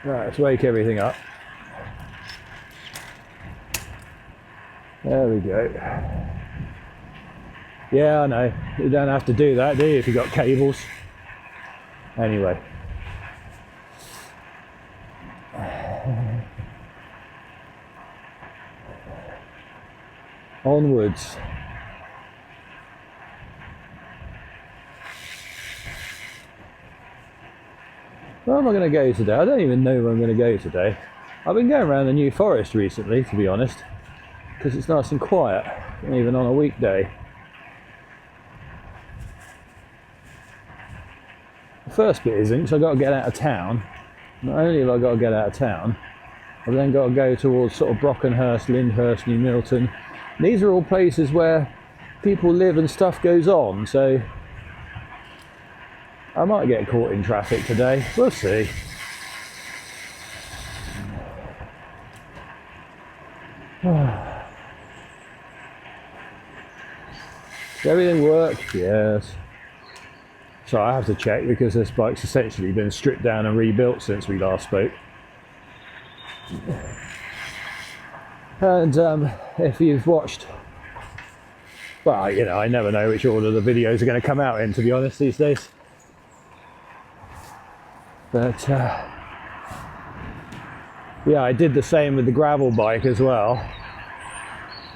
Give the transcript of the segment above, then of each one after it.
Right, let's wake everything up. There we go. Yeah, I know. You don't have to do that, do you, if you've got cables? Anyway. Onwards. Where am I going to go today? I don't even know where I'm going to go today. I've been going around the New Forest recently, to be honest, because it's nice and quiet, even on a weekday. The first bit isn't, because I've got to get out of town. Not only have I got to get out of town, I've then got to go towards sort of Brockenhurst, Lyndhurst, New Milton. And these are all places where people live and stuff goes on, so I might get caught in traffic today. We'll see. Does everything work? Yes. So I have to check because this bike's essentially been stripped down and rebuilt since we last spoke. And if you've watched, well, you know, I never know which order the videos are going to come out in, to be honest, these days. But yeah, I did the same with the gravel bike as well,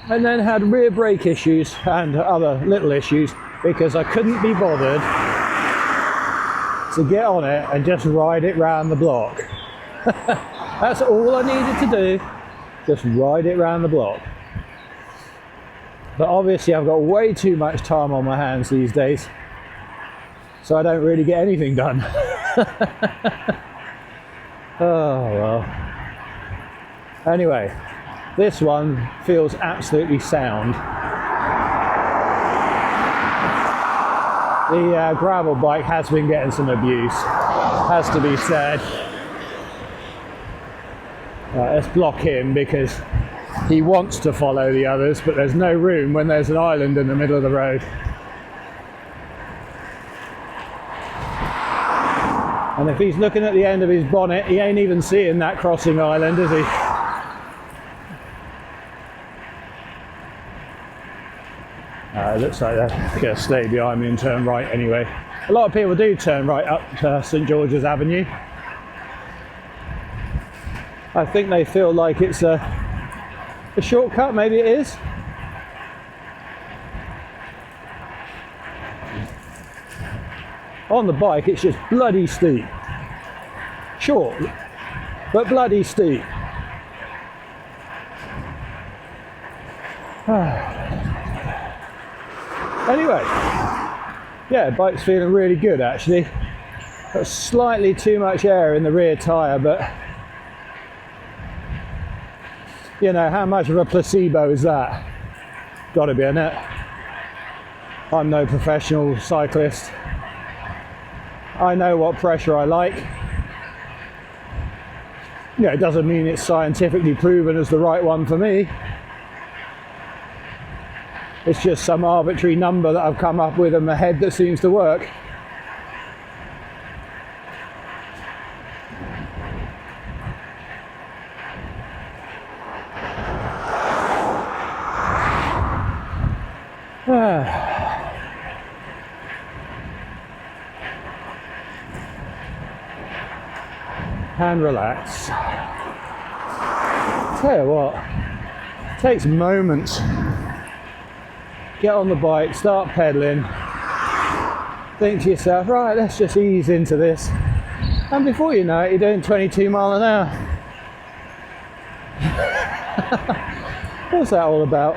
and then had rear brake issues and other little issues because I couldn't be bothered to get on it and just ride it round the block. That's all I needed to do, just ride it round the block. But obviously I've got way too much time on my hands these days, so I don't really get anything done. Oh well. Anyway, this one feels absolutely sound. The gravel bike has been getting some abuse, has to be said. Let's block him because he wants to follow the others, but there's no room when there's an island in the middle of the road. And if he's looking at the end of his bonnet, he ain't even seeing that crossing island, is he? It looks like they're going to stay behind me and turn right anyway. A lot of people do turn right up St George's Avenue. I think they feel like it's a shortcut, maybe it is. On the bike it's just bloody steep. Short, but bloody steep. Anyway, yeah, bike's feeling really good actually. Got slightly too much air in the rear tyre, but you know, how much of a placebo is that? Gotta be, innit? I'm no professional cyclist. I know what pressure I like. Yeah, it doesn't mean it's scientifically proven as the right one for me. It's just some arbitrary number that I've come up with in my head that seems to work. And relax. Tell you what, it takes moments. Get on the bike, start pedaling, think to yourself, right, let's just ease into this. And before you know it, you're doing 22 miles an hour. What's that all about?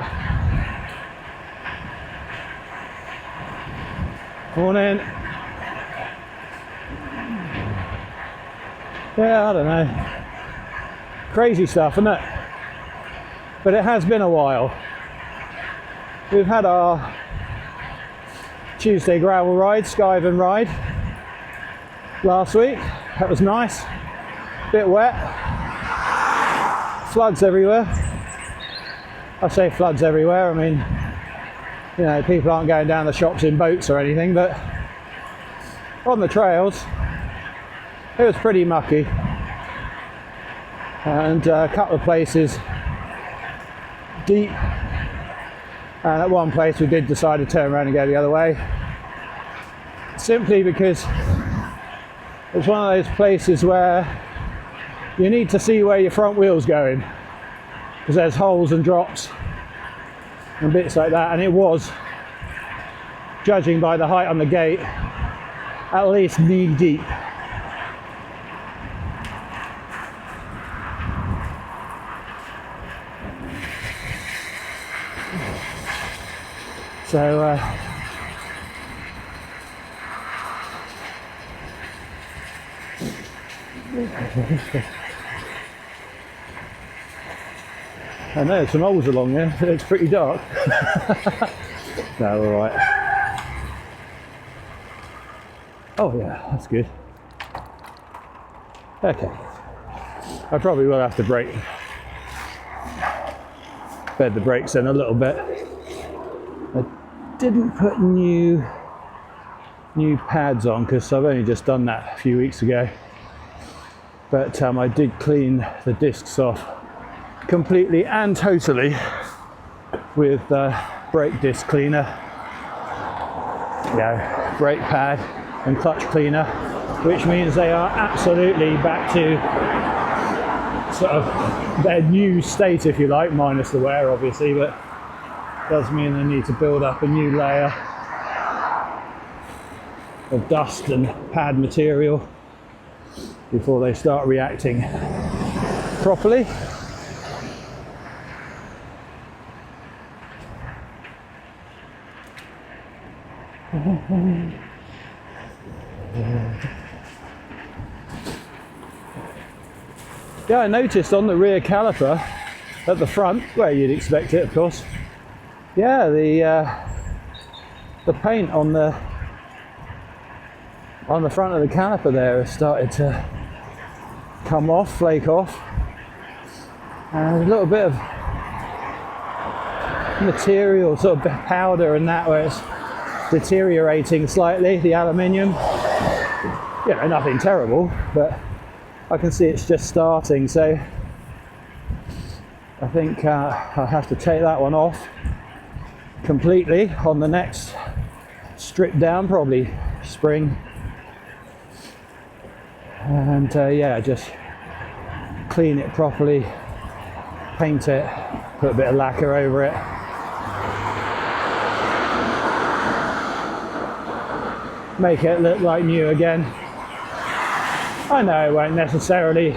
Morning. Yeah, I don't know. Crazy stuff, isn't it? But it has been a while. We've had our Tuesday gravel ride, Skyven ride, last week. That was nice. Bit wet. Floods everywhere. I say floods everywhere, I mean, you know, people aren't going down the shops in boats or anything, but on the trails, it was pretty mucky. and a couple of places deep, and at one place we did decide to turn around and go the other way, simply because it's one of those places where you need to see where your front wheel's going, because there's holes and drops and bits like that, and it was, judging by the height on the gate, at least knee deep. So I know there's some holes along there, but it's pretty dark. No, all right. Oh yeah, that's good. Okay, I probably will have to bed the brakes in a little bit. I didn't put new pads on because I've only just done that a few weeks ago, but I did clean the discs off completely and totally with brake disc cleaner, brake pad and clutch cleaner, which means they are absolutely back to sort of their new state, if you like, minus the wear obviously, but does mean they need to build up a new layer of dust and pad material before they start reacting properly. Yeah, I noticed on the rear caliper at the front, where you'd expect it of course, yeah, the paint on the front of the caliper there has started to come off, flake off, and a little bit of material, sort of powder and that, where it's deteriorating slightly, the aluminium. Nothing terrible, but I can see it's just starting, so I think I'll have to take that one off completely on the next strip down, probably spring, and just clean it properly, paint it, put a bit of lacquer over it, make it look like new again. I know it won't necessarily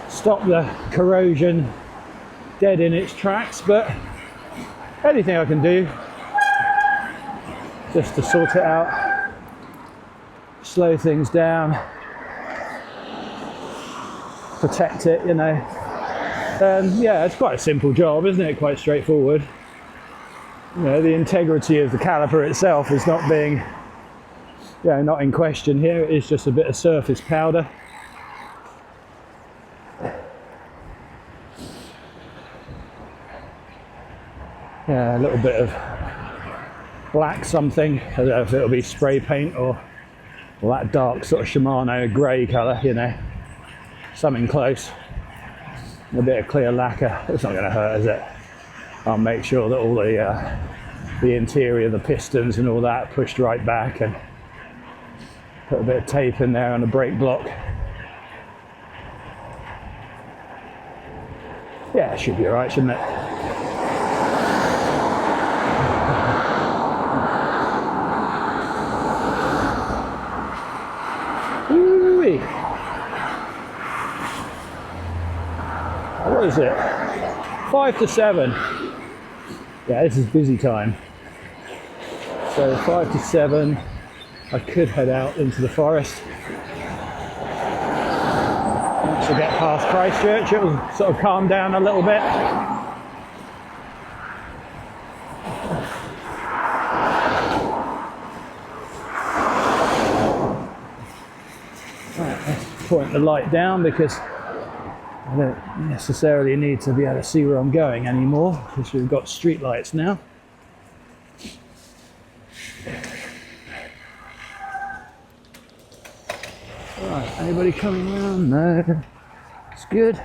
stop the corrosion dead in its tracks, but anything I can do just to sort it out, slow things down, protect it, it's quite a simple job, isn't it? Quite straightforward. The integrity of the caliper itself is not being not in question here. It is just a bit of surface powder. A little bit of black something. I don't know if it'll be spray paint or that dark sort of Shimano grey colour, something close. A bit of clear lacquer. It's not going to hurt, is it? I'll make sure that all the interior, the pistons and all that pushed right back, and put a bit of tape in there on the brake block. Yeah, it should be alright, shouldn't it? Woo-wee. What is it? 5 to 7. Yeah, this is busy time. So 5 to 7. I could head out into the forest. Once I get past Christchurch, it will sort of calm down a little bit. Right, let's point the light down because I don't necessarily need to be able to see where I'm going anymore, because we've got street lights now. Right, anybody coming around? No. That's good.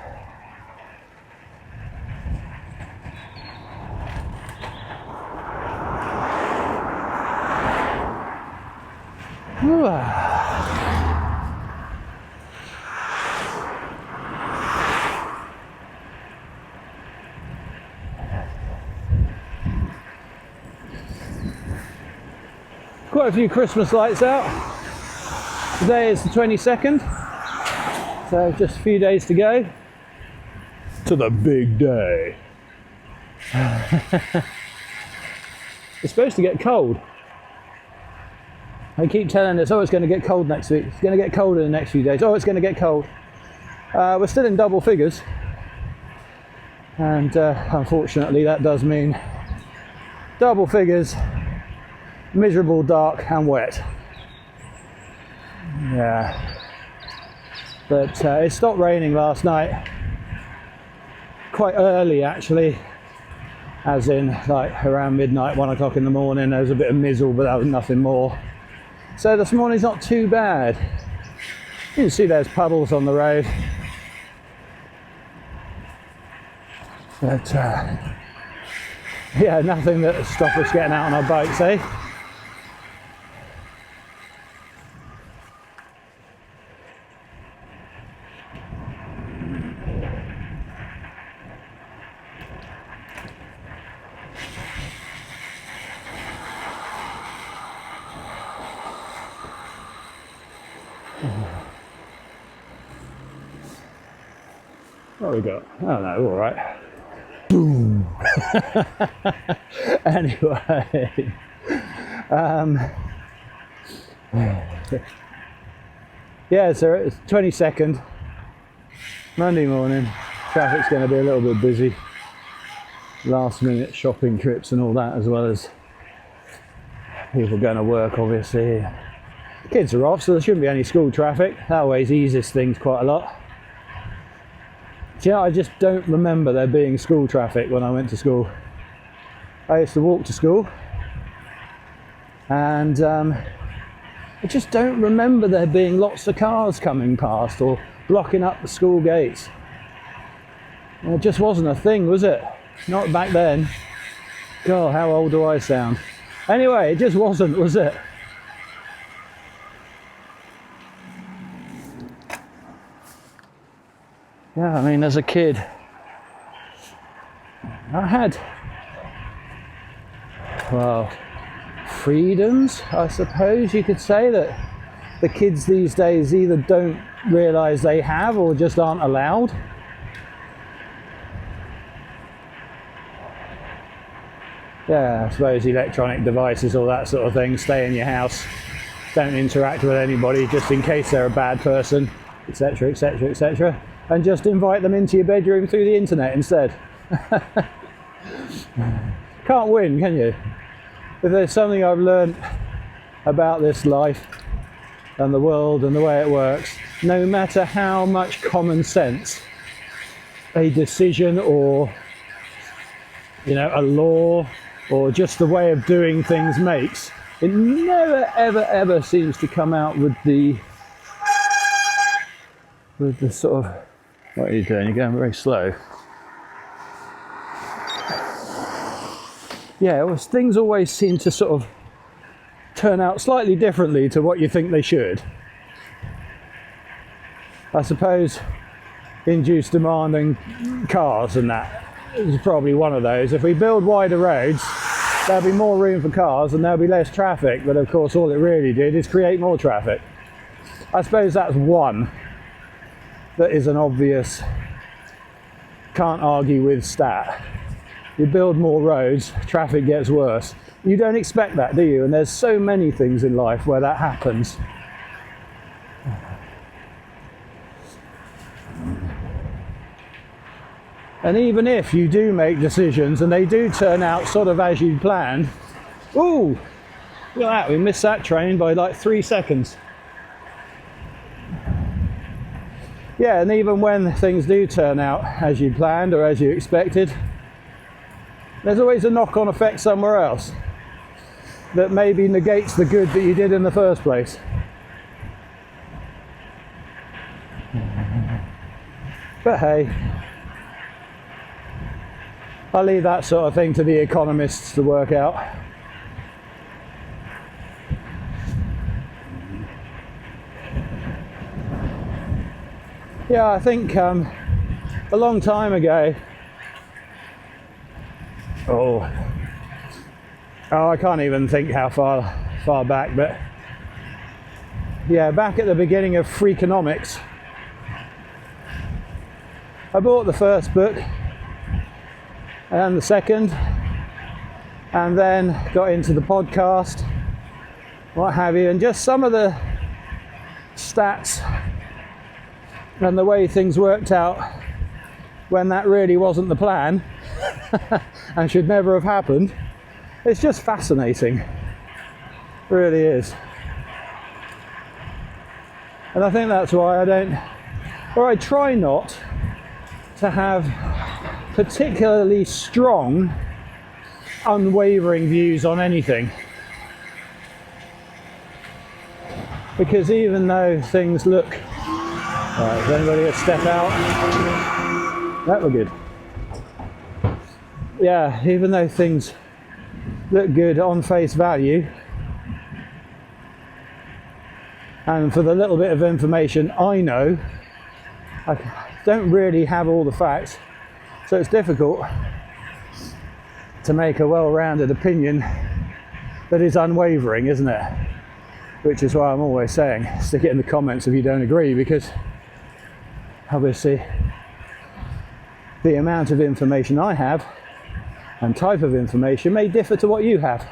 Quite a few Christmas lights out. Today is the 22nd, so just a few days to go to the big day. It's supposed to get cold. I keep telling us, oh, it's going to get cold next week. It's going to get cold in the next few days. Oh, it's going to get cold. We're still in double figures. And unfortunately, that does mean double figures, miserable, dark and wet. Yeah. But it stopped raining last night. Quite early, actually. As in, like, around midnight, 1 o'clock in the morning. There was a bit of mizzle, but that was nothing more. So this morning's not too bad. You can see there's puddles on the road. But yeah, nothing that stopped us getting out on our bikes, eh? What have we got? Oh no, all right. Boom. Anyway, yeah, so it's 22nd, Monday morning. Traffic's going to be a little bit busy. Last minute shopping trips and all that, as well as people going to work, obviously. Kids are off, so there shouldn't be any school traffic. That always eases things quite a lot. Yeah, I just don't remember there being school traffic when I went to school. I used to walk to school, and I just don't remember there being lots of cars coming past or blocking up the school gates. Well, it just wasn't a thing, was it? Not back then. God, how old do I sound? Anyway, it just wasn't, was it? Yeah, I mean, as a kid, I had, well, freedoms, I suppose you could say, that the kids these days either don't realise they have or just aren't allowed. Yeah, I suppose electronic devices, all that sort of thing, stay in your house, don't interact with anybody just in case they're a bad person, etc, etc, etc. And just invite them into your bedroom through the internet instead. Can't win, can you? If there's something I've learned about this life and the world and the way it works, no matter how much common sense a decision or, you know, a law or just the way of doing things makes, it never, ever, ever seems to come out with the sort of, what are you doing? You're going very slow. Yeah, things always seem to sort of turn out slightly differently to what you think they should. I suppose induced demand and cars and that is probably one of those. If we build wider roads, there'll be more room for cars and there'll be less traffic, but of course all it really did is create more traffic. I suppose that's one that is an obvious, can't argue with stat. You build more roads, traffic gets worse. You don't expect that, do you? And there's so many things in life where that happens. And even if you do make decisions and they do turn out sort of as you planned, ooh, look at that, we missed that train by like 3 seconds. Yeah, and even when things do turn out as you planned or as you expected, there's always a knock-on effect somewhere else that maybe negates the good that you did in the first place. But hey, I'll leave that sort of thing to the economists to work out. Yeah, I think a long time ago, I can't even think how far back, but yeah, back at the beginning of Freakonomics, I bought the first book and the second, and then got into the podcast, what have you, and just some of the stats and the way things worked out when that really wasn't the plan and should never have happened. It's just fascinating, it really is. And I think that's why I try not to have particularly strong, unwavering views on anything. Because even though things look... Right, is anybody going to step out? That were good. Yeah, even though things look good on face value, and for the little bit of information I know, I don't really have all the facts, so it's difficult to make a well-rounded opinion that is unwavering, isn't it? Which is why I'm always saying, stick it in the comments if you don't agree, because obviously the amount of information I have and type of information may differ to what you have.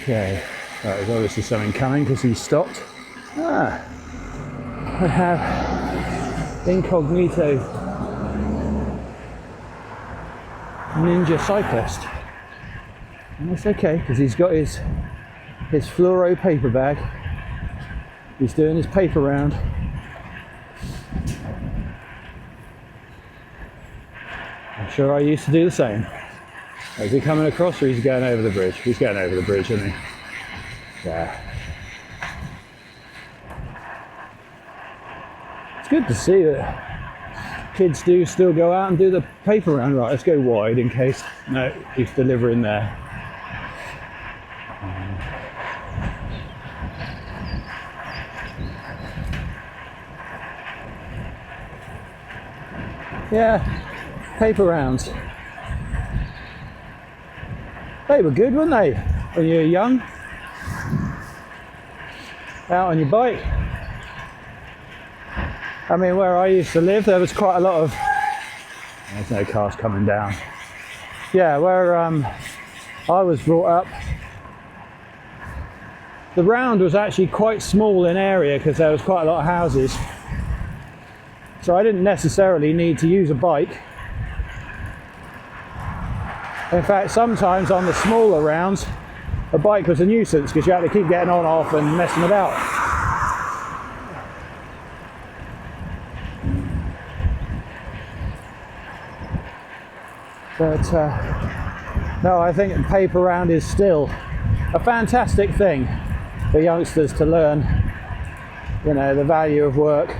Okay, right, there's obviously something coming because he stopped. I have incognito ninja cyclist. And that's okay because he's got his fluoro paper bag. He's doing his paper round. I'm sure I used to do the same. Is he coming across or is he going over the bridge? He's going over the bridge, isn't he? Yeah. It's good to see that kids do still go out and do the paper round. Right, let's go wide in case... No, he's delivering there. Yeah, paper rounds. They were good, weren't they, when you were young? Out on your bike. I mean, where I used to live, there was quite a lot of... There's no cars coming down. Yeah, where I was brought up, the round was actually quite small in area because there was quite a lot of houses. So I didn't necessarily need to use a bike. In fact, sometimes on the smaller rounds, a bike was a nuisance because you had to keep getting on, off and messing about. But no, I think paper round is still a fantastic thing for youngsters to learn, you know, the value of work.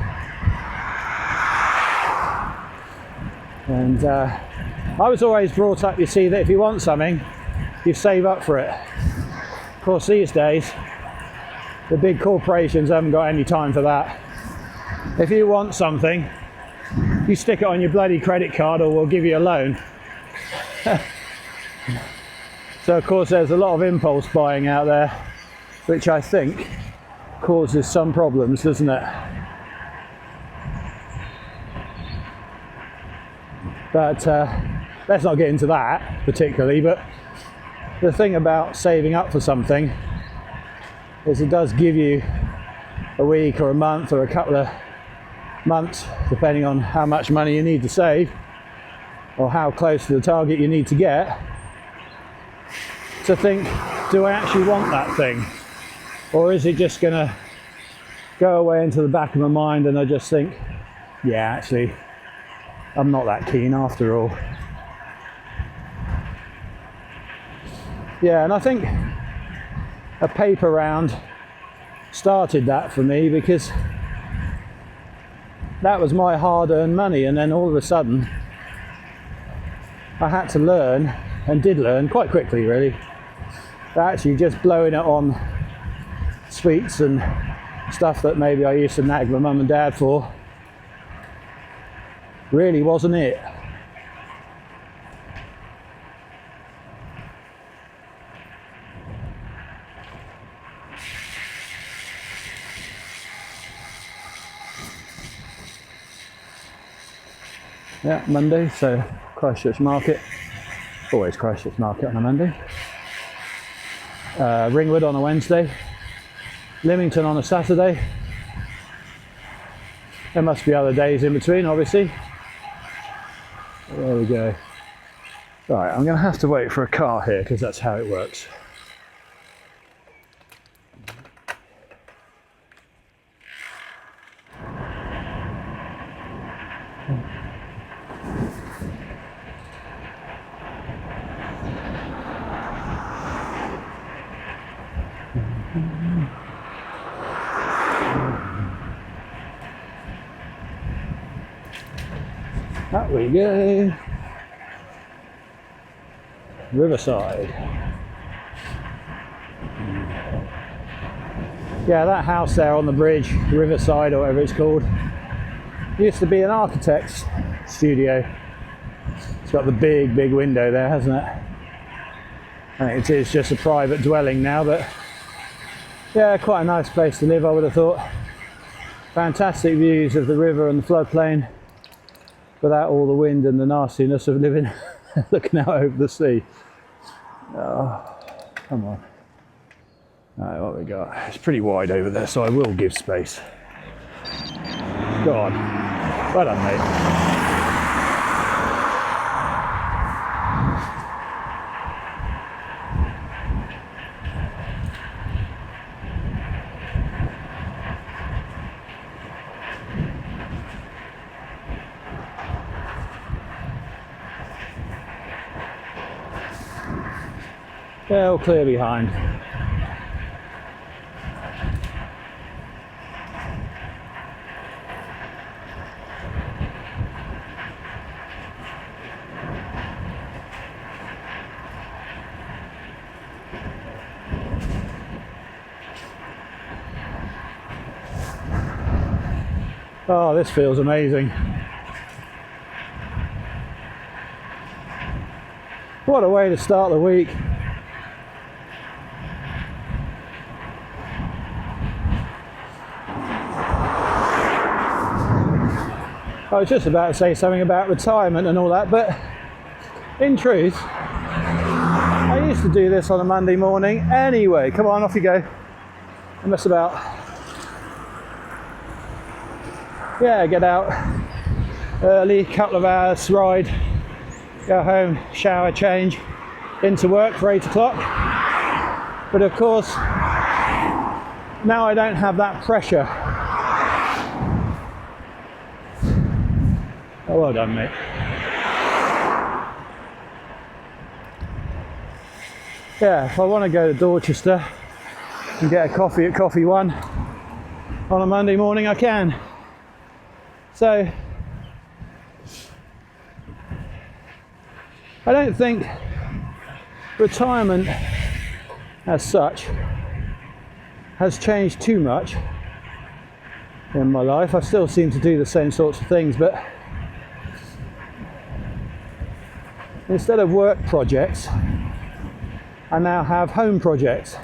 And I was always brought up, you see, that if you want something, you save up for it. Of course, these days, the big corporations haven't got any time for that. If you want something, you stick it on your bloody credit card or we'll give you a loan. So, of course, there's a lot of impulse buying out there, which I think causes some problems, doesn't it? But let's not get into that particularly, but the thing about saving up for something is it does give you a week or a month or a couple of months, depending on how much money you need to save or how close to the target you need to get, to think, do I actually want that thing? Or is it just going to go away into the back of my mind and I just think, yeah, actually, I'm not that keen after all. Yeah, and I think a paper round started that for me, because that was my hard-earned money, and then all of a sudden I had to learn, and did learn quite quickly really, that actually just blowing it on sweets and stuff that maybe I used to nag my mum and dad for really wasn't it. Yeah, Monday, so Christchurch market, always Christchurch market on a Monday. Ringwood on a Wednesday, Leamington on a Saturday. There must be other days in between, obviously. There we go. Right, I'm going to have to wait for a car here because that's how it works. That we go. Riverside. Yeah, that house there on the bridge, Riverside or whatever it's called, used to be an architect's studio. It's got the big window there, hasn't it? I think it is just a private dwelling now, but yeah, quite a nice place to live, I would have thought. Fantastic views of the river and the floodplain, without all the wind and the nastiness of living looking out over the sea. Oh, come on. Alright, what we got? It's pretty wide over there, so I will give space. Go on. Well done, mate. Yeah, all clear behind. Oh, this feels amazing. What a way to start the week. I was just about to say something about retirement and all that, but in truth, I used to do this on a Monday morning anyway. Come on, off you go. And that's about, yeah, get out early, couple of hours ride, go home, shower, change, into work for 8 o'clock. But of course, now I don't have that pressure. Oh, well done, mate. Yeah, if I want to go to Dorchester and get a coffee at Coffee One on a Monday morning, I can. So, I don't think retirement as such has changed too much in my life. I still seem to do the same sorts of things, but instead of work projects, I now have home projects.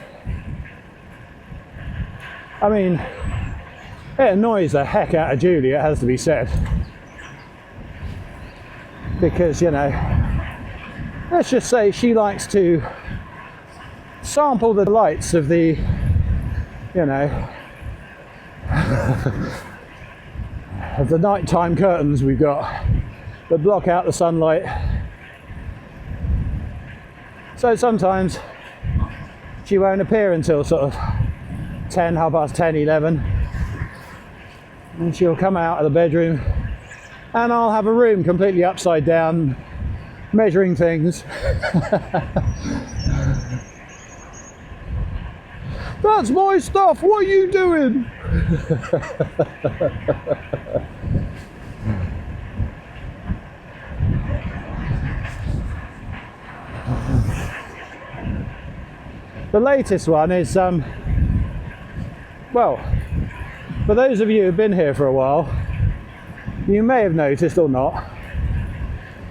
I mean, it annoys the heck out of Julie, it has to be said. Because, you know, let's just say she likes to sample the delights of the, you know, of the nighttime curtains we've got that block out the sunlight. So sometimes she won't appear until sort of 10, half past 10, 11. And she'll come out of the bedroom and I'll have a room completely upside down, measuring things. That's my stuff, what are you doing? The latest one is, well, for those of you who've been here for a while, you may have noticed or not,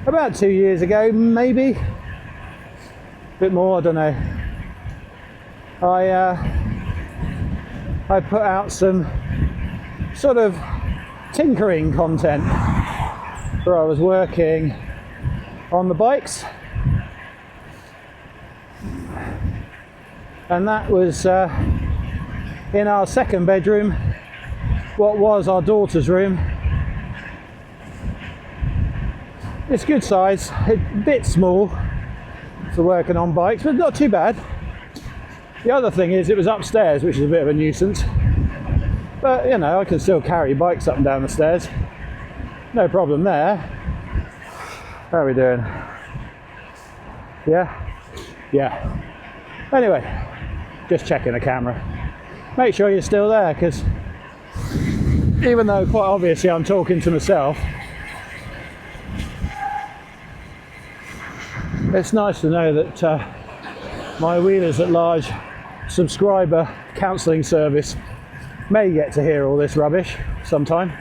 about 2 years ago, maybe, a bit more, I don't know, I put out some sort of tinkering content where I was working on the bikes. And that was in our second bedroom, what was our daughter's room. It's good size, a bit small for working on bikes, but not too bad. The other thing is it was upstairs, which is a bit of a nuisance. But, you know, I can still carry bikes up and down the stairs. No problem there. How are we doing? Yeah? Yeah. Anyway, just checking the camera. Make sure you're still there, because even though quite obviously I'm talking to myself, it's nice to know that my Wheelers at Large subscriber counselling service may get to hear all this rubbish sometime.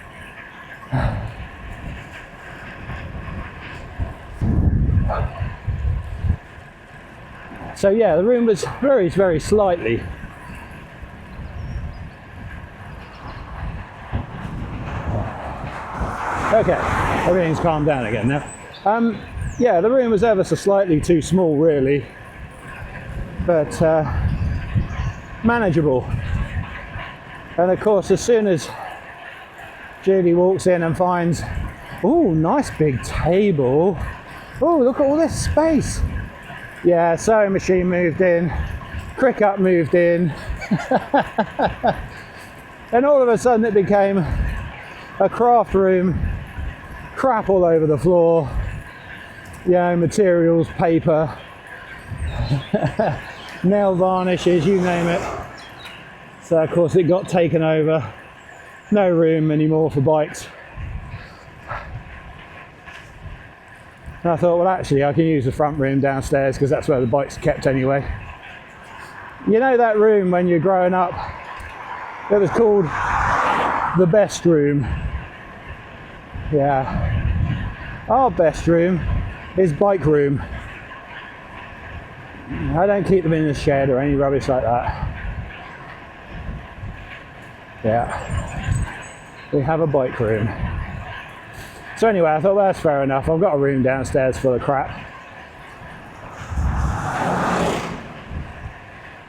So yeah, the room was very, very slightly. Okay, everything's calmed down again now. Yeah, the room was ever so slightly too small, really, but manageable. And of course, as soon as Julie walks in and finds, oh, nice big table. Oh, look at all this space. Yeah, sewing machine moved in, crick up moved in, and all of a sudden it became a craft room, crap all over the floor, you know, materials, paper, nail varnishes, you name it. So of course it got taken over, no room anymore for bikes. And I thought, well, actually, I can use the front room downstairs because that's where the bikes are kept anyway. You know that room when you're growing up, it was called the best room. Yeah. Our best room is bike room. I don't keep them in the shed or any rubbish like that. Yeah. We have a bike room. So anyway, I thought, well, that's fair enough. I've got a room downstairs full of crap.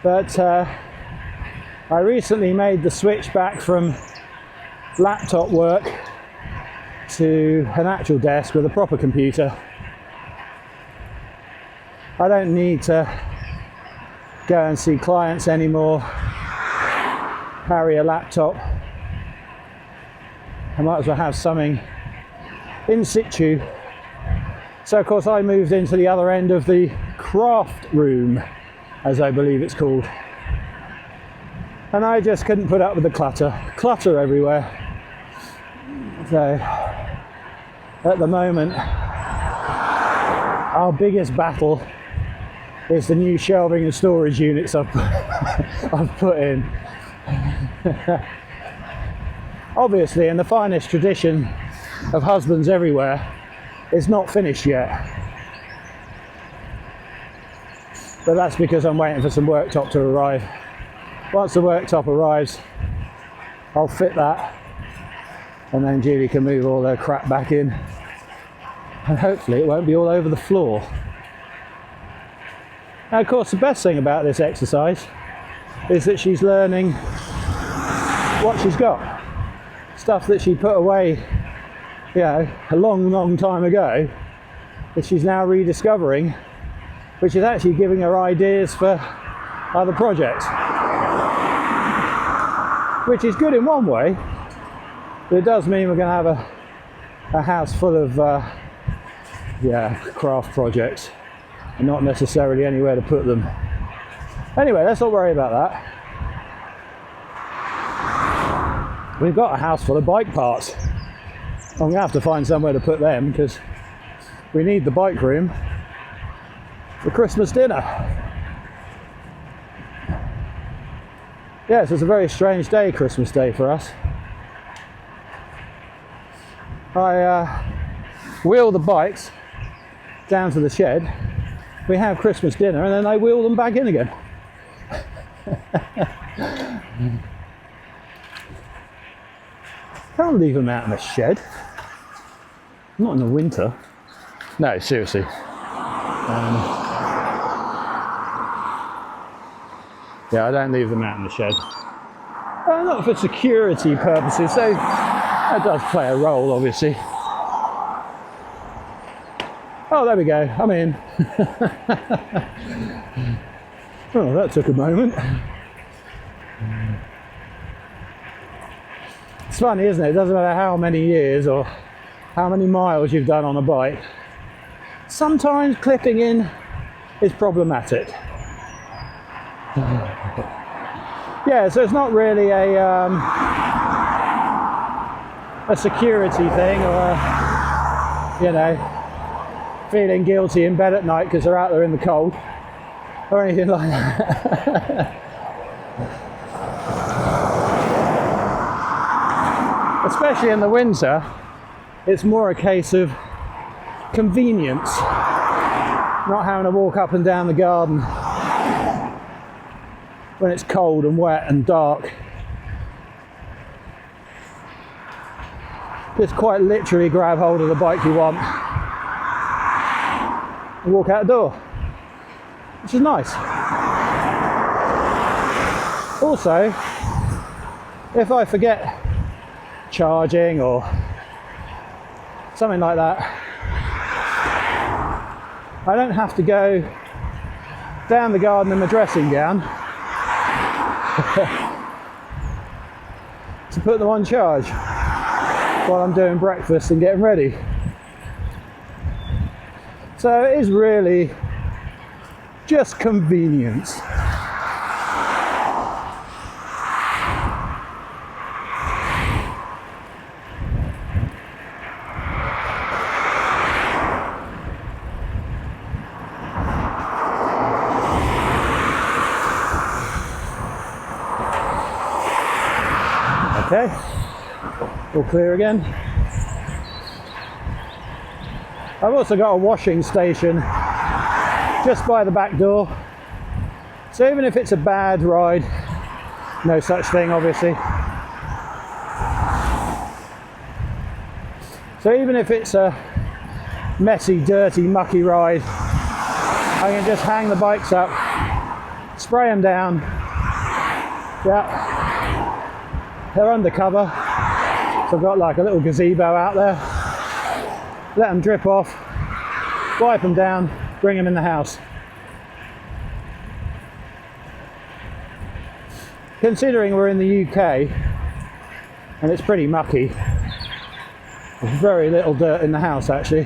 But I recently made the switch back from laptop work to an actual desk with a proper computer. I don't need to go and see clients anymore, carry a laptop. I might as well have something in situ. So of course I moved into the other end of the craft room, as I believe it's called. And I just couldn't put up with the clutter everywhere. So at the moment, our biggest battle is the new shelving and storage units I've put in. Obviously, in the finest tradition of husbands everywhere, it's not finished yet. But that's because I'm waiting for some worktop to arrive. Once the worktop arrives, I'll fit that, and then Julie can move all her crap back in, and hopefully it won't be all over the floor. Now, of course, the best thing about this exercise is that she's learning what she's got. Stuff that she put away, you know, a long, long time ago, that she's now rediscovering, which is actually giving her ideas for other projects. Which is good in one way, but it does mean we're going to have a house full of craft projects and not necessarily anywhere to put them. Anyway, let's not worry about that. we've got a house full of bike parts. I'm going to have to find somewhere to put them because we need the bike room for Christmas dinner. Yes, it's a very strange day, Christmas Day for us. I wheel the bikes down to the shed, we have Christmas dinner, and then I wheel them back in again. Can't leave them out in the shed. Not in the winter. No, seriously. Yeah, I don't leave them out in the shed. Not for security purposes, so that does play a role, obviously. Oh, there we go, I'm in. Oh, that took a moment. It's funny, isn't it? It doesn't matter how many years or how many miles you've done on a bike. Sometimes clipping in is problematic. Yeah, so it's not really a security thing or you know, feeling guilty in bed at night because they're out there in the cold or anything like that. Especially in the winter, it's more a case of convenience, not having to walk up and down the garden when it's cold and wet and dark. Just quite literally grab hold of the bike you want and walk out the door, which is nice. Also, if I forget charging or something like that, I don't have to go down the garden in my dressing gown to put them on charge while I'm doing breakfast and getting ready. So it is really just convenience. Okay, all clear again. I've also got a washing station just by the back door. So even if it's a bad ride, no such thing obviously. So even if it's a messy, dirty, mucky ride, I can just hang the bikes up, spray them down. Yeah. They're undercover, so I've got like a little gazebo out there. Let them drip off, wipe them down, bring them in the house. Considering we're in the UK and it's pretty mucky, there's very little dirt in the house actually.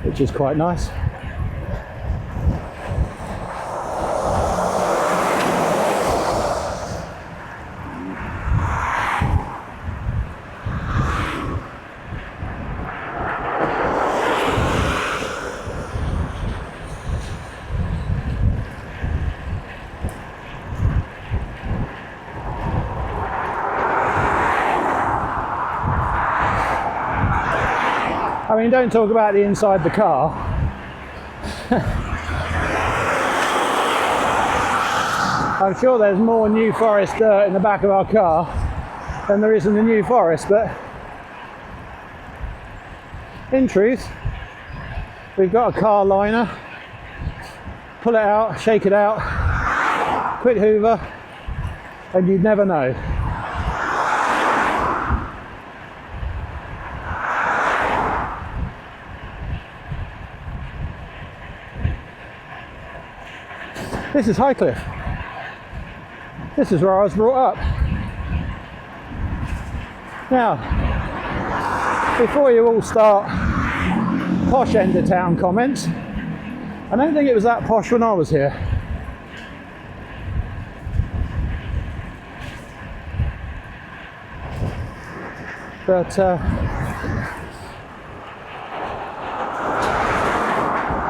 Which is quite nice. I mean, don't talk about the inside of the car. I'm sure there's more New Forest dirt in the back of our car than there is in the New Forest, but in truth, we've got a car liner. Pull it out, shake it out, quick hoover, and you'd never know. This is Highcliffe. This is where I was brought up. Now, before you all start posh end of town comments, I don't think it was that posh when I was here. But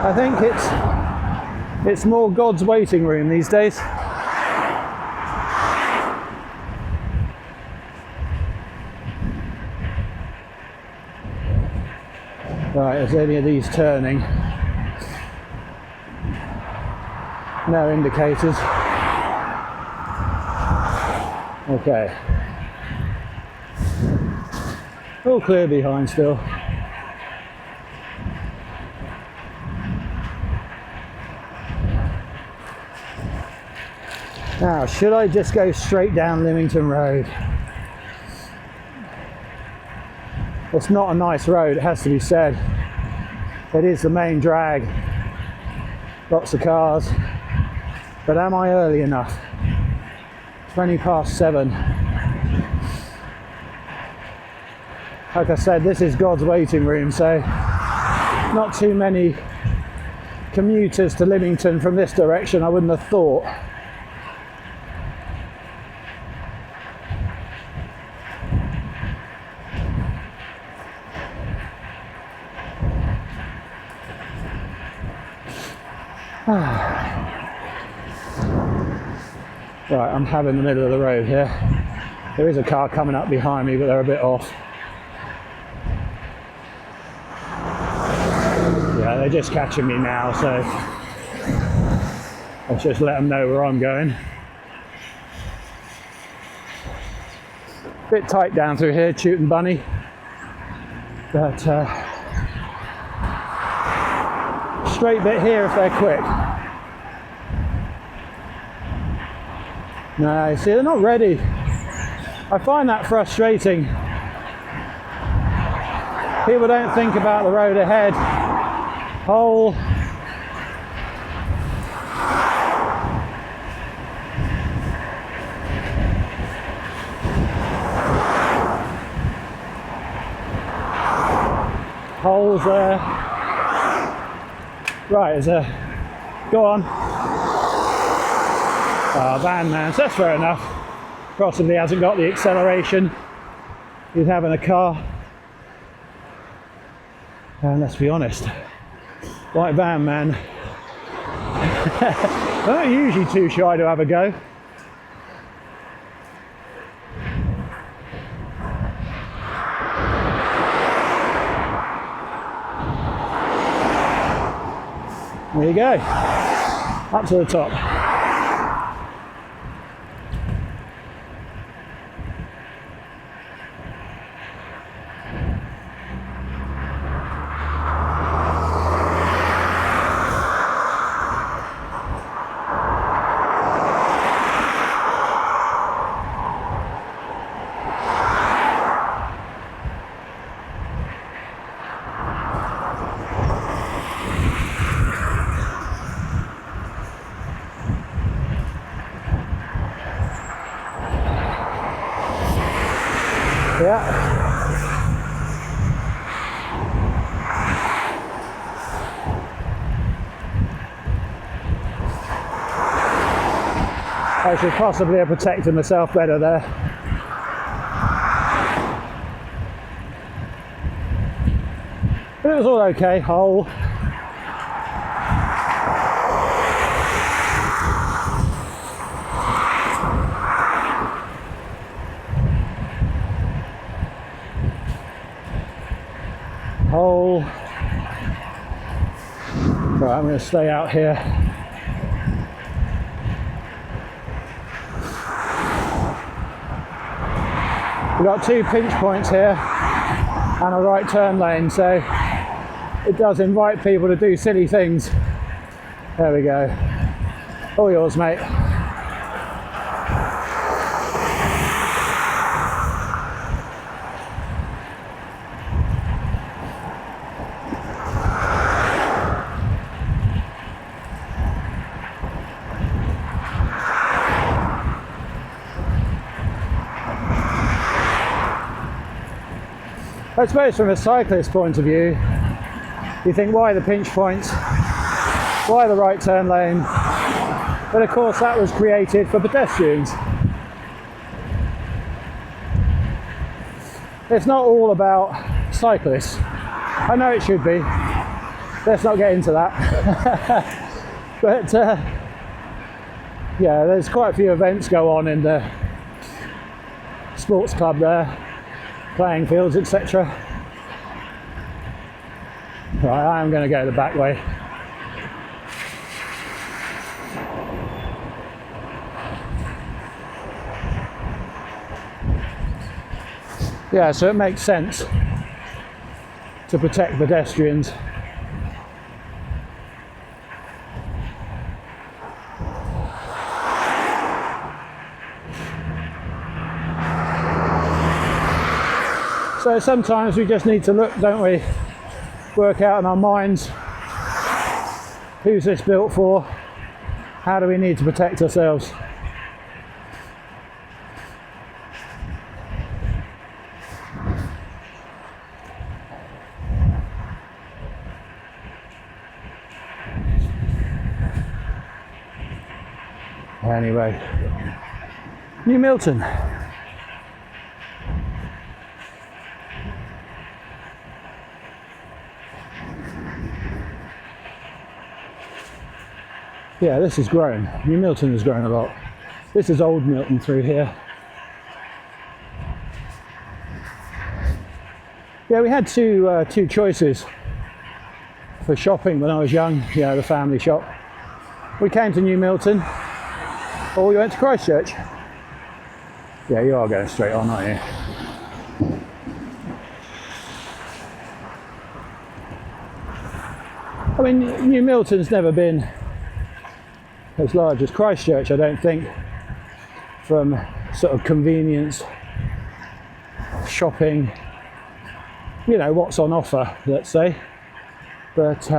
I think it's more God's waiting room these days. Right, is any of these turning? No indicators. Okay. All clear behind still. Now, should I just go straight down Lymington Road? It's not a nice road, it has to be said. It is the main drag. Lots of cars. But am I early enough? 20 past 7. Like I said, this is God's waiting room, so not too many commuters to Lymington from this direction, I wouldn't have thought. Right, I'm having the middle of the road here. There is a car coming up behind me, but they're a bit off. Yeah, they're just catching me now, so I'll just let them know where I'm going. Bit tight down through here, Chewton Bunny, but straight bit here if they're quick. No, see, they're not ready. I find that frustrating. People don't think about the road ahead. Whole. Holes there. Right, is a. Go on. Van man, so that's fair enough. Possibly hasn't got the acceleration. He's having a car. And let's be honest, like van man, I'm not usually too shy to have a go. There you go, up to the top. Yeah. I should possibly have protected myself better there. But it was all okay, hole. Hole. Right, I'm going to stay out here. We've got 2 pinch points here and a right turn lane, so it does invite people to do silly things. There we go. All yours, mate. I suppose from a cyclist point of view, you think, why the pinch points? Why the right turn lane? But of course that was created for pedestrians. It's not all about cyclists. I know it should be. Let's not get into that. But yeah, there's quite a few events go on in the sports club there, playing fields, etc. Right, I am going to go the back way. Yeah, so it makes sense to protect pedestrians. So sometimes we just need to look, don't we? Work out in our minds, who's this built for? How do we need to protect ourselves? Anyway, New Milton. Yeah, this has grown. New Milton has grown a lot. This is old Milton through here. Yeah, we had two choices for shopping when I was young. Yeah, the family shop. We came to New Milton, or we went to Christchurch. Yeah, you are going straight on, aren't you? I mean, New Milton's never been as large as Christchurch, I don't think, from sort of convenience, shopping, you know, what's on offer, let's say. But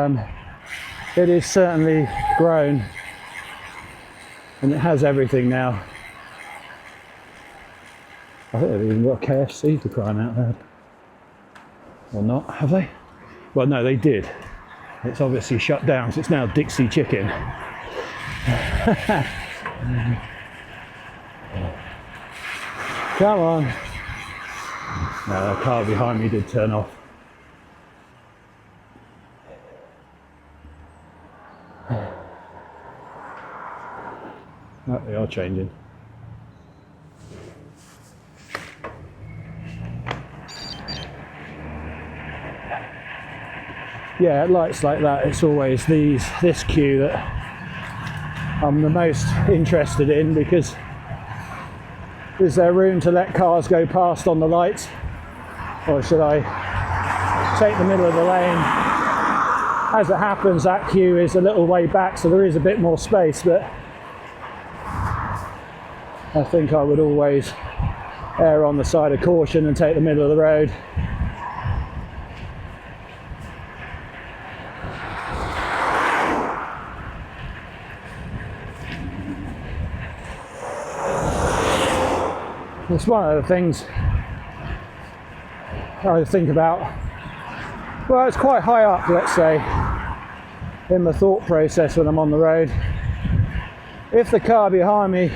it is certainly grown, and it has everything now. I think they've even got a KFC, for crying out loud. Or not, have they? Well, no, they did. It's obviously shut down, so it's now Dixie Chicken. Come on. No, the car behind me did turn off. Oh, they are changing. Yeah, at lights like that, it's always this queue that I'm the most interested in, because is there room to let cars go past on the lights, or should I take the middle of the lane? As it happens, that queue is a little way back, so there is a bit more space, but I think I would always err on the side of caution and take the middle of the road. It's one of the things I think about. Well, it's quite high up, let's say, in the thought process when I'm on the road. If the car behind me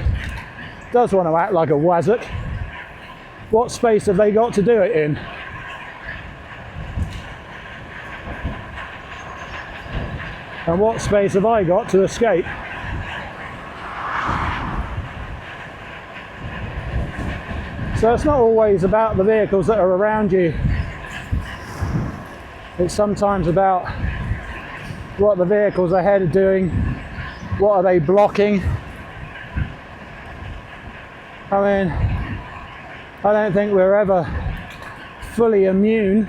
does want to act like a wazzock, what space have they got to do it in? And what space have I got to escape? So it's not always about the vehicles that are around you. It's sometimes about what the vehicles ahead are doing, what are they blocking. I mean, I don't think we're ever fully immune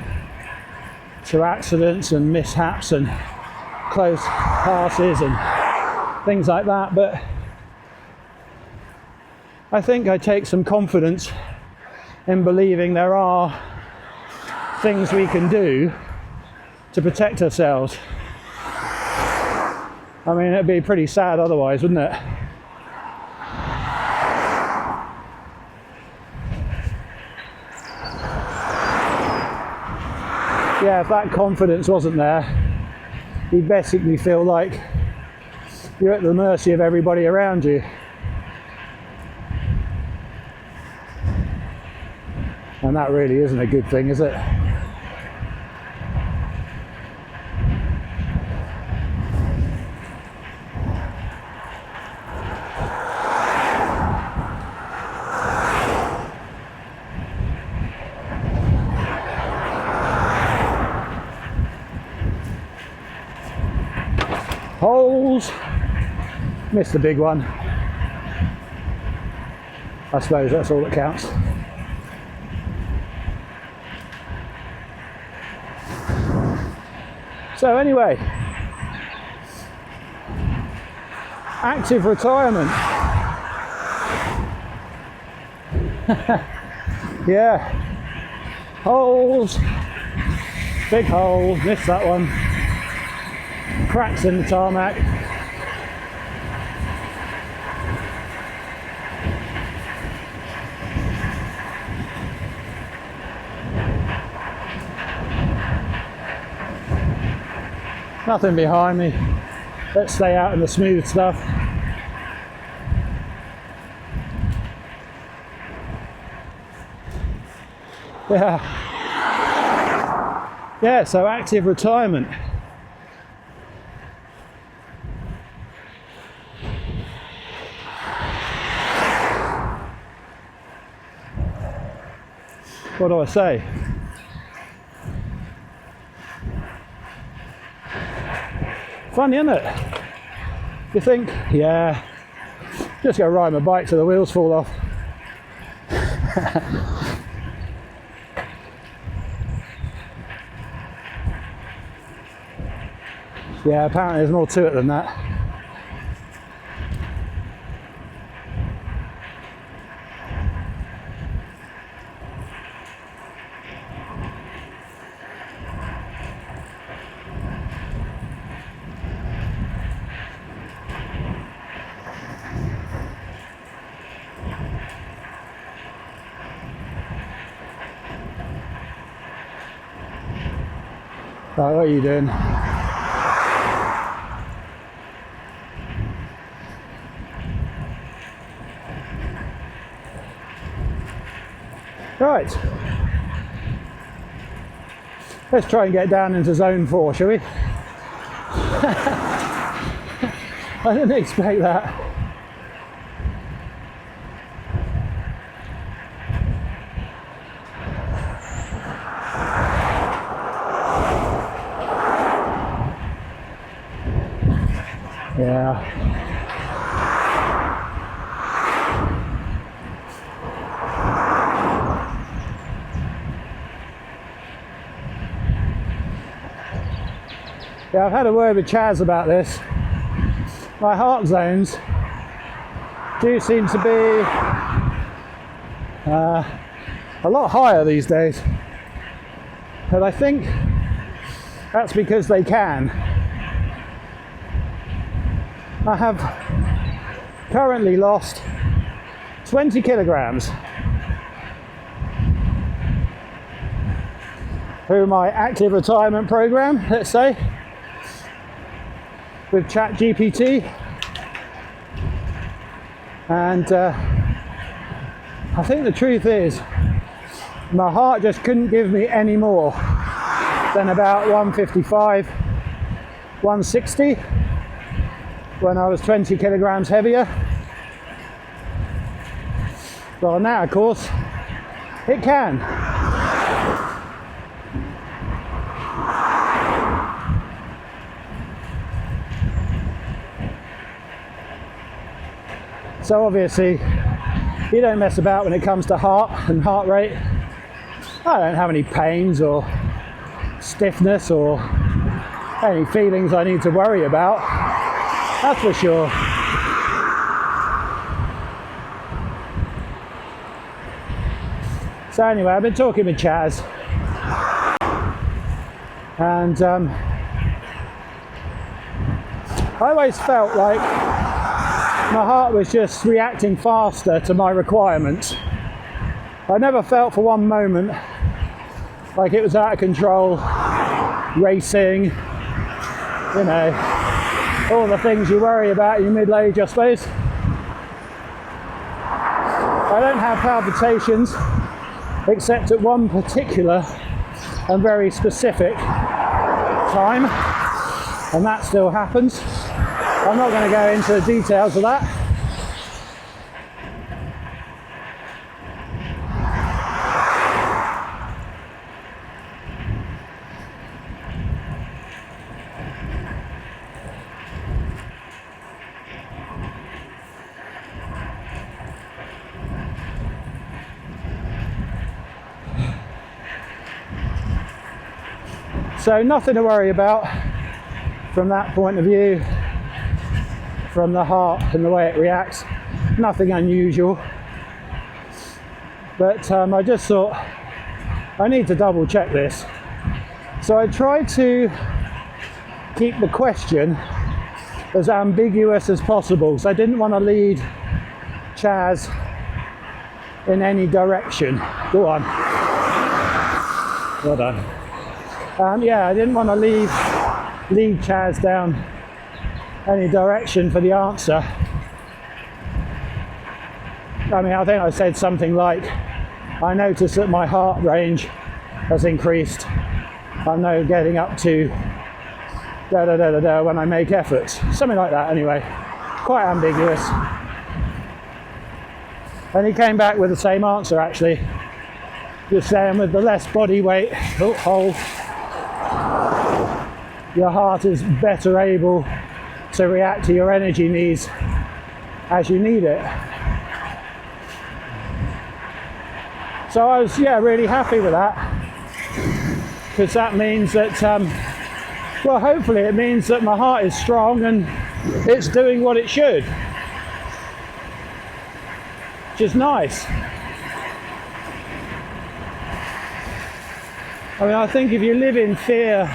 to accidents and mishaps and close passes and things like that, but I think I take some confidence in believing there are things we can do to protect ourselves. I mean, it'd be pretty sad otherwise, wouldn't it? Yeah, if that confidence wasn't there, you'd basically feel like you're at the mercy of everybody around you. And that really isn't a good thing, is it? Holes. Missed the big one. I suppose that's all that counts. So anyway, active retirement. Yeah, holes, big hole, missed that one, cracks in the tarmac. Nothing behind me. Let's stay out in the smooth stuff. Yeah, so active retirement. What do I say? Funny, isn't it? You think, yeah, just go ride my bike till the wheels fall off. Yeah, apparently there's more to it than that. Right, what are you doing? Right. Let's try and get down into zone 4, shall we? I didn't expect that. Yeah. Yeah, I've had a word with Chaz about this. My heart zones do seem to be a lot higher these days. And I think that's because they can. I have currently lost 20 kilograms through my active retirement program, let's say, with ChatGPT. And I think the truth is, my heart just couldn't give me any more than about 155, 160. When I was 20 kilograms heavier. Well, now, of course, it can. So obviously, you don't mess about when it comes to heart and heart rate. I don't have any pains or stiffness or any feelings I need to worry about. That's for sure. So anyway, I've been talking with Chaz, and I always felt like my heart was just reacting faster to my requirements. I never felt for one moment like it was out of control, racing, you know. all the things you worry about in your middle age, I suppose. I don't have palpitations except at one particular and very specific time, and that still happens. I'm not going to go into the details of that. So nothing to worry about from that point of view, from the heart and the way it reacts. Nothing unusual. But I just thought I need to double check this. So I tried to keep the question as ambiguous as possible. So I didn't want to lead Chaz in any direction. Go on. Well done. Yeah, I didn't want to lead Chaz down any direction for the answer. I mean, I think I said something like, I noticed that my heart range has increased. I'm now getting up to da-da-da-da-da when I make efforts. Something like that anyway. Quite ambiguous. And he came back with the same answer actually. Just saying with the less body weight, your heart is better able to react to your energy needs as you need it. So I was, really happy with that, because that means that, well, hopefully it means that my heart is strong and it's doing what it should, which is nice. I mean, I think if you live in fear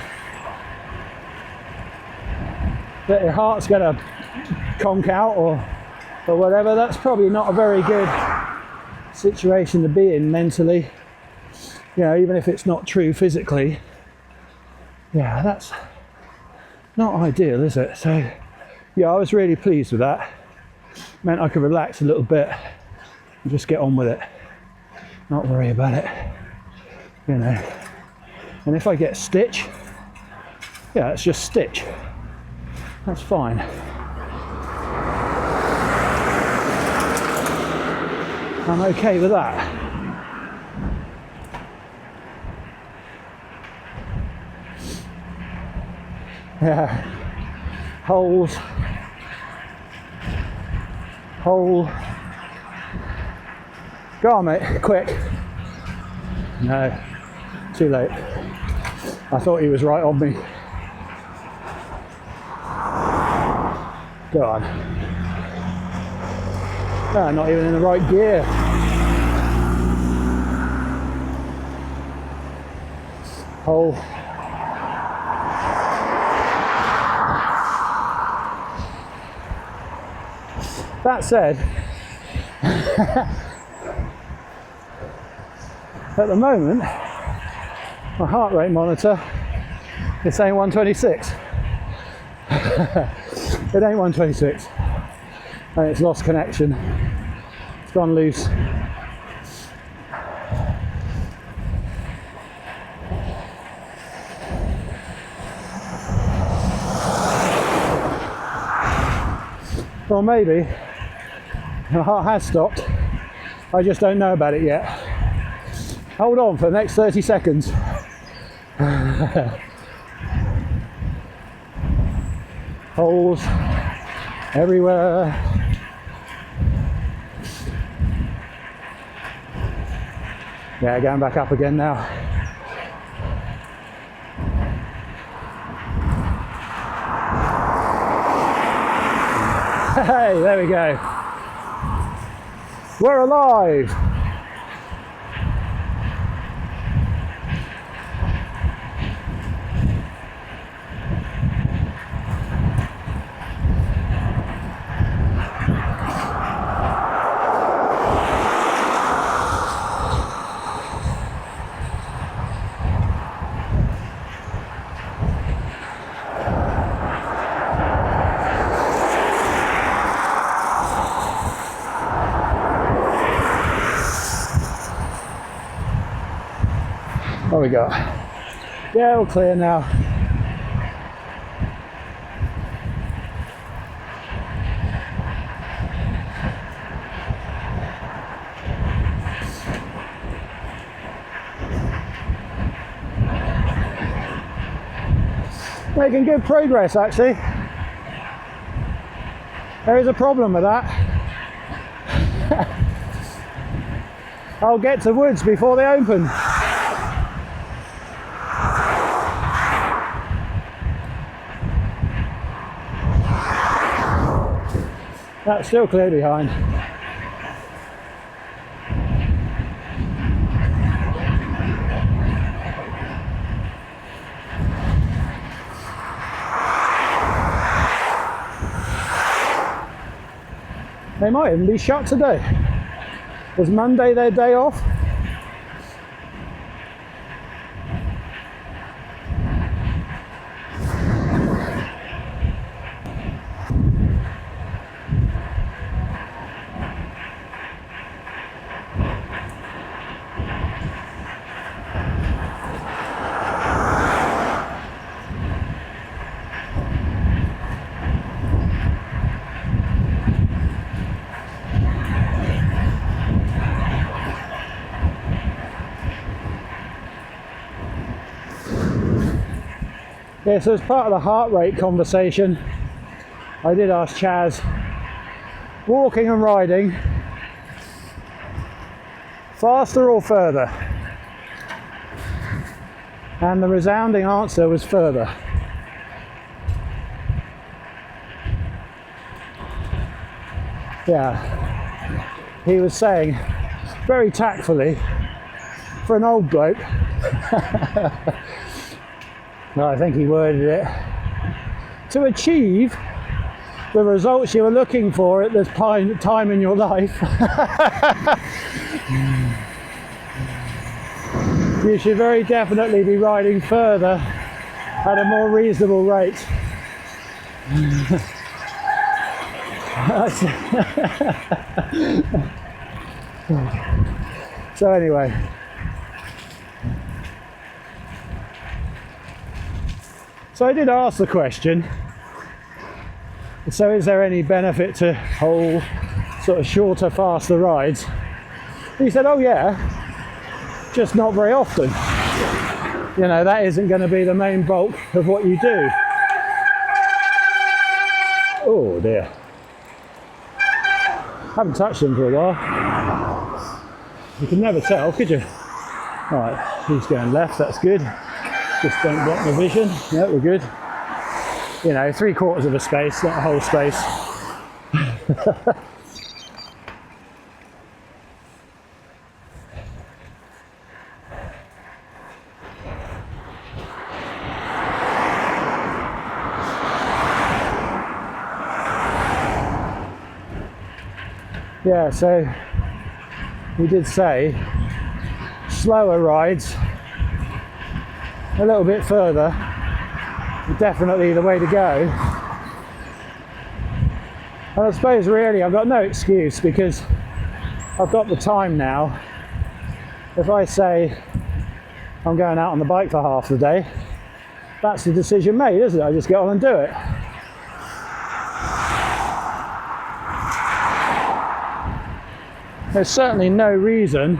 that your heart's going to conk out or whatever, that's probably not a very good situation to be in mentally. You know, even if it's not true physically. Yeah, that's not ideal, is it? So, yeah, I was really pleased with that. Meant I could relax a little bit and just get on with it. Not worry about it. You know. And if I get stitch, yeah, it's just stitch. That's fine. I'm okay with that. Yeah. Hole. Go on, mate, quick. No, too late. I thought he was right on me. Go on. No, not even in the right gear. Hole. That said, at the moment, my heart rate monitor is saying 126. It ain't 126, and it's lost connection. It's gone loose. Or maybe my heart has stopped. I just don't know about it yet. Hold on for the next 30 seconds. Holes everywhere. Yeah, going back up again now. Hey, there we go. We're alive. What we got? Yeah, all clear now. Making good progress, actually. There is a problem with that. I'll get to woods before they open. That's still clear behind. They might even be shut today. Was Monday their day off? Yeah, so as part of the heart rate conversation, I did ask Chaz, walking and riding, faster or further? And the resounding answer was further. Yeah, he was saying, very tactfully, for an old bloke, well, I think he worded it, to achieve the results you were looking for at this time in your life, you should very definitely be riding further at a more reasonable rate. So anyway, so I did ask the question, so is there any benefit to whole sort of shorter, faster rides? He said, oh yeah, just not very often. You know, that isn't going to be the main bulk of what you do. Oh dear. Haven't touched them for a while. You can never tell, could you? Right, he's going left, that's good. Just don't block the vision. Yeah, we're good. You know, 3/4 of a space, not a whole space. Yeah, so we did say slower rides a little bit further, definitely the way to go. And I suppose really I've got no excuse because I've got the time now. If I say I'm going out on the bike for half the day, that's the decision made, isn't it? I just get on and do it. There's certainly no reason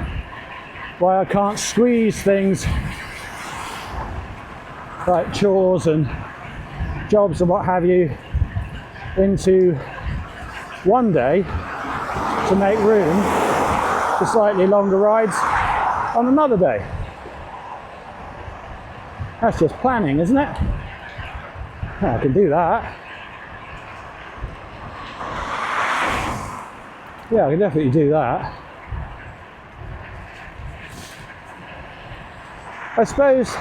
why I can't squeeze things like chores and jobs and what have you into one day to make room for slightly longer rides on another day. That's just planning, isn't it? Yeah, I can do that. Yeah, I can definitely do that. I suppose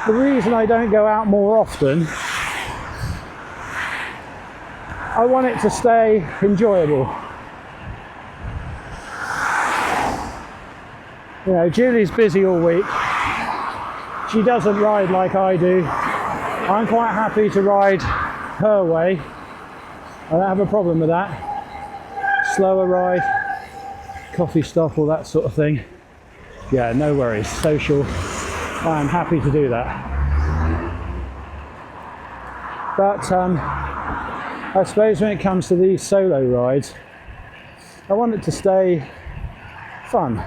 the reason I don't go out more often, I want it to stay enjoyable. You know, Julie's busy all week. She doesn't ride like I do. I'm quite happy to ride her way. I don't have a problem with that. Slower ride, coffee stop, all that sort of thing. Yeah, no worries. Social, I am happy to do that. But I suppose when it comes to these solo rides, I want it to stay fun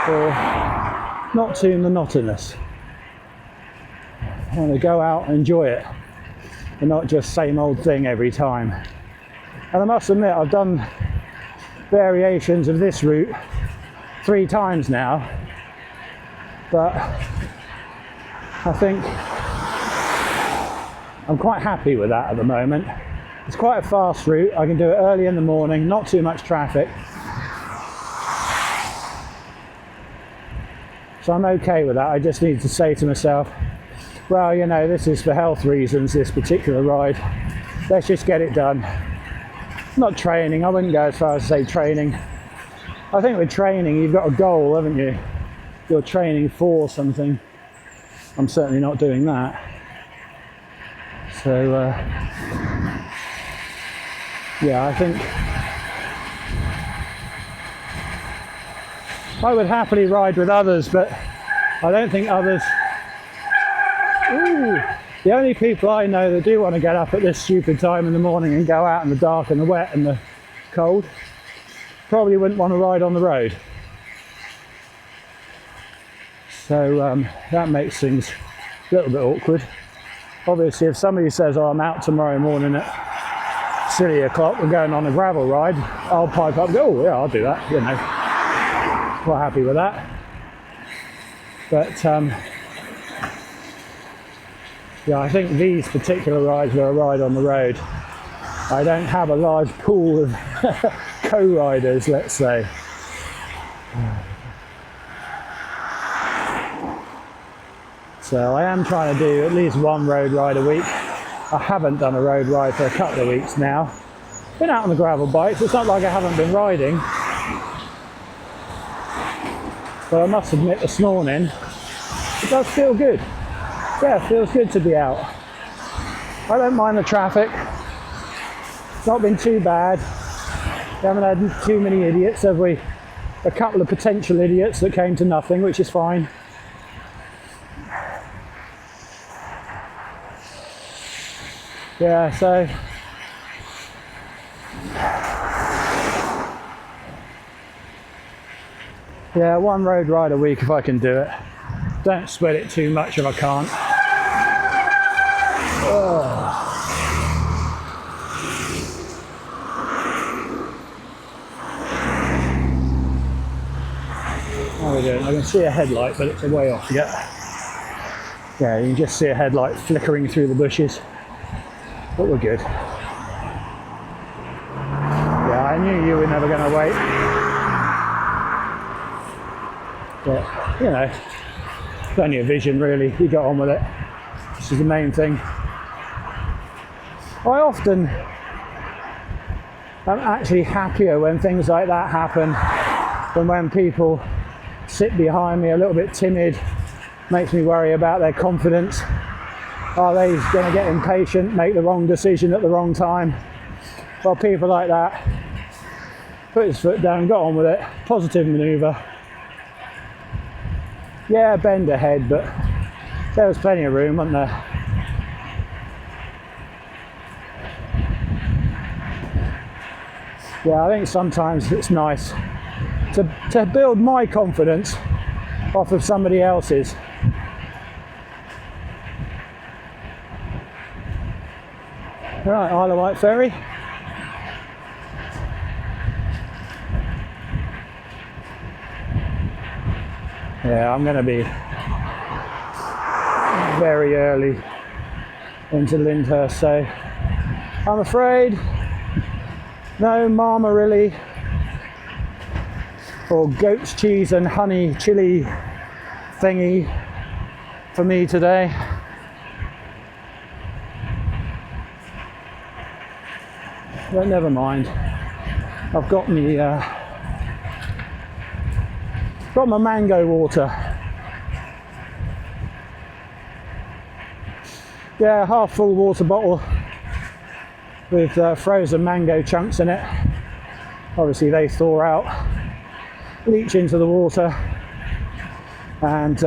or not too monotonous. I want to go out and enjoy it and not just same old thing every time. And I must admit, I've done variations of this route 3 times now, but I think I'm quite happy with that at the moment. It's quite a fast route. I can do it early in the morning, not too much traffic. So I'm okay with that. I just need to say to myself, well, you know, this is for health reasons, this particular ride. Let's just get it done. Not training, I wouldn't go as far as to say training. I think with training, you've got a goal, haven't you? You're training for something. I'm certainly not doing that. So, yeah, I think I would happily ride with others, but I don't think others... Ooh, the only people I know that do want to get up at this stupid time in the morning and go out in the dark and the wet and the cold probably wouldn't want to ride on the road. So that makes things a little bit awkward. Obviously, if somebody says, oh, I'm out tomorrow morning at silly o'clock, we're going on a gravel ride, I'll pipe up and go, oh yeah, I'll do that, you know. Quite happy with that. But yeah, I think these particular rides where I ride on the road, I don't have a large pool of co-riders, let's say. So I am trying to do at least one road ride a week. I haven't done a road ride for a couple of weeks now. Been out on the gravel bikes, it's not like I haven't been riding. But I must admit this morning, it does feel good. Yeah, it feels good to be out. I don't mind the traffic. It's not been too bad. We haven't had too many idiots, have we? A couple of potential idiots that came to nothing, which is fine. Yeah, so yeah, one road ride a week if I can do it. Don't sweat it too much if I can't. How are we doing? I can see a headlight, but it's a way off yet. Yeah, you can just see a headlight flickering through the bushes. But we're good. Yeah, I knew you were never going to wait. But, you know, it's only a vision really. You got on with it. This is the main thing. I often am actually happier when things like that happen than when people sit behind me a little bit timid. Makes me worry about their confidence. Are they going to get impatient, make the wrong decision at the wrong time? Well, people like that put his foot down, got on with it, positive manoeuvre. Yeah, bend ahead, but there was plenty of room, wasn't there? Yeah, I think sometimes it's nice to build my confidence off of somebody else's. Right, Isle of Wight ferry. Yeah, I'm going to be very early into Lyndhurst, so I'm afraid no marmarilli or goat's cheese and honey chili thingy for me today. But never mind. I've got me got my mango water. Yeah, half full water bottle with frozen mango chunks in it. Obviously they thaw out, leach into the water, And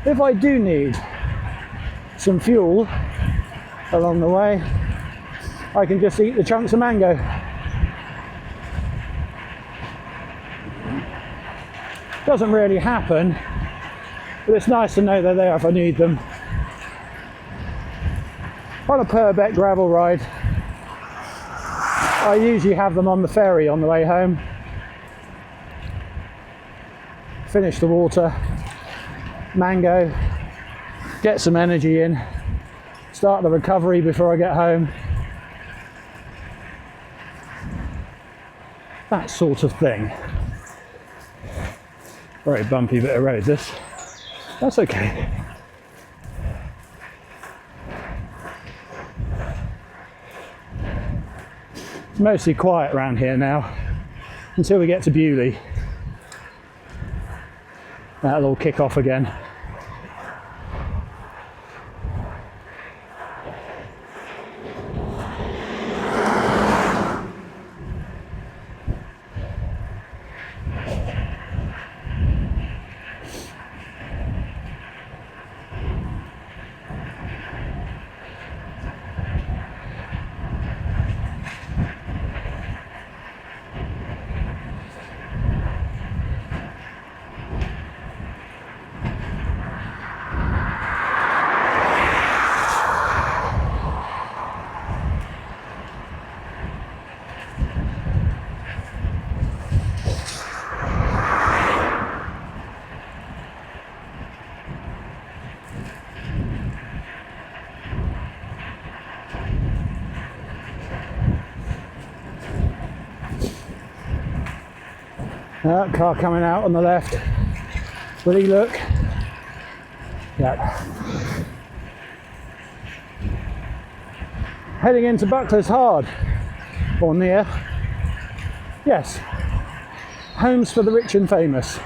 if I do need some fuel along the way, I can just eat the chunks of mango. Doesn't really happen, but it's nice to know they're there if I need them. On a Purbeck gravel ride, I usually have them on the ferry on the way home. Finish the water, mango, get some energy in, start the recovery before I get home. That sort of thing. Very bumpy bit of road this. That's okay. It's mostly quiet around here now until we get to Bewley. That'll all kick off again. Car coming out on the left. Will he look? Yep. Heading into Buckler's Hard, or near. Yes. Homes for the rich and famous.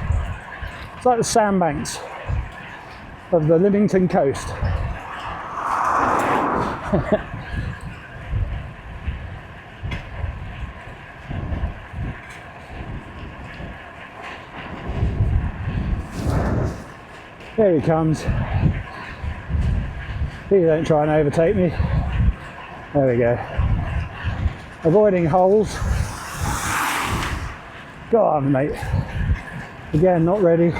It's like the sandbanks of the Lymington coast. Here he comes. Please don't try and overtake me. There we go. Avoiding holes. Go on, mate. Again, not ready.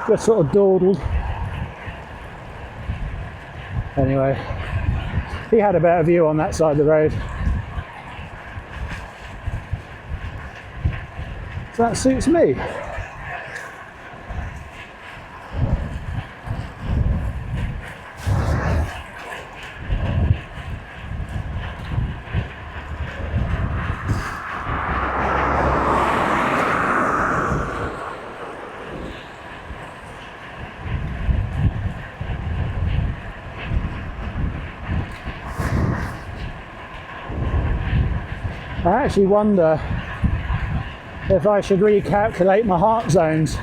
Just sort of dawdled. Anyway, he had a better view on that side of the road. So that suits me. I actually wonder if I should recalculate my heart zones.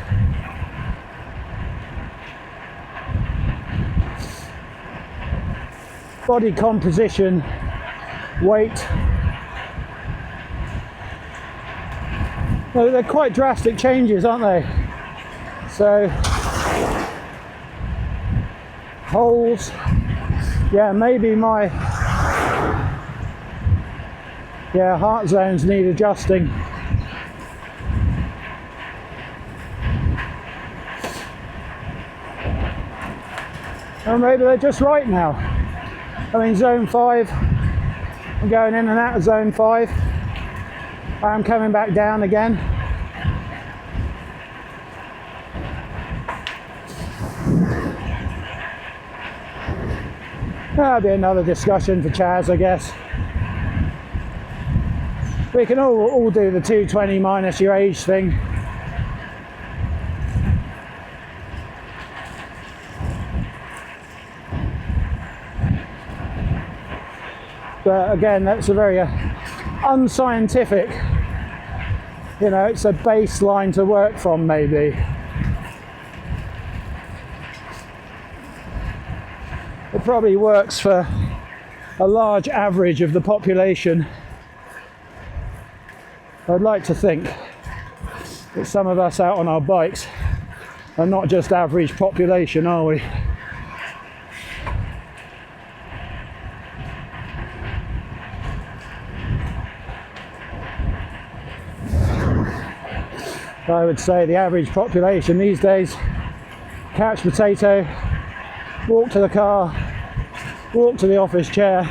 Body composition, weight. Well, they're quite drastic changes, aren't they? So, holes. Yeah, maybe my heart zones need adjusting. Or maybe they're just right now. I'm in zone 5. I'm going in and out of zone 5. I'm coming back down again. That'll be another discussion for Chaz, I guess. We can all do the 220 minus your age thing. But again, that's a very unscientific, it's a baseline to work from maybe. It probably works for a large average of the population. I'd like to think. But some of us out on our bikes are not just average population, are we? I would say the average population these days, couch potato, walk to the car, walk to the office chair,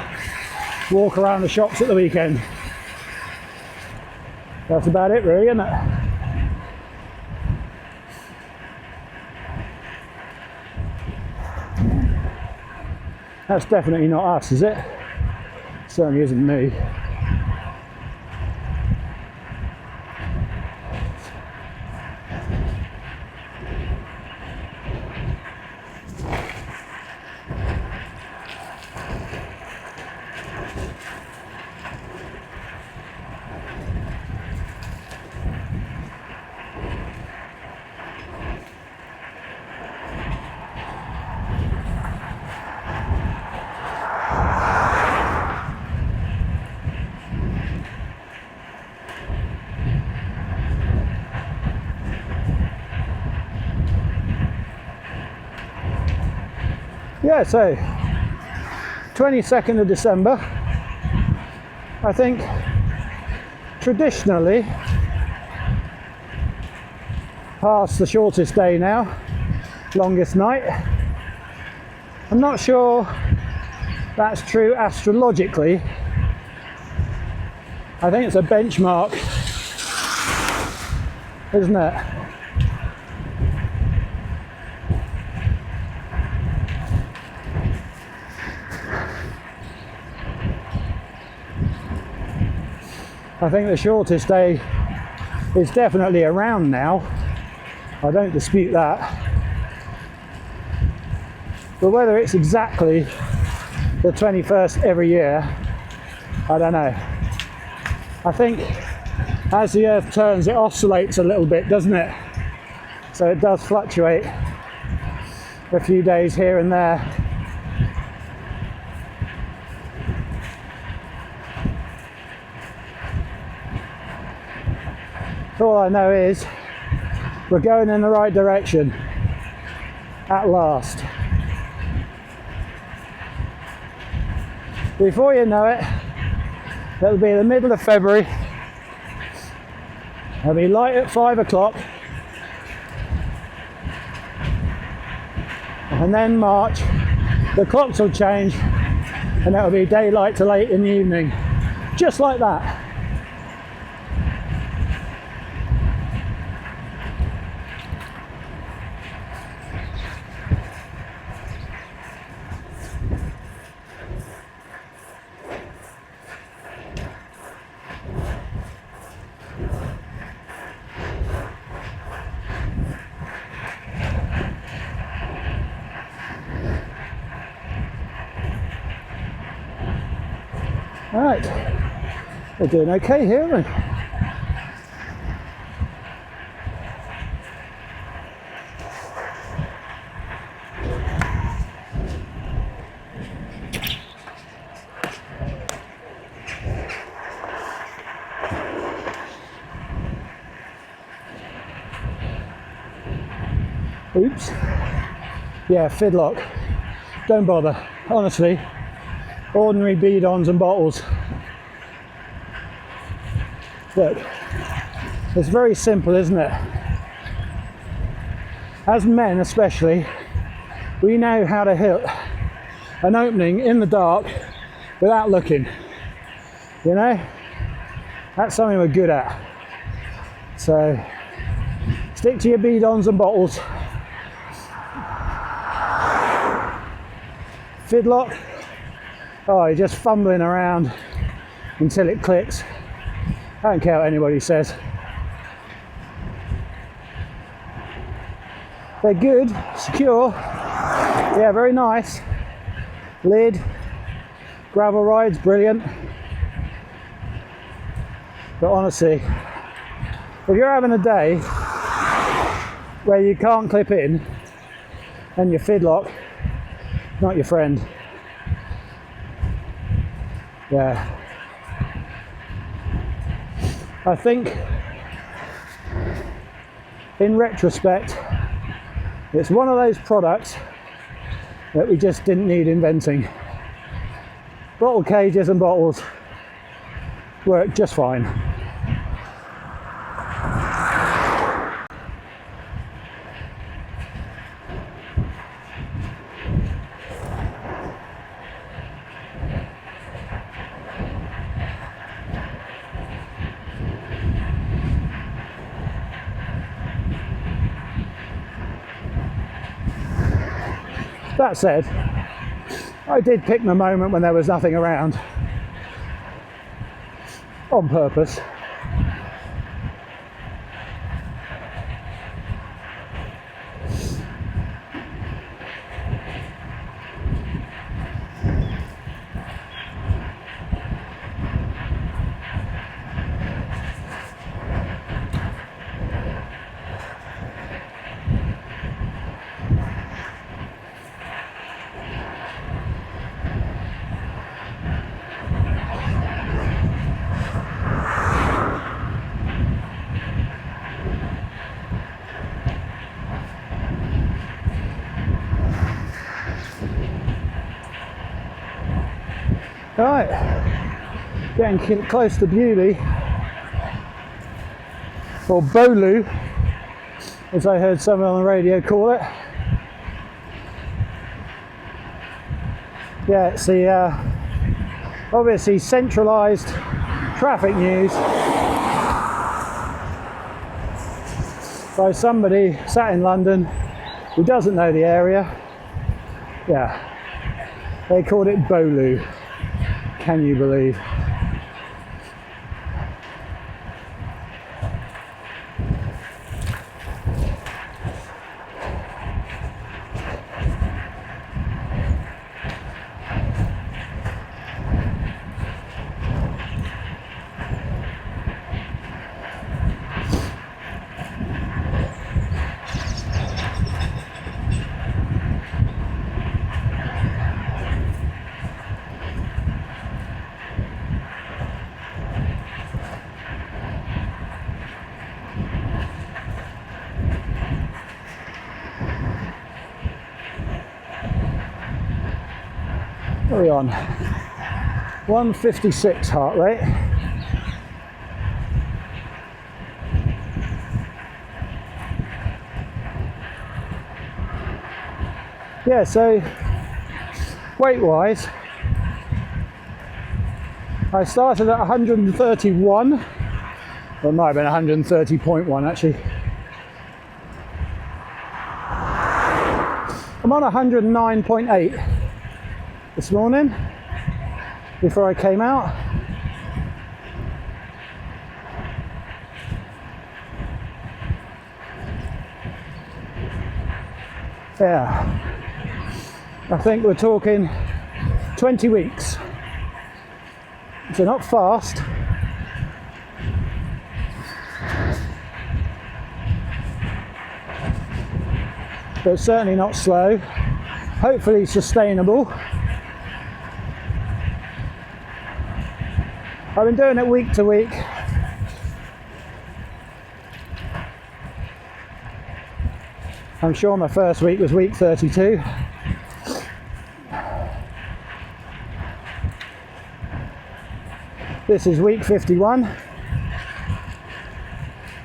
walk around the shops at the weekend. That's about it really, isn't it? That's definitely not us, is it? Certainly isn't me. Yeah, so 22nd of December, I think traditionally past the shortest day now, longest night. I'm not sure that's true astrologically. I think it's a benchmark, isn't it? I think the shortest day is definitely around now. I don't dispute that. But whether it's exactly the 21st every year, I don't know. I think as the Earth turns, it oscillates a little bit, doesn't it? So it does fluctuate a few days here and there. All I know is we're going in the right direction at last. Before you know it, it'll be the middle of February. It'll be light at 5 o'clock. And then March, the clocks will change and it'll be daylight to late in the evening. Just like that. Right, we're doing okay here, aren't we? Oops. Yeah, fidlock. Don't bother, honestly. Ordinary bidons and bottles. Look, it's very simple, isn't it? As men especially, we know how to hit an opening in the dark without looking. You know? That's something we're good at. So, stick to your bidons and bottles. Fidlock. Oh, you're just fumbling around until it clicks. I don't care what anybody says. They're good, secure. Yeah, very nice. Lid, gravel rides, brilliant. But honestly, if you're having a day where you can't clip in and your fidlock, not your friend. Yeah. I think in retrospect, it's one of those products that we just didn't need inventing. Bottle cages and bottles work just fine. That said, I did pick the moment when there was nothing around on purpose. Right, getting close to Bewley, or Bolu, as I heard someone on the radio call it. Yeah, it's the obviously centralised traffic news by somebody sat in London who doesn't know the area. Yeah, they called it Bolu. Can you believe? What are we on? 156 heart rate. Yeah, so weight wise, I started at 131, well, it might have been 130.1 actually. I'm on 109.8 this morning before I came out. Yeah, I think we're talking 20 weeks. So not fast, but certainly not slow. Hopefully sustainable. I've been doing it week to week. I'm sure my first week was week 32. This is week 51.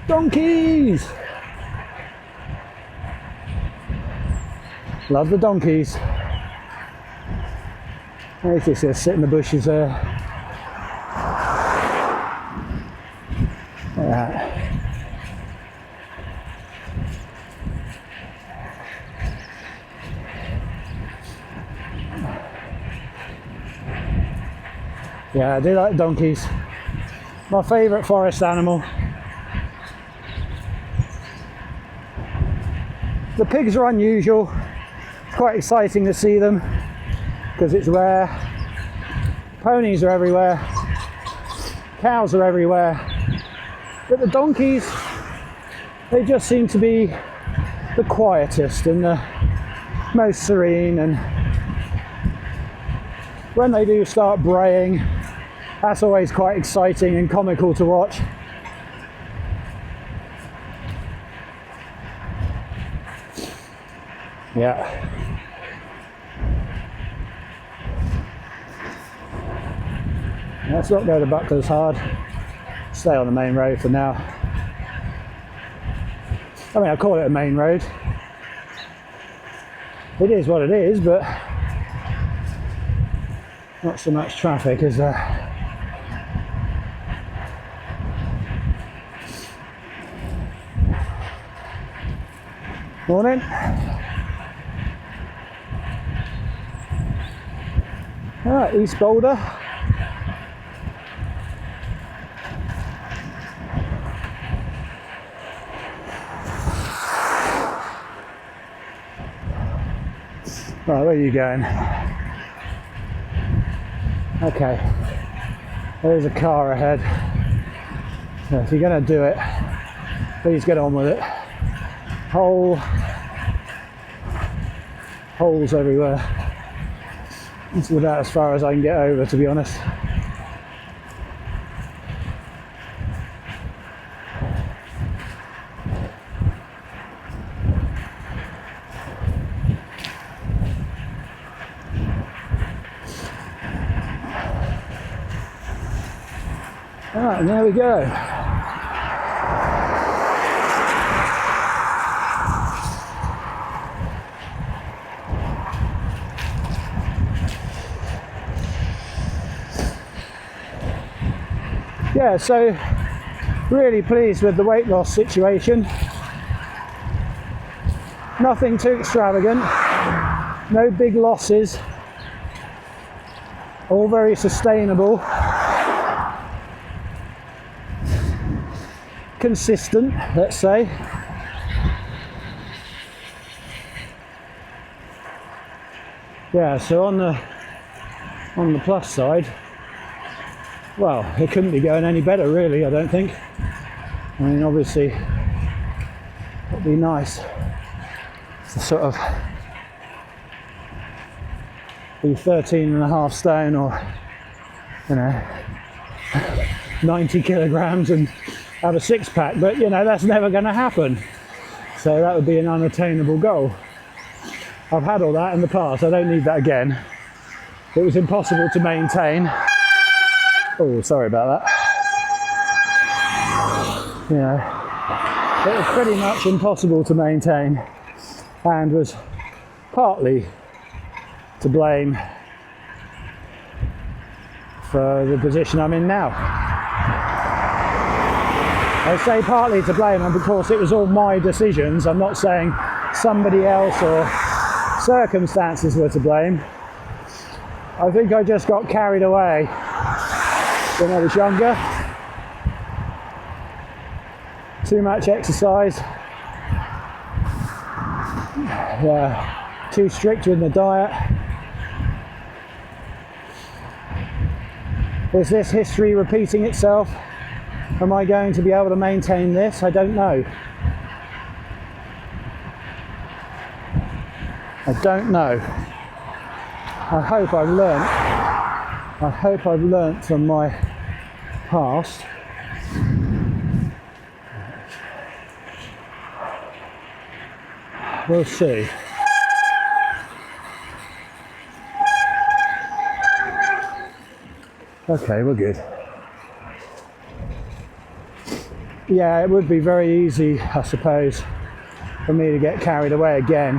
Donkeys! Love the donkeys. They just sit in the bushes there. Yeah, I do like donkeys. My favourite forest animal. The pigs are unusual. It's quite exciting to see them because it's rare. Ponies are everywhere. Cows are everywhere. But the donkeys, they just seem to be the quietest and the most serene, and when they do start braying, that's always quite exciting and comical to watch. Yeah. Let's not go to Bucklers hard. Stay on the main road for now. I mean, I call it a main road. It is what it is, but not so much traffic as there. Morning. Alright, East Boulder. Right, where are you going? Okay, there's a car ahead. So if you're going to do it, please get on with it. Holes everywhere. This is about as far as I can get over, to be honest. Alright, and there we go. Yeah, so really pleased with the weight loss situation. Nothing too extravagant, no big losses, all very sustainable. Consistent, let's say. Yeah, so on the plus side, well, it couldn't be going any better, really, I don't think. I mean, obviously, it'd be nice to sort of be 13.5 stone, or, you know, 90 kilograms and have a six-pack, but you know, that's never going to happen. So that would be an unattainable goal. I've had all that in the past, I don't need that again. It was impossible to maintain. Oh, sorry about that. You know, it was pretty much impossible to maintain, and was partly to blame for the position I'm in now. I say partly to blame, and of course it was all my decisions. I'm not saying somebody else or circumstances were to blame. I think I just got carried away when I was younger. Too much exercise. Yeah, too strict with the diet. Is this history repeating itself? Am I going to be able to maintain this? I don't know. I don't know. I hope I've learnt from my past. We'll see. Okay, we're good. Yeah, it would be very easy, I suppose, for me to get carried away again.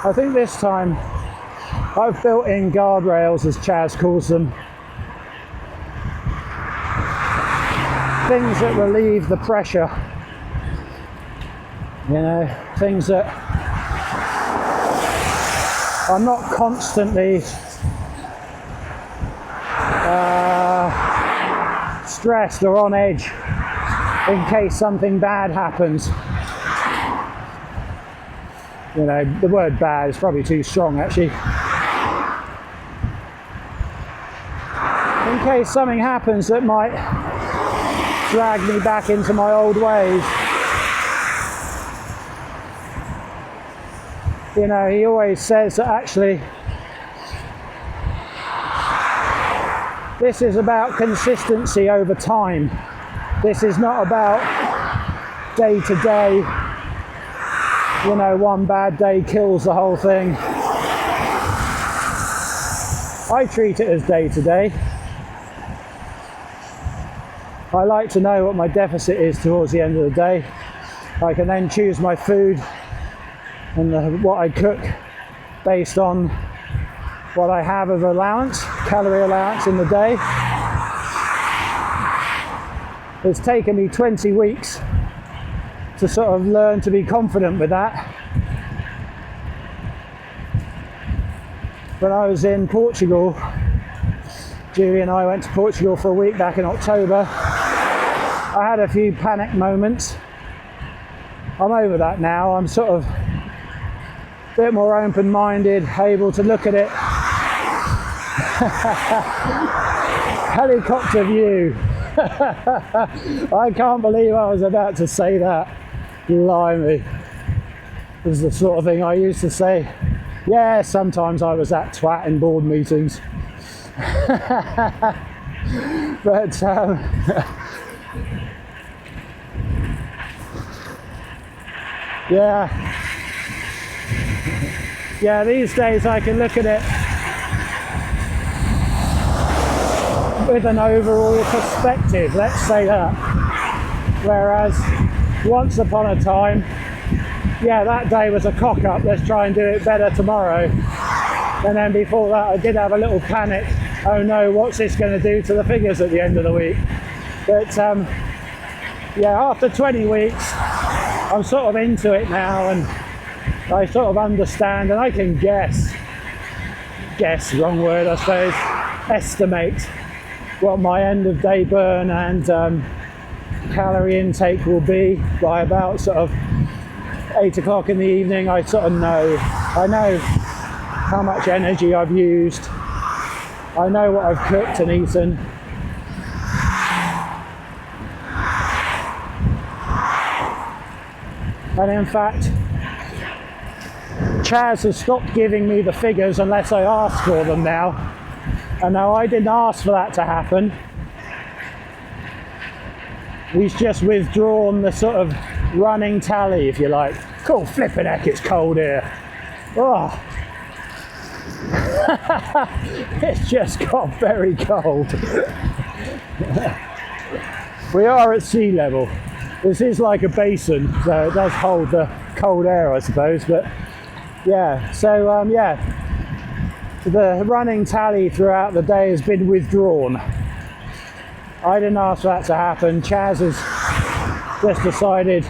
I think this time I've built in guardrails, as Chaz calls them. Things that relieve the pressure. You know, things that I'm not constantly stressed or on edge in case something bad happens. You know, the word bad is probably too strong, actually. In case something happens that might drag me back into my old ways. You know, he always says that actually this is about consistency over time. This is not about day to day, you know, one bad day kills the whole thing. I treat it as day to day. I like to know what my deficit is towards the end of the day. I can then choose my food and what I cook based on what I have of allowance, calorie allowance in the day. It's taken me 20 weeks to sort of learn to be confident with that. When I was in Portugal, Julie and I went to Portugal for a week back in October. I had a few panic moments. I'm over that now. I'm sort of a bit more open-minded, able to look at it. Helicopter view. I can't believe I was about to say that. Blimey. This is the sort of thing I used to say. Yeah, sometimes I was that twat in board meetings. But yeah, these days I can look at it with an overall perspective, let's say that. Whereas once upon a time, yeah, that day was a cock up, let's try and do it better tomorrow. And then before that I did have a little panic, oh no, what's this going to do to the figures at the end of the week? But yeah, after 20 weeks I'm sort of into it now, and I sort of understand, and I can guess, wrong word I suppose, estimate what my end of day burn and calorie intake will be by about sort of 8 o'clock in the evening. I sort of know, I know how much energy I've used, I know what I've cooked and eaten. And in fact, Chaz has stopped giving me the figures unless I ask for them now. And now I didn't ask for that to happen. He's just withdrawn the sort of running tally, if you like. Cool, flippin' heck, it's cold here. Oh. It's just got very cold. We are at sea level. This is like a basin, so it does hold the cold air, I suppose. But yeah, so yeah, the running tally throughout the day has been withdrawn. I didn't ask for that to happen. Chaz has just decided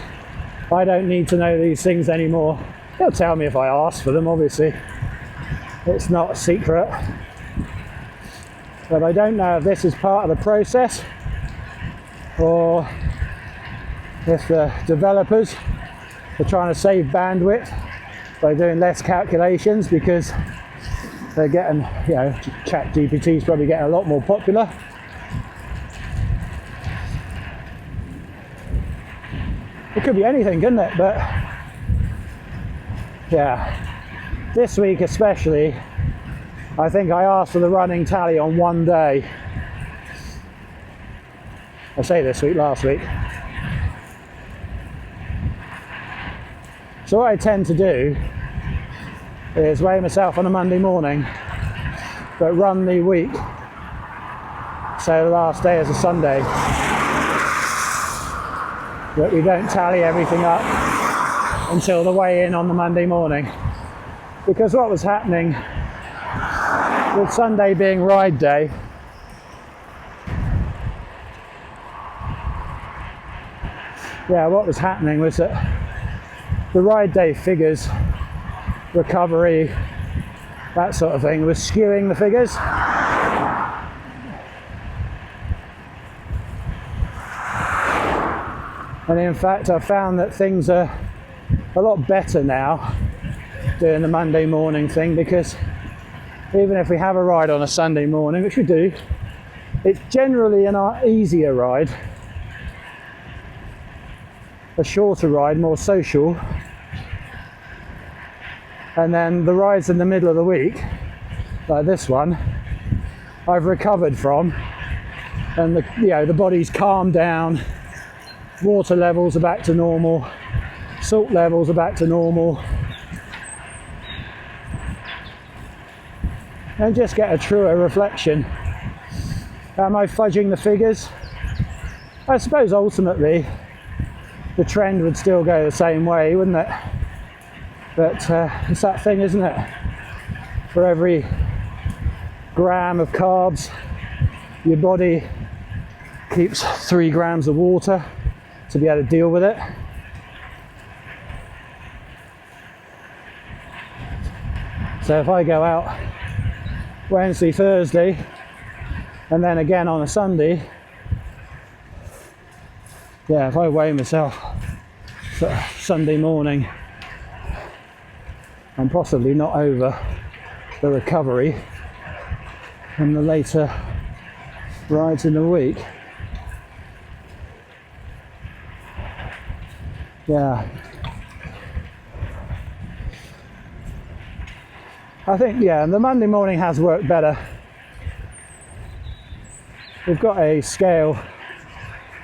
I don't need to know these things anymore. He'll tell me if I ask for them, obviously. It's not a secret. But I don't know if this is part of the process or if the developers are trying to save bandwidth by doing less calculations because they're getting, you know, ChatGPT is probably getting a lot more popular. It could be anything, couldn't it? But yeah, this week especially, I think I asked for the running tally on one day. I say this week, last week. So what I tend to do is weigh myself on a Monday morning, but run the week. So the last day is a Sunday. But we don't tally everything up until the weigh-in on the Monday morning. Because what was happening with Sunday being ride day, yeah, what was happening was that the ride day figures, recovery, that sort of thing, was skewing the figures. And in fact, I found that things are a lot better now doing the Monday morning thing, because even if we have a ride on a Sunday morning, which we do, it's generally an easier ride, a shorter ride, more social. And then the rides in the middle of the week, like this one, I've recovered from, and the body's calmed down, water levels are back to normal, salt levels are back to normal, and just get a truer reflection. Am I fudging the figures? I suppose ultimately the trend would still go the same way, wouldn't it? But it's that thing, isn't it? For every gram of carbs, your body keeps 3 grams of water to be able to deal with it. So if I go out Wednesday, Thursday, and then again on a Sunday, yeah, if I weigh myself Sunday morning, I'm possibly not over the recovery and the later rides in the week. Yeah. I think, yeah, the Monday morning has worked better. We've got a scale.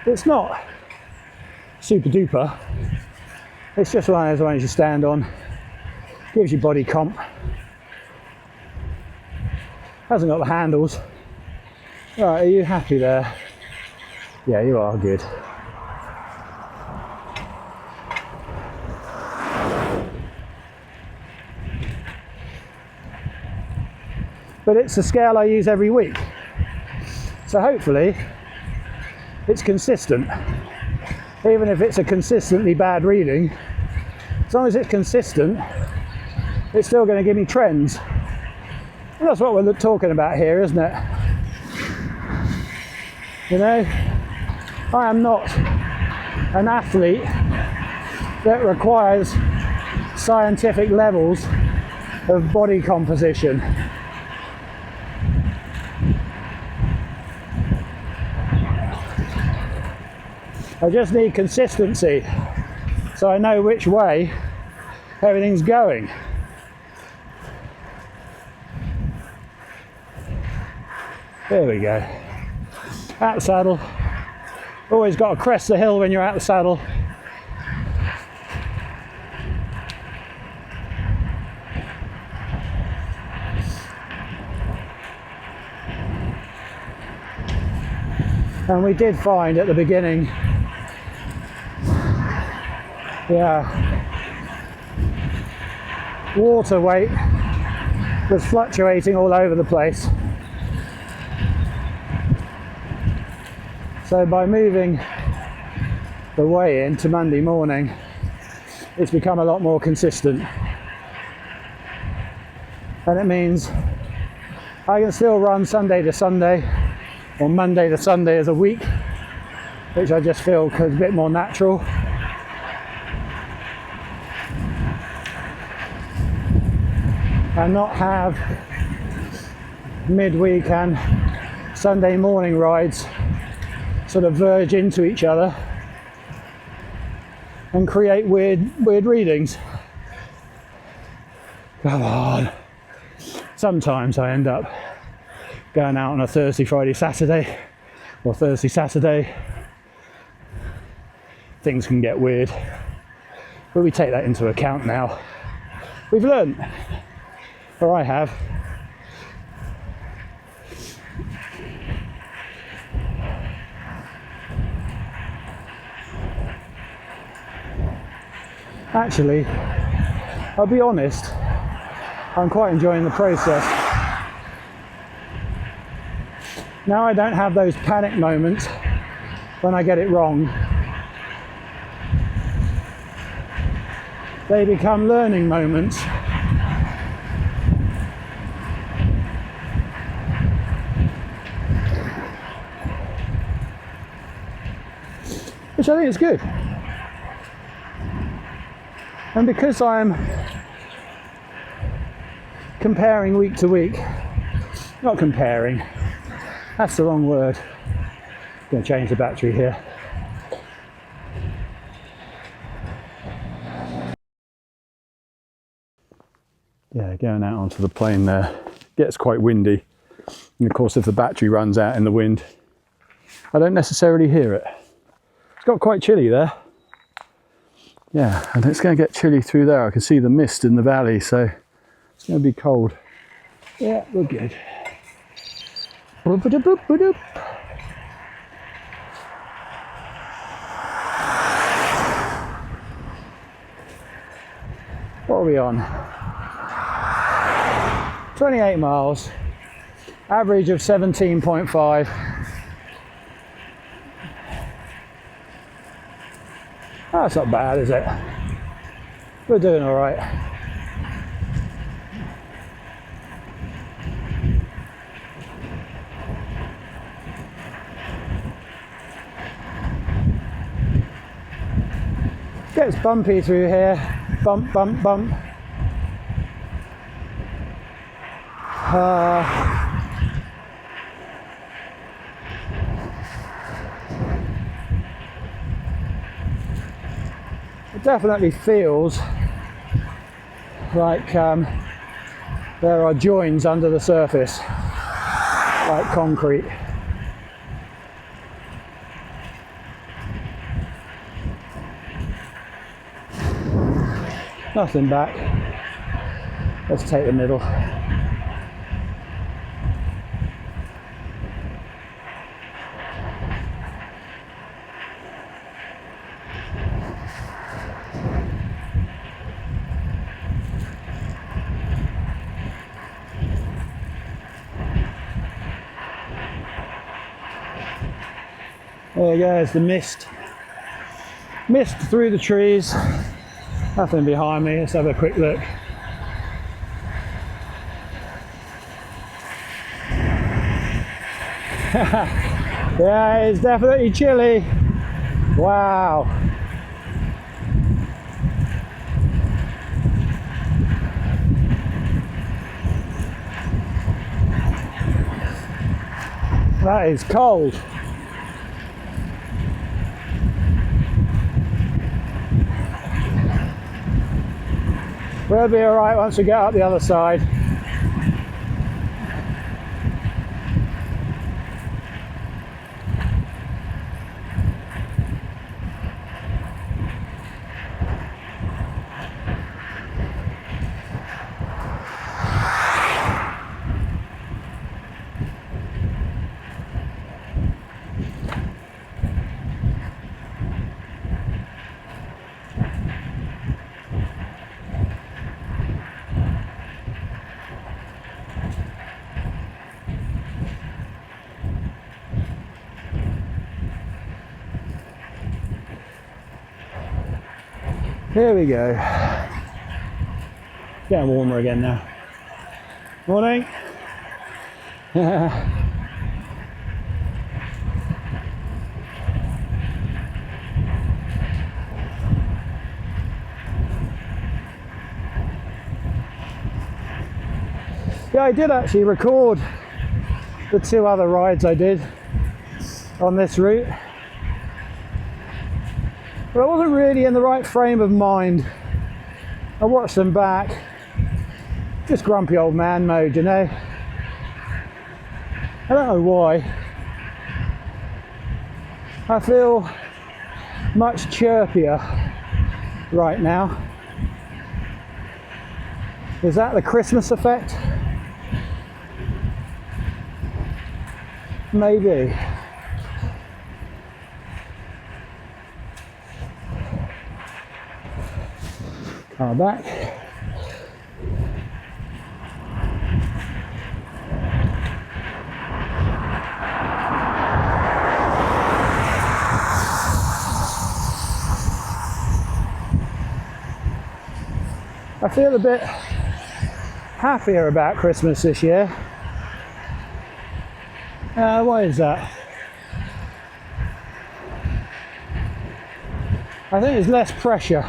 It's not super duper. It's just one of those ones you stand on. Gives you body comp. Hasn't got the handles. Right, are you happy there? Yeah, you are, good. But it's a scale I use every week. So hopefully it's consistent. Even if it's a consistently bad reading, as long as it's consistent, it's still going to give me trends. And that's what we're talking about here, isn't it? You know, I am not an athlete that requires scientific levels of body composition. I just need consistency, so I know which way everything's going. There we go. Out the saddle. Always got to crest the hill when you're out the saddle. And we did find at the beginning, yeah, water weight was fluctuating all over the place. So by moving the weigh-in to Monday morning, it's become a lot more consistent. And it means I can still run Sunday to Sunday, or Monday to Sunday as a week, which I just feel is a bit more natural. And not have midweek and Sunday morning rides sort of verge into each other and create weird readings. Come on. Sometimes I end up going out on a Thursday, Friday, Saturday, or Thursday, Saturday. Things can get weird, but we take that into account now. We've learned, or I have. Actually, I'll be honest, I'm quite enjoying the process. Now I don't have those panic moments when I get it wrong. They become learning moments. Which I think is good. And because I'm comparing week to week, not comparing, that's the wrong word. I'm going to change the battery here. Yeah, going out onto the plain there gets quite windy. And of course, if the battery runs out in the wind, I don't necessarily hear it. It's got quite chilly there. Yeah, and it's going to get chilly through there. I can see the mist in the valley, so it's going to be cold. Yeah, we're good. Boop-a-doop-boop-a-doop. What are we on? 28 miles, average of 17.5. That's not bad, is it? We're doing all right. Gets bumpy through here. Bump, bump, bump. It definitely feels like there are joins under the surface, like concrete. Nothing back. Let's take the middle. There you go, there's the mist. Mist through the trees. Nothing behind me, let's have a quick look. Yeah, it's definitely chilly. Wow. That is cold. We'll be all right once we get up the other side. Here we go. Getting warmer again now. Morning. Yeah, I did actually record the 2 other rides I did on this route. But I wasn't really in the right frame of mind. I watched them back. Just grumpy old man mode, you know. I don't know why. I feel much chirpier right now. Is that the Christmas effect? Maybe. Car back. I feel a bit happier about Christmas this year. Why is that? I think there's less pressure.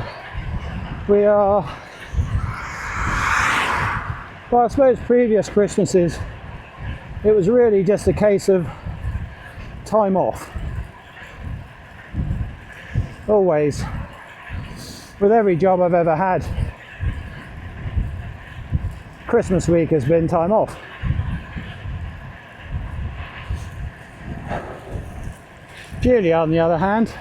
We are, well, I suppose previous Christmases, it was really just a case of time off. Always. With every job I've ever had, Christmas week has been time off. Julia, on the other hand,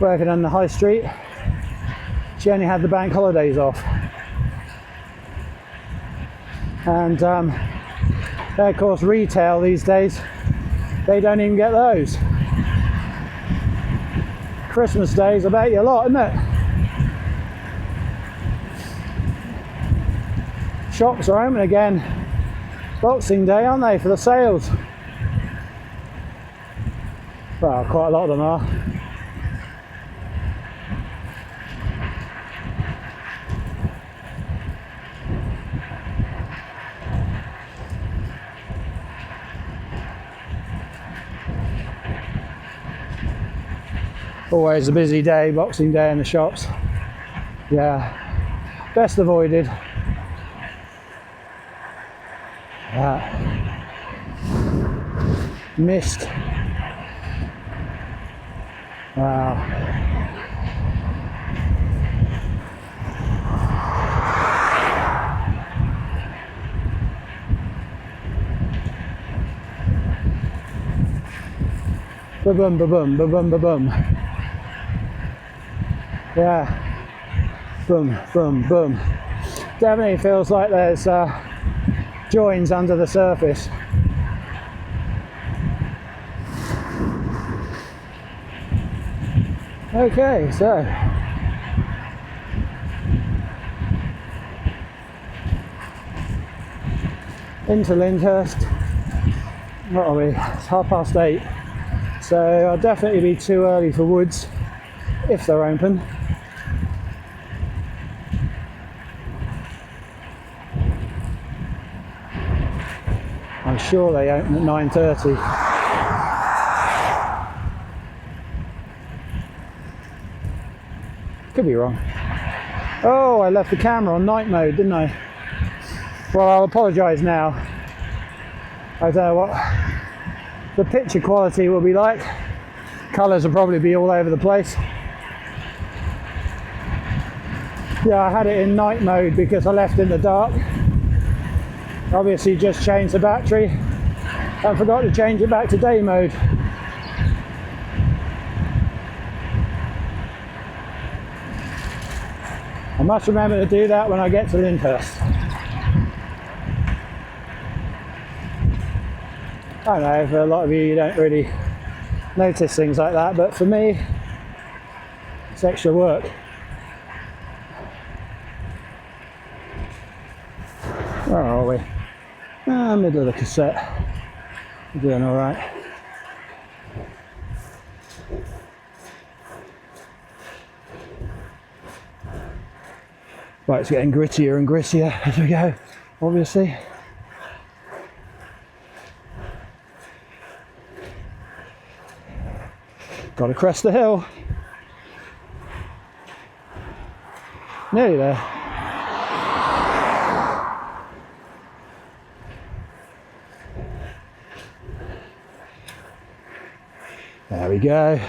working on the high street. She only had the bank holidays off. And of course, retail these days, they don't even get those. Christmas Day's about you a lot, isn't it? Shops are open again. Boxing Day, aren't they, for the sales? Well, quite a lot of them are. Always a busy day, Boxing Day in the shops. Yeah, best avoided. Mist. Wow. Ba-boom, ba-boom, ba-boom, ba-boom. Yeah. Boom, boom, boom. Definitely feels like there's joins under the surface. Okay, so into Lyndhurst. What are we? It's 8:30. So I'll definitely be too early for Woods if they're open. I'm sure they open at 9:30. Could be wrong. Oh, I left the camera on night mode, didn't I? Well, I'll apologise now. I don't know what the picture quality will be like. Colours will probably be all over the place. Yeah, I had it in night mode because I left in the dark. Obviously just changed the battery and forgot to change it back to day mode. I must remember to do that when I get to Lyndhurst. I know, for a lot of you don't really notice things like that, but for me, it's extra work. Where are we? Middle of the cassette. We're doing all right. Right, it's getting grittier and grittier as we go, obviously. Got to crest the hill. Nearly there. There we go.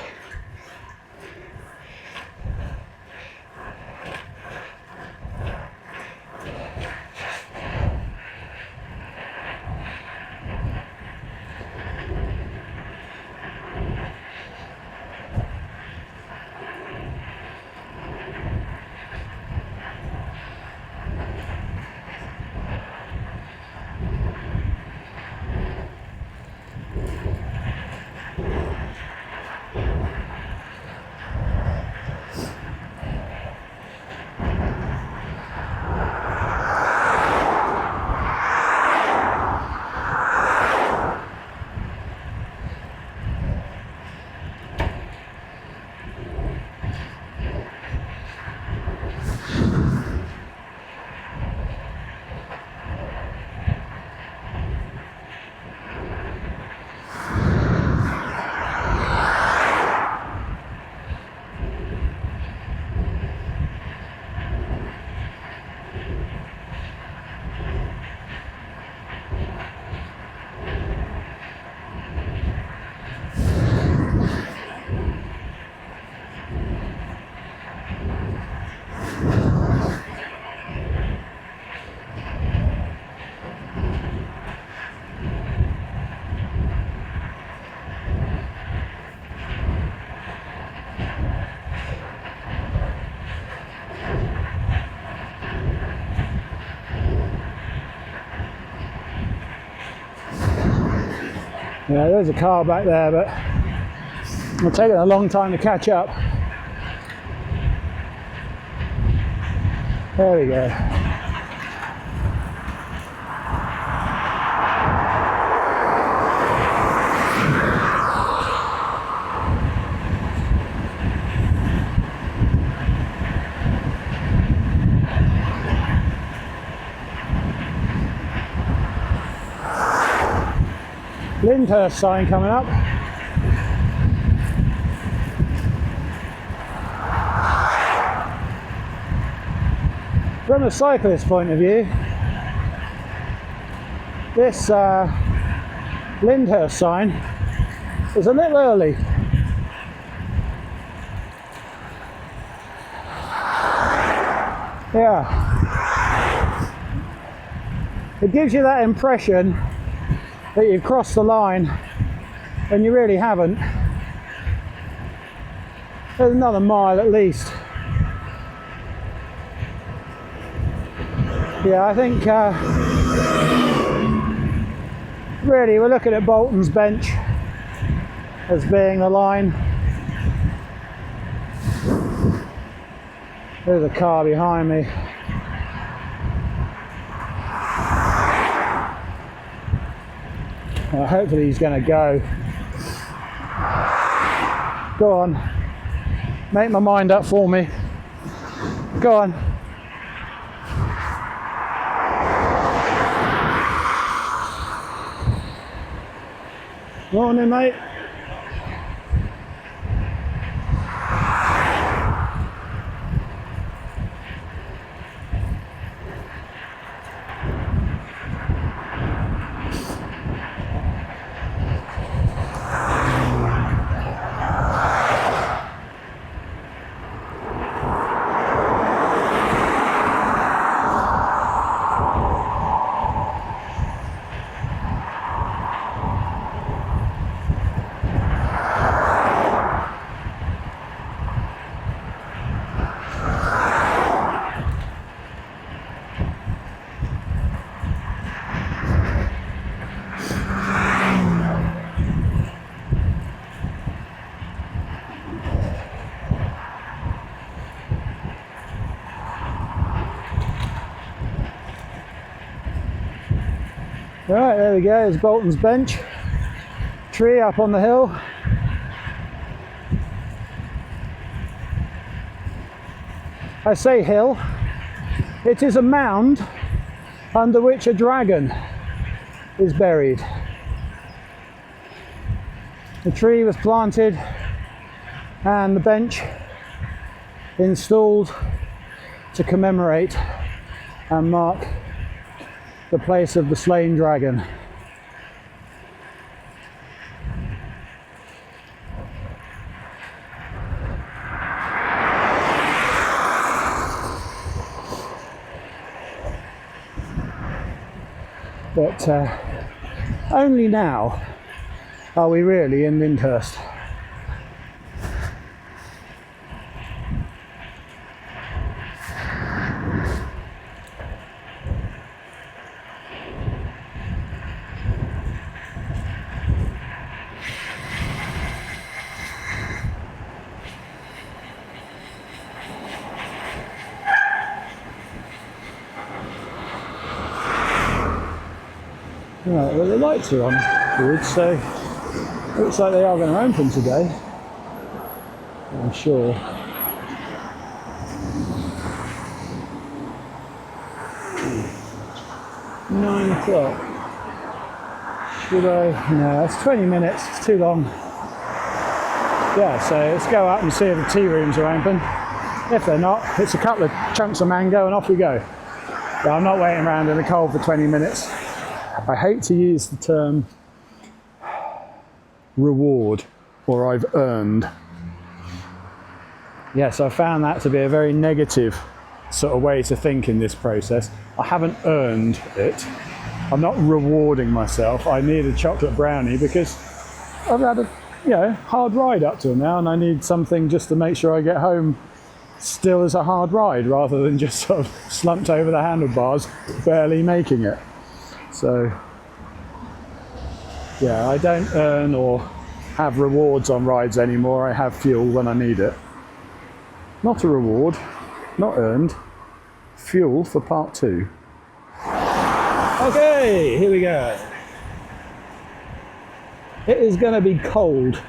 Yeah, there's a car back there, but it's taken a long time to catch up. There we go. Lyndhurst sign coming up. From a cyclist point of view, this Lyndhurst sign is a little early. Yeah. It gives you that impression that you've crossed the line when you really haven't. There's another mile at least. Yeah, I think really we're looking at Bolton's bench as being the line. There's a car behind me. Well, hopefully he's going to go. Go on. Make my mind up for me. Go on. Morning, mate. Right, there we go, there's Bolton's bench. Tree up on the hill. I say hill, it is a mound under which a dragon is buried. The tree was planted and the bench installed to commemorate and mark the place of the slain dragon. But only now are we really in Lyndhurst. Right, well the lights are on good, so it looks like they are going to open today, I'm sure. Nine o'clock. Should I? No, it's 20 minutes, it's too long. Yeah, so let's go up and see if the tea rooms are open. If they're not, it's a couple of chunks of mango and off we go. But I'm not waiting around in the cold for 20 minutes. I hate to use the term reward or I've earned. Yes, I found that to be a very negative sort of way to think in this process. I haven't earned it. I'm not rewarding myself. I need a chocolate brownie because I've had a hard ride up till now and I need something just to make sure I get home still as a hard ride rather than just sort of slumped over the handlebars, barely making it. So, Yeah, I don't earn or have rewards on rides anymore. I have fuel when I need it. Not a reward, not earned. Fuel for part 2. Okay, here we go. It is going to be cold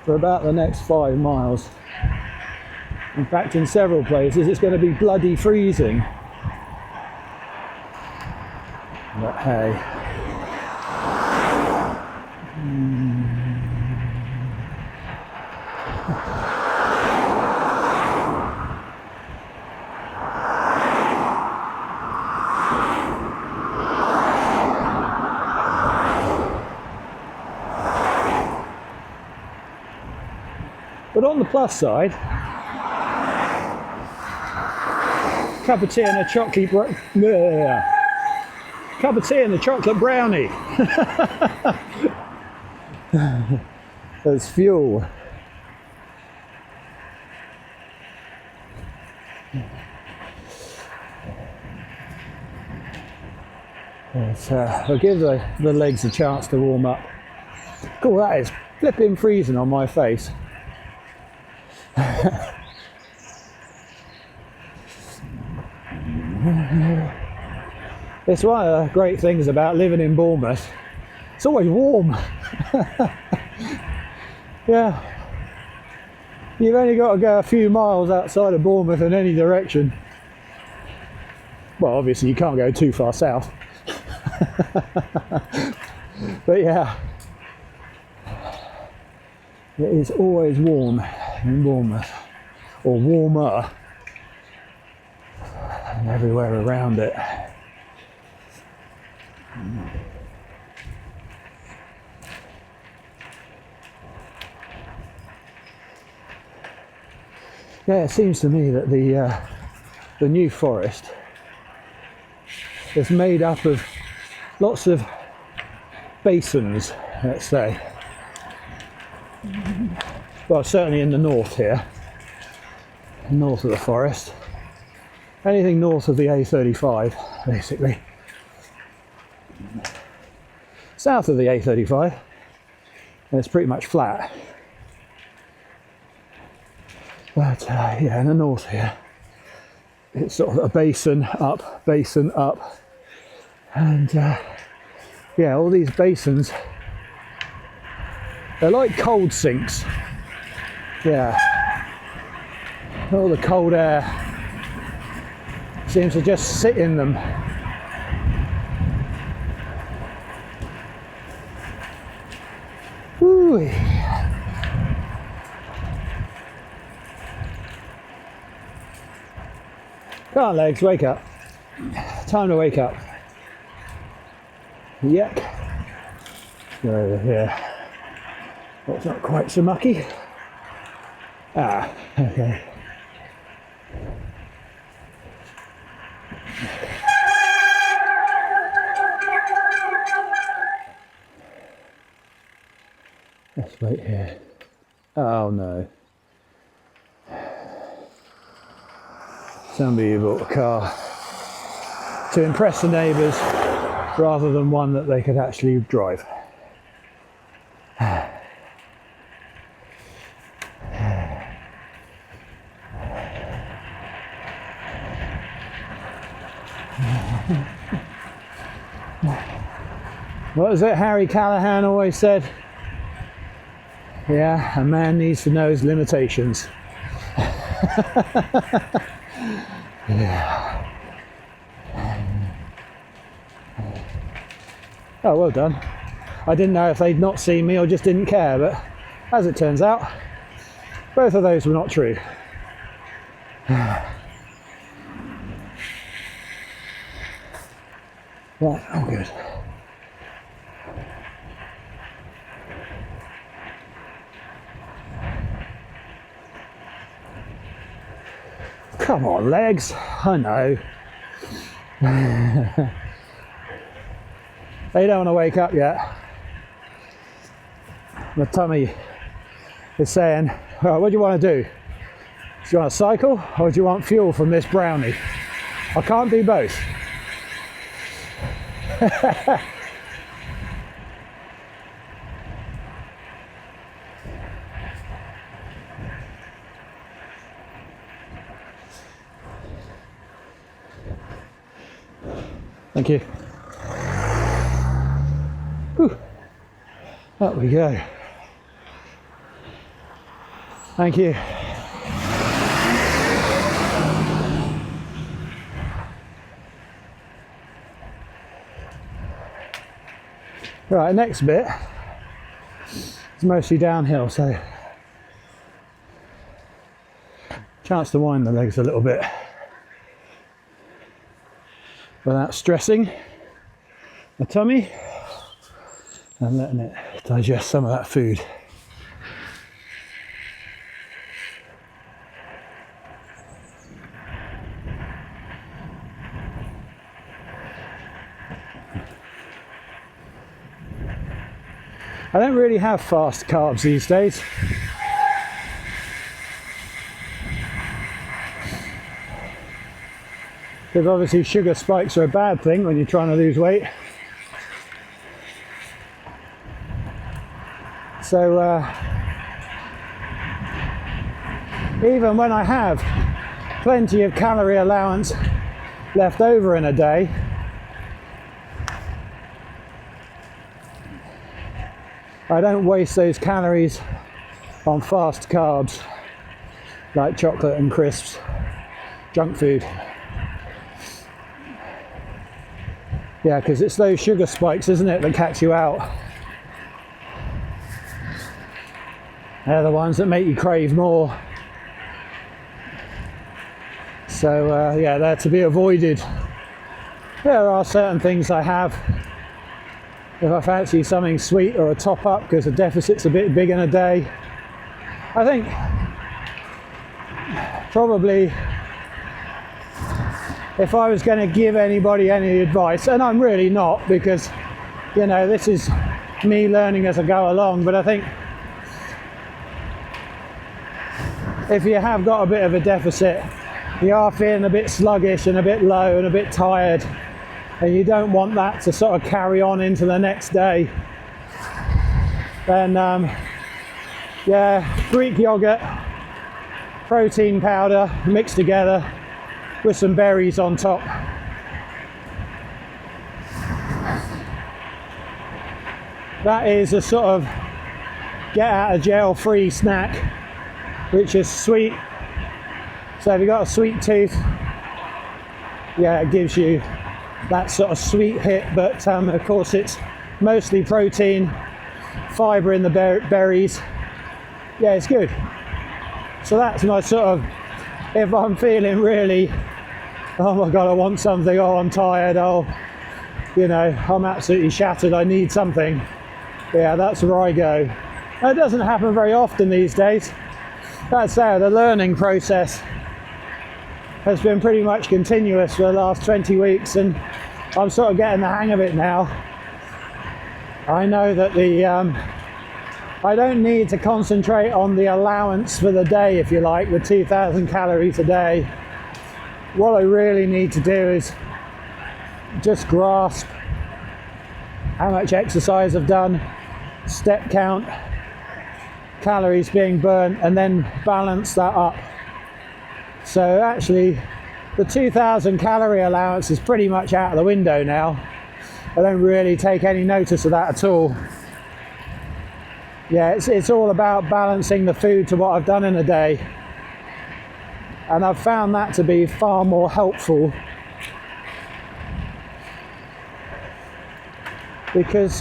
for about the next 5 miles. In fact, in several places it's going to be bloody freezing. But hey. But on the plus side, cup of tea and a chocolate cup of tea and a chocolate brownie. As fuel. I'll give the legs a chance to warm up. Cool, that is flipping freezing on my face. It's one of the great things about living in Bournemouth. It's always warm. Yeah. You've only got to go a few miles outside of Bournemouth in any direction. Well, obviously you can't go too far south. But yeah. It is always warm in Bournemouth. Or warmer. And everywhere around it. Yeah, it seems to me that the New Forest is made up of lots of basins, let's say. Well, certainly in the north here, north of the forest. Anything north of the A35, basically. South of the A35, and it's pretty much flat. But yeah, in the north here, it's sort of a basin up, and yeah, all these basins, they're like cold sinks. Yeah, all the cold air seems to just sit in them. Woo. Come on, legs, wake up. Time to wake up. Yuck. Go over here. Well, it's not quite so mucky. Ah, okay. Let's wait here. Oh no. Somebody bought a car to impress the neighbours rather than one that they could actually drive. What was it Harry Callahan always said? Yeah, a man needs to know his limitations. Yeah. Oh, well done. I didn't know if they'd not seen me or just didn't care, but as it turns out, both of those were not true. Right, all good. Come on, legs. I know. They don't want to wake up yet. My tummy is saying, well, what do you want to do? Do you want to cycle or do you want fuel from this brownie? I can't do both. Thank you. Whew. Up we go. Thank you. Right, next bit is mostly downhill, so chance to wind the legs a little bit without stressing the tummy and letting it digest some of that food. I don't really have fast carbs these days. Because obviously sugar spikes are a bad thing when you're trying to lose weight. So even when I have plenty of calorie allowance left over in a day, I don't waste those calories on fast carbs like chocolate and crisps, junk food. Yeah, because it's those sugar spikes, isn't it, that catch you out. They're the ones that make you crave more. So yeah, they're to be avoided. There are certain things I have. If I fancy something sweet or a top up because the deficit's a bit big in a day, I think probably if I was going to give anybody any advice, and I'm really not, because you know this is me learning as I go along, but I think if you have got a bit of a deficit, you are feeling a bit sluggish and a bit low and a bit tired, and you don't want that to sort of carry on into the next day, then yeah, Greek yogurt, protein powder mixed together with some berries on top. That is a sort of get out of jail free snack, which is sweet. So if you've got a sweet tooth, yeah, it gives you that sort of sweet hit, but of course it's mostly protein, fibre in the berries. Yeah, it's good. So that's my sort of, if I'm feeling really, oh my god, I want something, oh I'm tired, oh, you know, I'm absolutely shattered, I need something. Yeah, that's where I go. That doesn't happen very often these days. That's how the learning process has been pretty much continuous for the last 20 weeks, and I'm sort of getting the hang of it now. I know that I don't need to concentrate on the allowance for the day, if you like, the 2,000 calories a day. What I really need to do is just grasp how much exercise I've done, step count, calories being burnt, and then balance that up. So actually the 2,000 calorie allowance is pretty much out of the window now. I don't really take any notice of that at all. Yeah, it's all about balancing the food to what I've done in a day, and I've found that to be far more helpful, because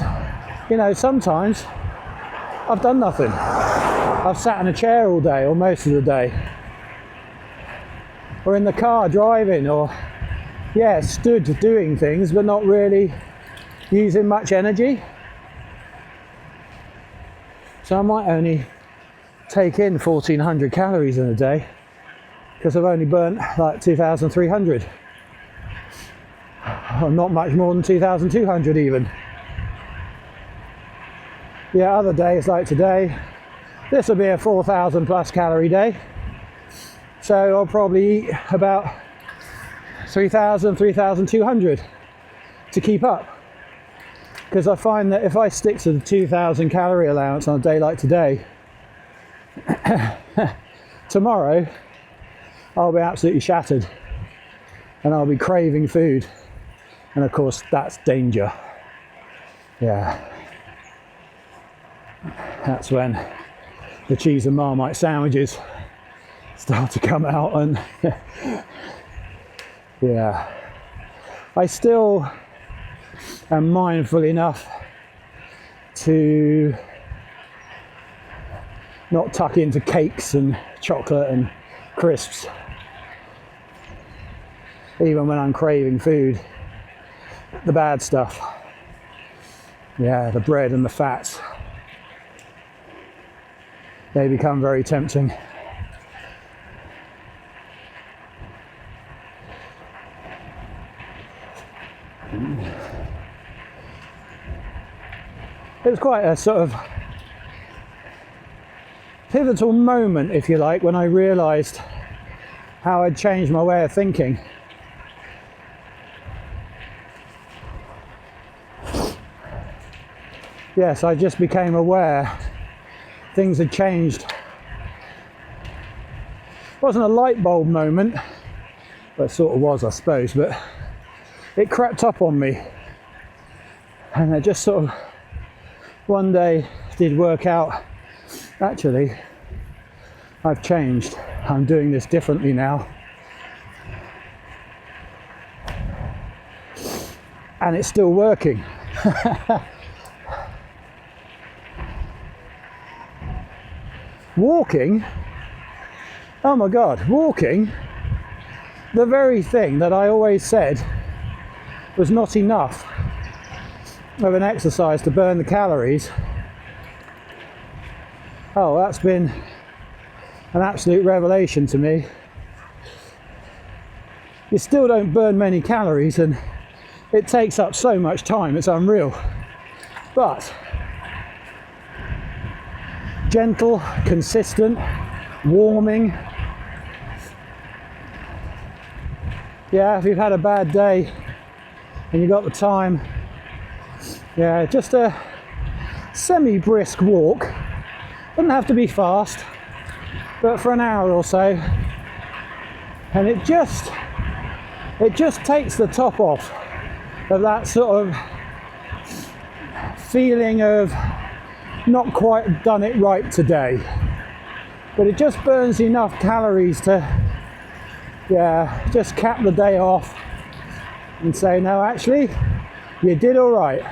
you know sometimes I've done nothing. I've sat in a chair all day or most of the day, or in the car driving, or yeah, stood doing things but not really using much energy. So I might only take in 1,400 calories in a day because I've only burnt like 2,300, or not much more than 2,200 even. Yeah, other days like today, this will be a 4,000 plus calorie day, so I'll probably eat about 3,000, 3,200 to keep up. Because I find that if I stick to the 2,000 calorie allowance on a day like today, tomorrow I'll be absolutely shattered and I'll be craving food. And of course, that's danger. Yeah. That's when the cheese and Marmite sandwiches start to come out, and yeah. I still am mindful enough to not tuck into cakes and chocolate and crisps, even when I'm craving food. The bad stuff, yeah, the bread and the fats, they become very tempting. It was quite a sort of pivotal moment, if you like, when I realised how I'd changed my way of thinking. Yes, I just became aware things had changed. It wasn't a light bulb moment, but it sort of was, I suppose, but it crept up on me. And I just sort of one day did work out, actually, I've changed. I'm doing this differently now. And it's still working. Walking, oh my God, walking, the very thing that I always said was not enough of an exercise to burn the calories. Oh, that's been an absolute revelation to me. You still don't burn many calories, and it takes up so much time, it's unreal. But gentle, consistent, warming. Yeah, if you've had a bad day and you've got the time, yeah, just a semi-brisk walk. Doesn't have to be fast, but for an hour or so. And it just takes the top off of that sort of feeling of not quite done it right today, but it just burns enough calories to, yeah, just cap the day off and say, no, actually, you did all right.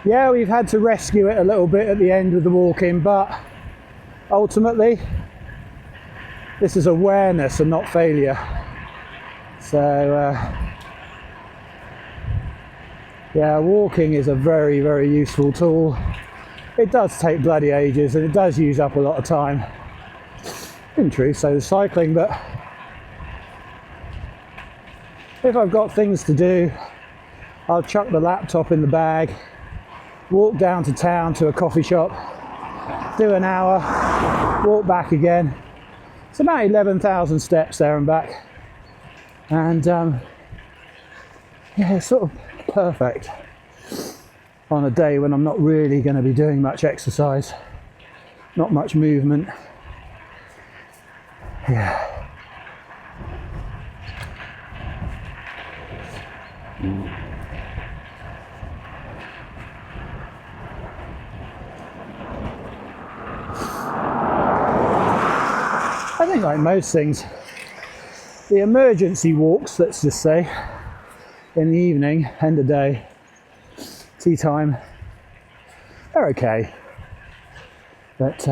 Yeah, we've had to rescue it a little bit at the end of the walk-in, but ultimately, this is awareness and not failure. So, yeah, walking is a very, very useful tool. It does take bloody ages and it does use up a lot of time. In truth, so does cycling, but if I've got things to do, I'll chuck the laptop in the bag, walk down to town to a coffee shop, do an hour, walk back again. It's about 11,000 steps there and back. And yeah, it's sort of perfect on a day when I'm not really going to be doing much exercise, not much movement. Yeah. I think, like most things, the emergency walks, let's just say, in the evening, end of day, tea time, they're okay. But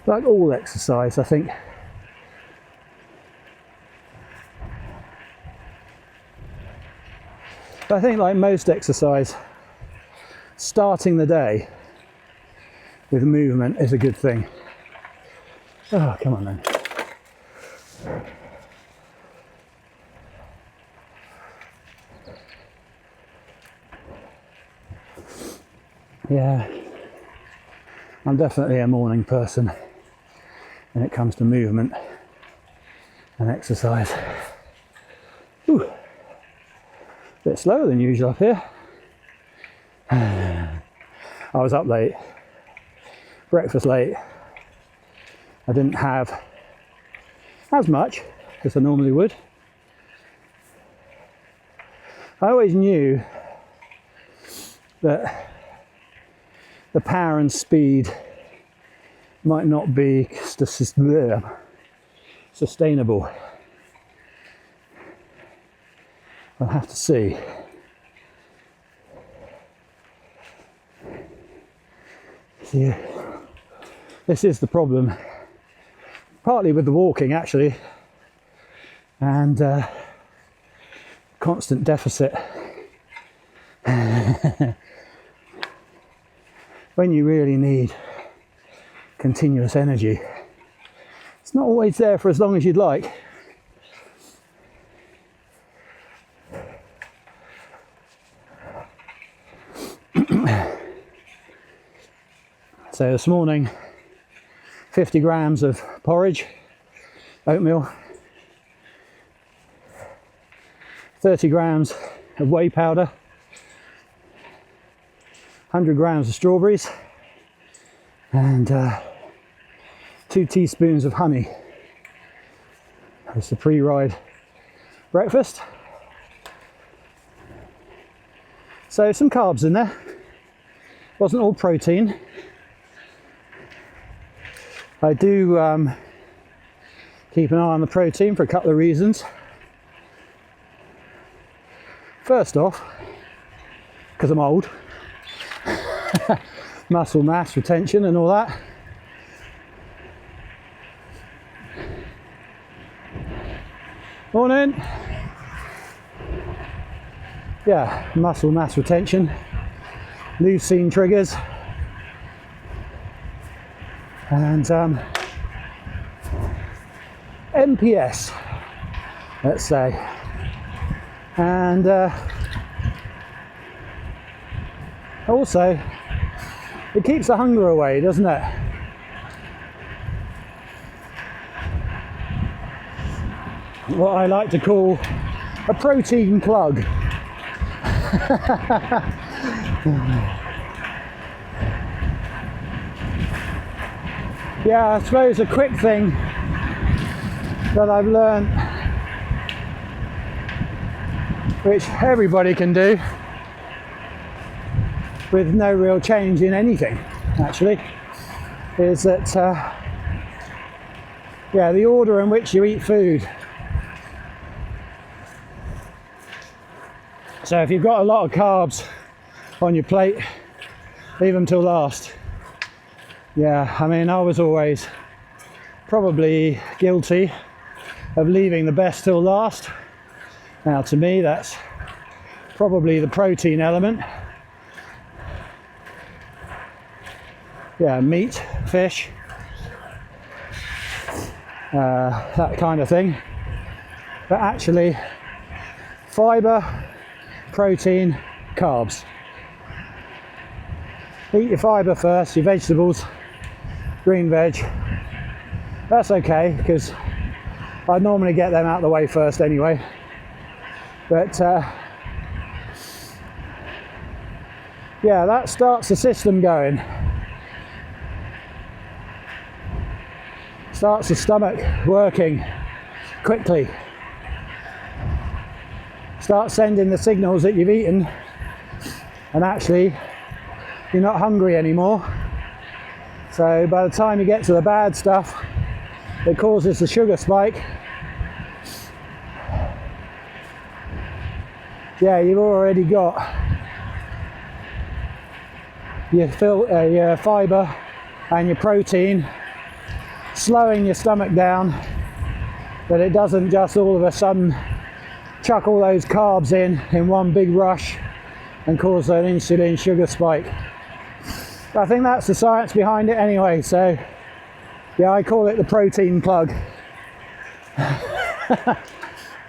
like all exercise, I think like most exercise, starting the day with movement is a good thing. Oh, come on then. Yeah, I'm definitely a morning person when it comes to movement and exercise. Ooh, a bit slower than usual up here. I was up late, breakfast late, I didn't have as much as I normally would. I always knew that the power and speed might not be sustainable. I'll have to see. See, this is the problem, partly with the walking actually, and constant deficit. When you really need continuous energy, it's not always there for as long as you'd like. So this morning, 50 grams of porridge, oatmeal, 30 grams of whey powder, 100 grams of strawberries, and 2 teaspoons of honey. That's the pre-ride breakfast. So some carbs in there. Wasn't all protein. I do keep an eye on the protein for a couple of reasons. First off, because I'm old, muscle mass retention and all that. Morning. Yeah, muscle mass retention, leucine triggers, and MPS, let's say, and also it keeps the hunger away, doesn't it? What I like to call a protein plug. Yeah, I suppose a quick thing that I've learned, which everybody can do with no real change in anything actually, is that yeah, the order in which you eat food. So if you've got a lot of carbs on your plate, leave them till last. Yeah, I mean, I was always probably guilty of leaving the best till last. Now to me that's probably the protein element. Yeah, meat, fish, that kind of thing. But actually, fibre, protein, carbs. Eat your fibre first, your vegetables, green veg. That's okay, because I normally get them out of the way first anyway. But yeah, that starts the system going. Starts the stomach working quickly. Start sending the signals that you've eaten, and actually you're not hungry anymore. So by the time you get to the bad stuff that causes the sugar spike, yeah, you've already got your fibre and your protein slowing your stomach down, that it doesn't just all of a sudden chuck all those carbs in one big rush and cause an insulin sugar spike. I think that's the science behind it anyway, so yeah, I call it the protein plug.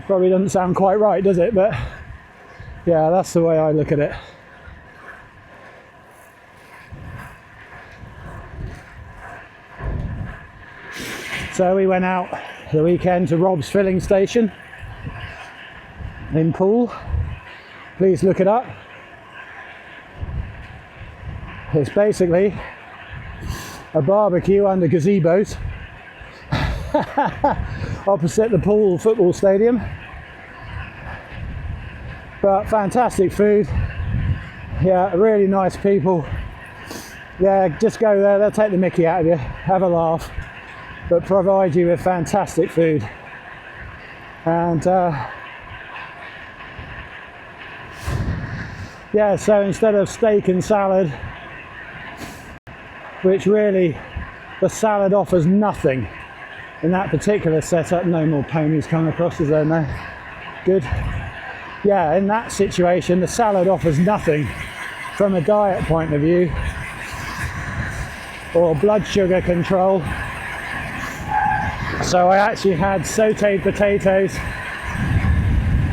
Probably doesn't sound quite right, does it? But yeah, that's the way I look at it. So we went out the weekend to Rob's filling station in Poole. Please look it up. It's basically a barbecue under gazebos opposite the pool football stadium. But fantastic food. Yeah, really nice people. Yeah, just go there, they'll take the mickey out of you, have a laugh, but provide you with fantastic food. And yeah, so instead of steak and salad, which really the salad offers nothing in that particular setup. No more ponies coming across, is there? No? Good. Yeah, in that situation the salad offers nothing from a diet point of view or blood sugar control. So I actually had sauteed potatoes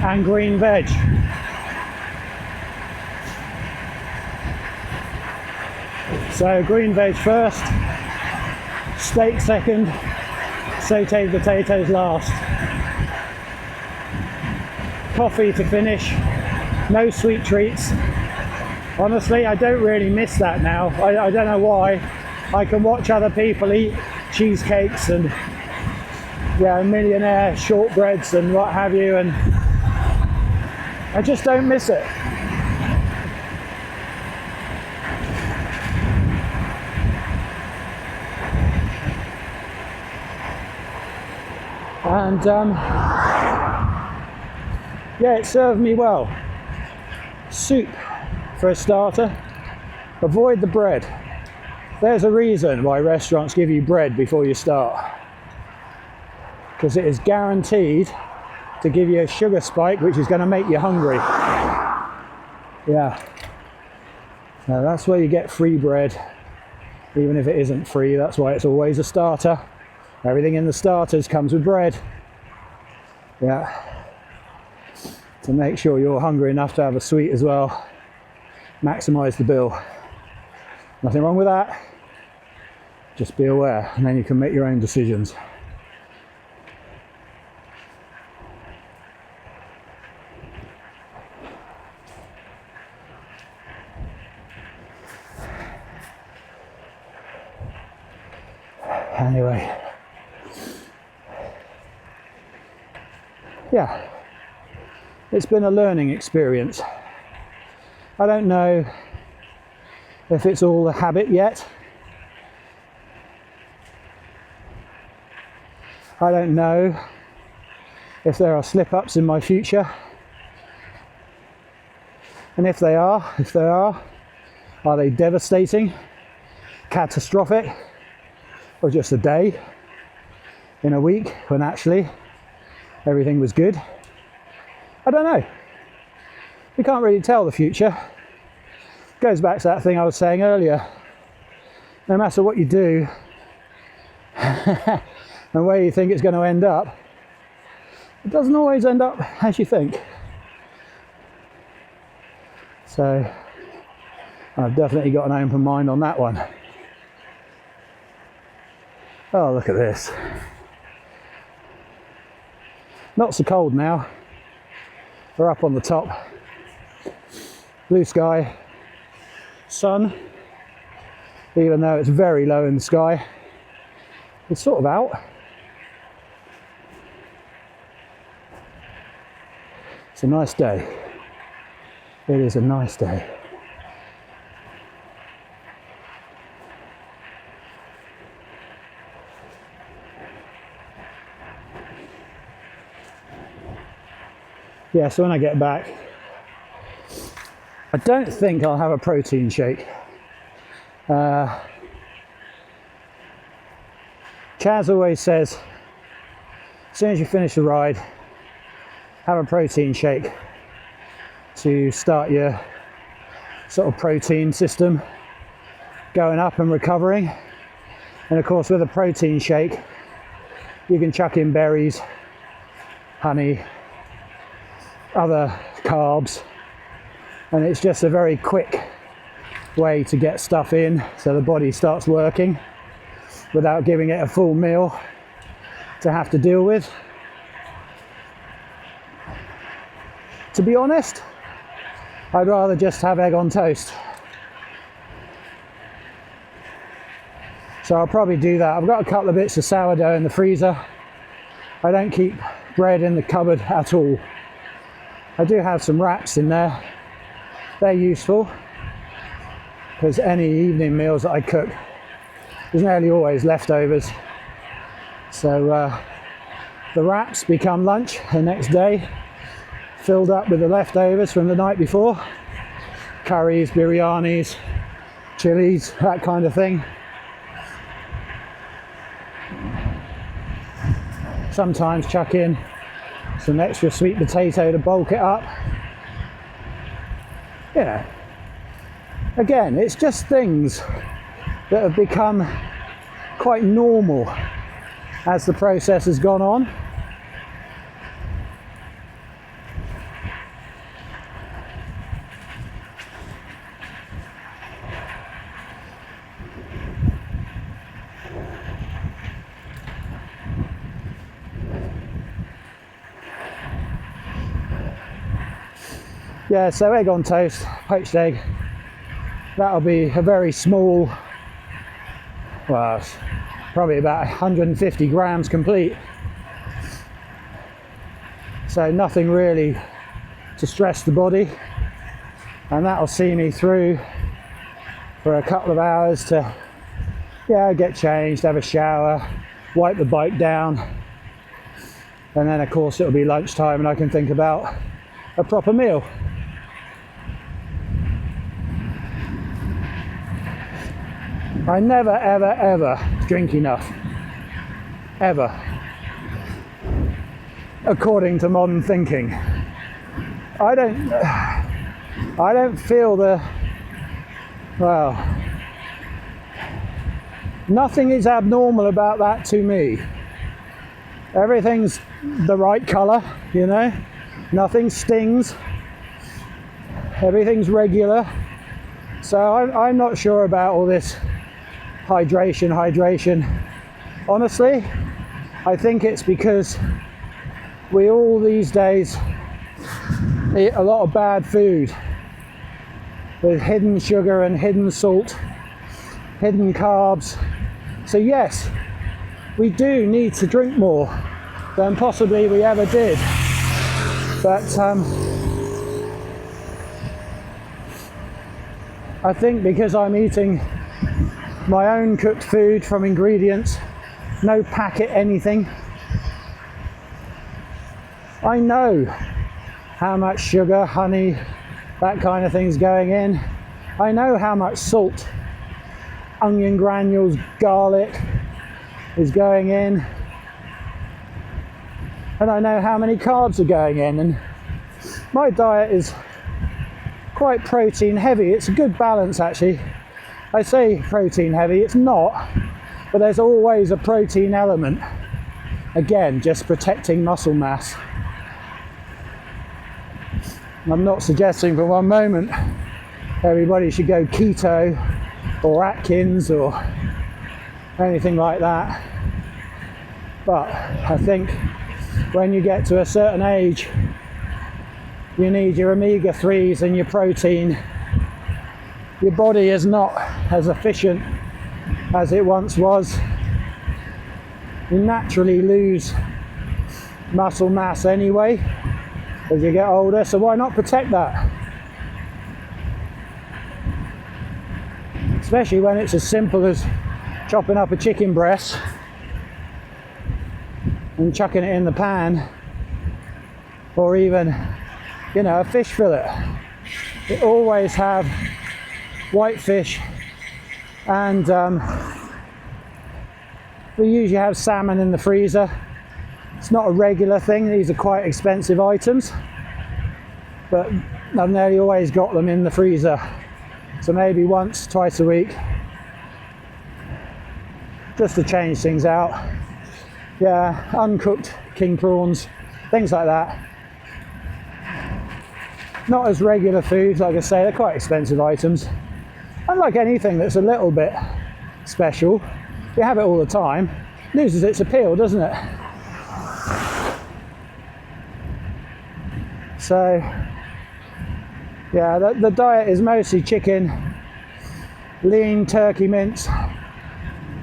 and green veg. So green veg first, steak second, sauteed potatoes last. Coffee to finish, no sweet treats. Honestly, I don't really miss that now. I don't know why. I can watch other people eat cheesecakes and yeah, millionaire shortbreads and what have you, and I just don't miss it. And yeah, it served me well. Soup for a starter. Avoid the bread. There's a reason why restaurants give you bread before you start, because it is guaranteed to give you a sugar spike which is going to make you hungry. Yeah, now that's where you get free bread, even if it isn't free. That's why it's always a starter. Everything in the starters comes with bread. Yeah, to make sure you're hungry enough to have a sweet as well. Maximise the bill. Nothing wrong with that. Just be aware, and then you can make your own decisions. Anyway, yeah, it's been a learning experience. I don't know if it's all a habit yet. I don't know if there are slip-ups in my future. And if they are, are they devastating, catastrophic, or just a day in a week when actually everything was good? I don't know. We can't really tell the future. Goes back to that thing I was saying earlier. No matter what you do and where you think it's going to end up, it doesn't always end up as you think. So I've definitely got an open mind on that one. Oh, look at this. Not so cold now. We're up on the top. Blue sky, sun, even though it's very low in the sky. It's sort of out. It's a nice day. It is a nice day. Yeah, so when I get back, I don't think I'll have a protein shake. Chaz always says, as soon as you finish the ride, have a protein shake to start your sort of protein system going up and recovering. And of course, with a protein shake, you can chuck in berries, honey, other carbs, and it's just a very quick way to get stuff in so the body starts working without giving it a full meal to have to deal with. To be honest, I'd rather just have egg on toast. So I'll probably do that. I've got a couple of bits of sourdough in the freezer. I don't keep bread in the cupboard at all. I do have some wraps in there. They're useful because any evening meals that I cook, there's nearly always leftovers. So the wraps become lunch the next day, filled up with the leftovers from the night before. Curries, biryanis, chilies, that kind of thing. Sometimes chuck in some extra sweet potato to bulk it up. You know, again, it's just things that have become quite normal as the process has gone on. Yeah, so egg on toast, poached egg. That'll be a very small, well, probably about 150 grams complete. So nothing really to stress the body. And that'll see me through for a couple of hours to, yeah, get changed, have a shower, wipe the bike down. And then of course it'll be lunchtime and I can think about a proper meal. I never, ever, ever drink enough. Ever. According to modern thinking. I don't feel well, nothing is abnormal about that to me. Everything's the right colour, you know. Nothing stings. Everything's regular. So I'm not sure about all this hydration. Honestly, I think it's because we all these days eat a lot of bad food with hidden sugar and hidden salt, hidden carbs. So yes, we do need to drink more than possibly we ever did. But I think because I'm eating my own cooked food from ingredients, no packet anything, I know how much sugar, honey, that kind of thing's going in. I know how much salt, onion granules, garlic is going in. And I know how many carbs are going in. And my diet is quite protein heavy. It's a good balance actually. I say protein heavy, it's not, but there's always a protein element. Again, just protecting muscle mass. I'm not suggesting for one moment everybody should go keto or Atkins or anything like that. But I think when you get to a certain age, you need your omega-3s and your protein. Your body is not as efficient as it once was. You naturally lose muscle mass anyway as you get older, so why not protect that? Especially when it's as simple as chopping up a chicken breast and chucking it in the pan, or even, you know, a fish fillet. They always have white fish, and we usually have salmon in the freezer. It's not a regular thing, these are quite expensive items, but I've nearly always got them in the freezer. So maybe once, twice a week, just to change things out. Yeah, uncooked king prawns, things like that. Not as regular foods, like I say, they're quite expensive items. Unlike anything that's a little bit special, you have it all the time, loses its appeal, doesn't it? So, yeah, the diet is mostly chicken, lean turkey mince,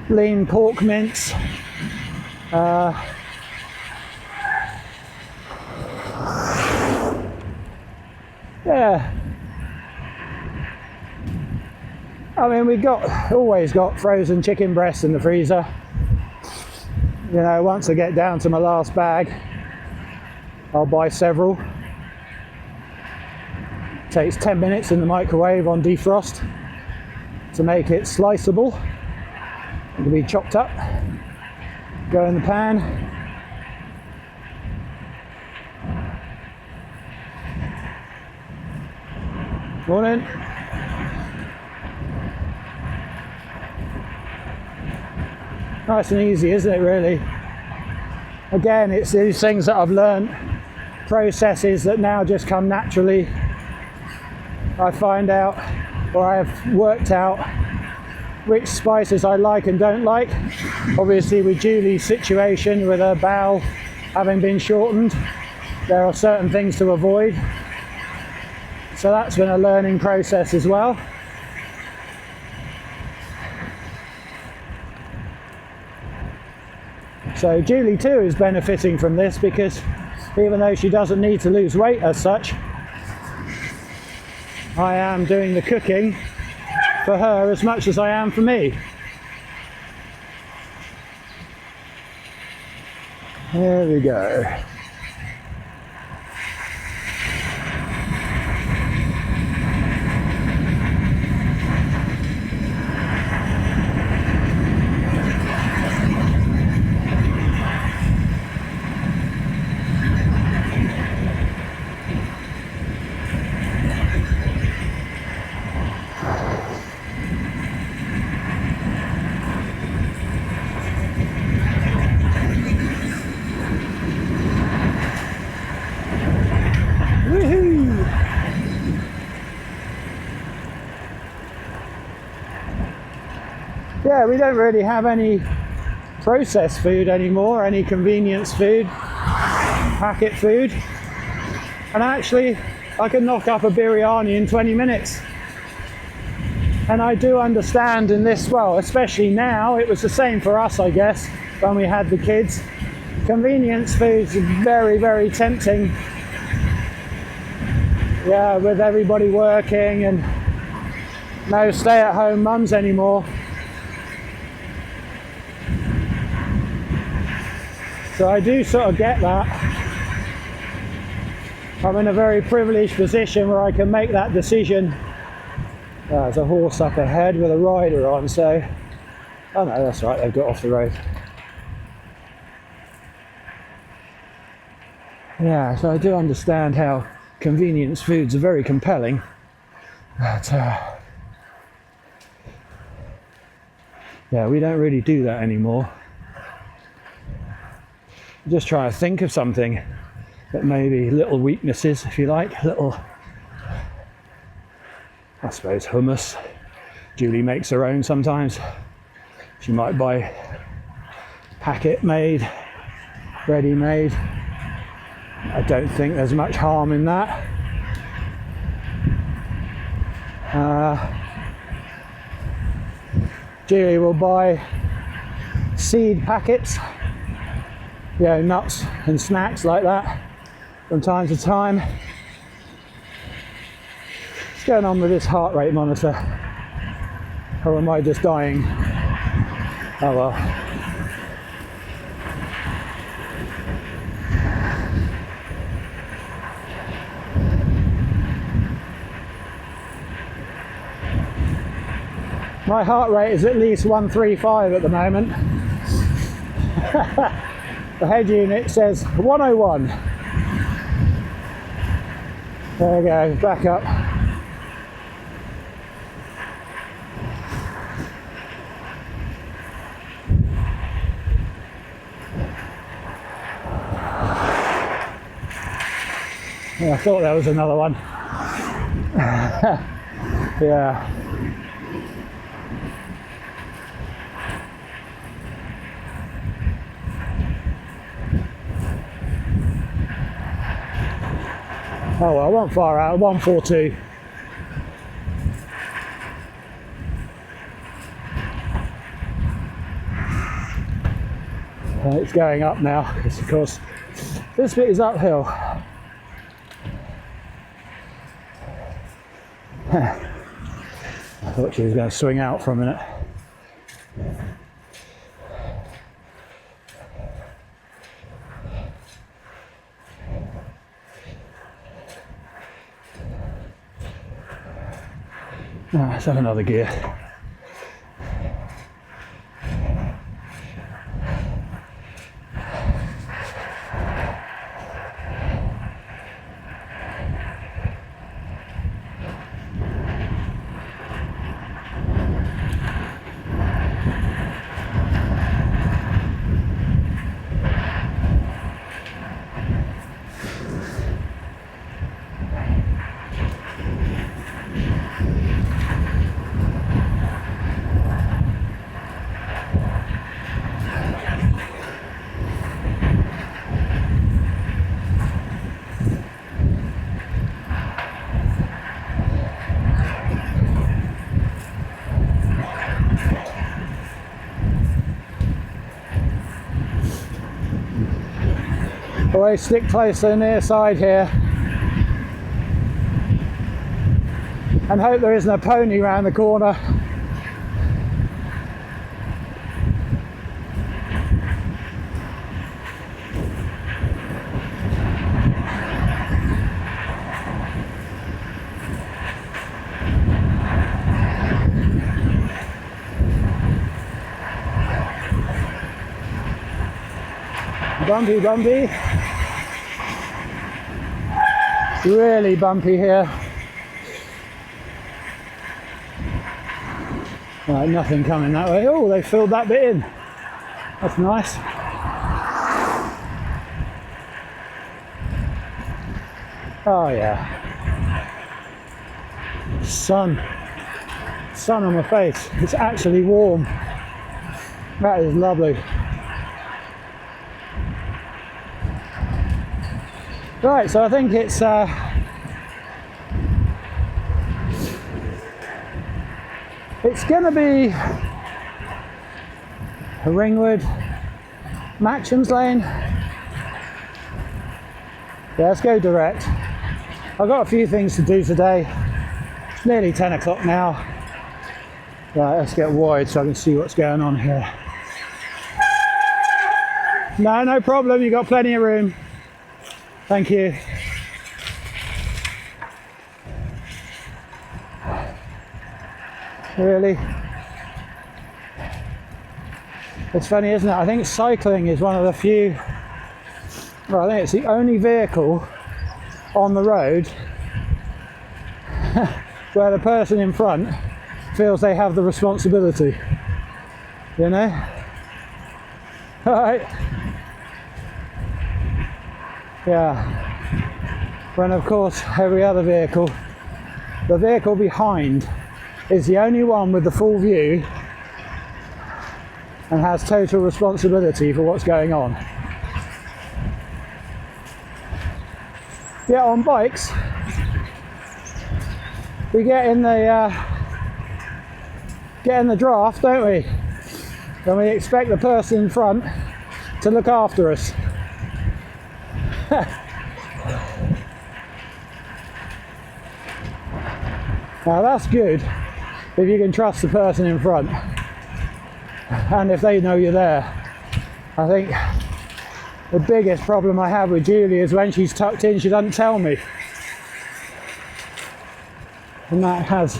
lean pork mince, Yeah. I mean, we always got frozen chicken breasts in the freezer. You know, once I get down to my last bag, I'll buy several. Takes 10 minutes in the microwave on defrost to make it sliceable. It can be chopped up, go in the pan. Morning. Nice and easy, isn't it, really? Again, it's these things that I've learned, processes that now just come naturally. I find out, or I've worked out, which spices I like and don't like. Obviously, with Julie's situation, with her bowel having been shortened, there are certain things to avoid. So that's been a learning process as well. So Julie too is benefiting from this, because even though she doesn't need to lose weight as such, I am doing the cooking for her as much as I am for me. There we go. Yeah, we don't really have any processed food anymore, any convenience food, packet food. And actually, I can knock up a biryani in 20 minutes. And I do understand in this, well, especially now, it was the same for us, I guess, when we had the kids. Convenience food's very, very tempting. Yeah, with everybody working and no stay-at-home mums anymore. So I do sort of get that. I'm in a very privileged position where I can make that decision. There's a horse up ahead with a rider on, so... Oh no, that's right, they've got off the road. Yeah, so I do understand how convenience foods are very compelling. But, yeah, we don't really do that anymore. Just try to think of something that maybe little weaknesses, if you like, little, I suppose, hummus. Julie makes her own sometimes. She might buy packet made, ready made. I don't think there's much harm in that. Julie will buy seed packets, you know, nuts and snacks like that from time to time. What's going on with this heart rate monitor? Or am I just dying? Oh well. My heart rate is at least 135 at the moment. The head unit says 101. There we go, back up. Yeah, I thought there was another one. Yeah. Oh well, I won't far out, 142. It's going up now, because of course this bit is uphill. I thought she was going to swing out for a minute. Let's have another gear. Always stick close to the near side here and hope there isn't a pony round the corner. Bumpy, bumpy. Really bumpy here. Right, nothing coming that way. Oh, they filled that bit in. That's nice. Oh yeah. Sun on my face. It's actually warm. That is lovely. Right, so I think it's going to be Ringwood, Matcham's Lane. Yeah, let's go direct. I've got a few things to do today. It's nearly 10 o'clock now. Right, let's get wide so I can see what's going on here. No problem, you've got plenty of room. Thank you. Really? It's funny, isn't it? I think cycling is one of the few, well, I think it's the only vehicle on the road where the person in front feels they have the responsibility. You know? Right. Yeah. When of course every other vehicle, the vehicle behind is the only one with the full view and has total responsibility for what's going on. Yeah, on bikes, we get in the draft, don't we? And we expect the person in front to look after us. Now that's good if you can trust the person in front and if they know you're there. I think the biggest problem I have with Julie is when she's tucked in, she doesn't tell me. And that has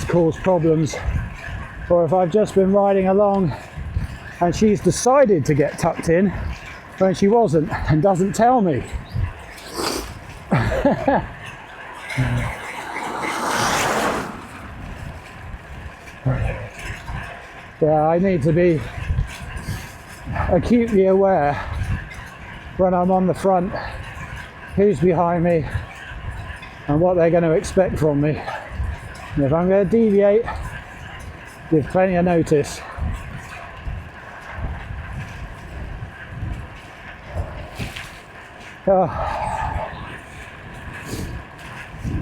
caused problems. Or if I've just been riding along and she's decided to get tucked in when she wasn't and doesn't tell me. Yeah, I need to be acutely aware when I'm on the front, who's behind me and what they're going to expect from me. And if I'm going to deviate, give plenty of notice. Oh.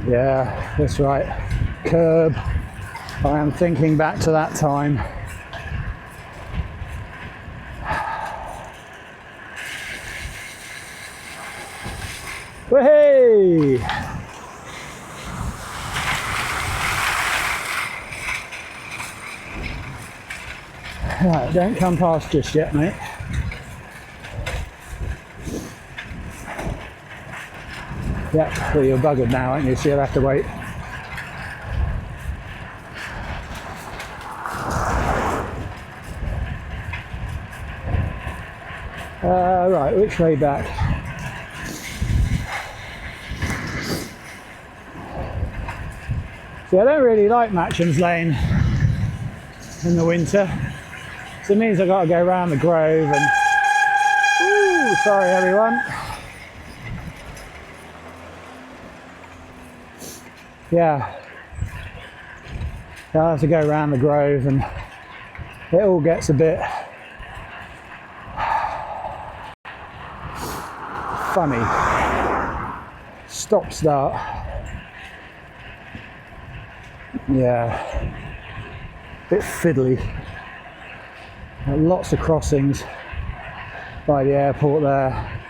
Yeah, that's right. Curb. I am thinking back to that time. Hey! Right, don't come past just yet, mate. Yep, well, you're buggered now, aren't you? So you'll have to wait. Right, which way back? See, I don't really like Matcham's Lane in the winter. So it means I've got to go around the Grove and... Ooh, sorry everyone. Yeah. I'll have to go around the Grove and it all gets a bit funny. Stop start. Yeah. Bit fiddly. Lots of crossings by the airport there.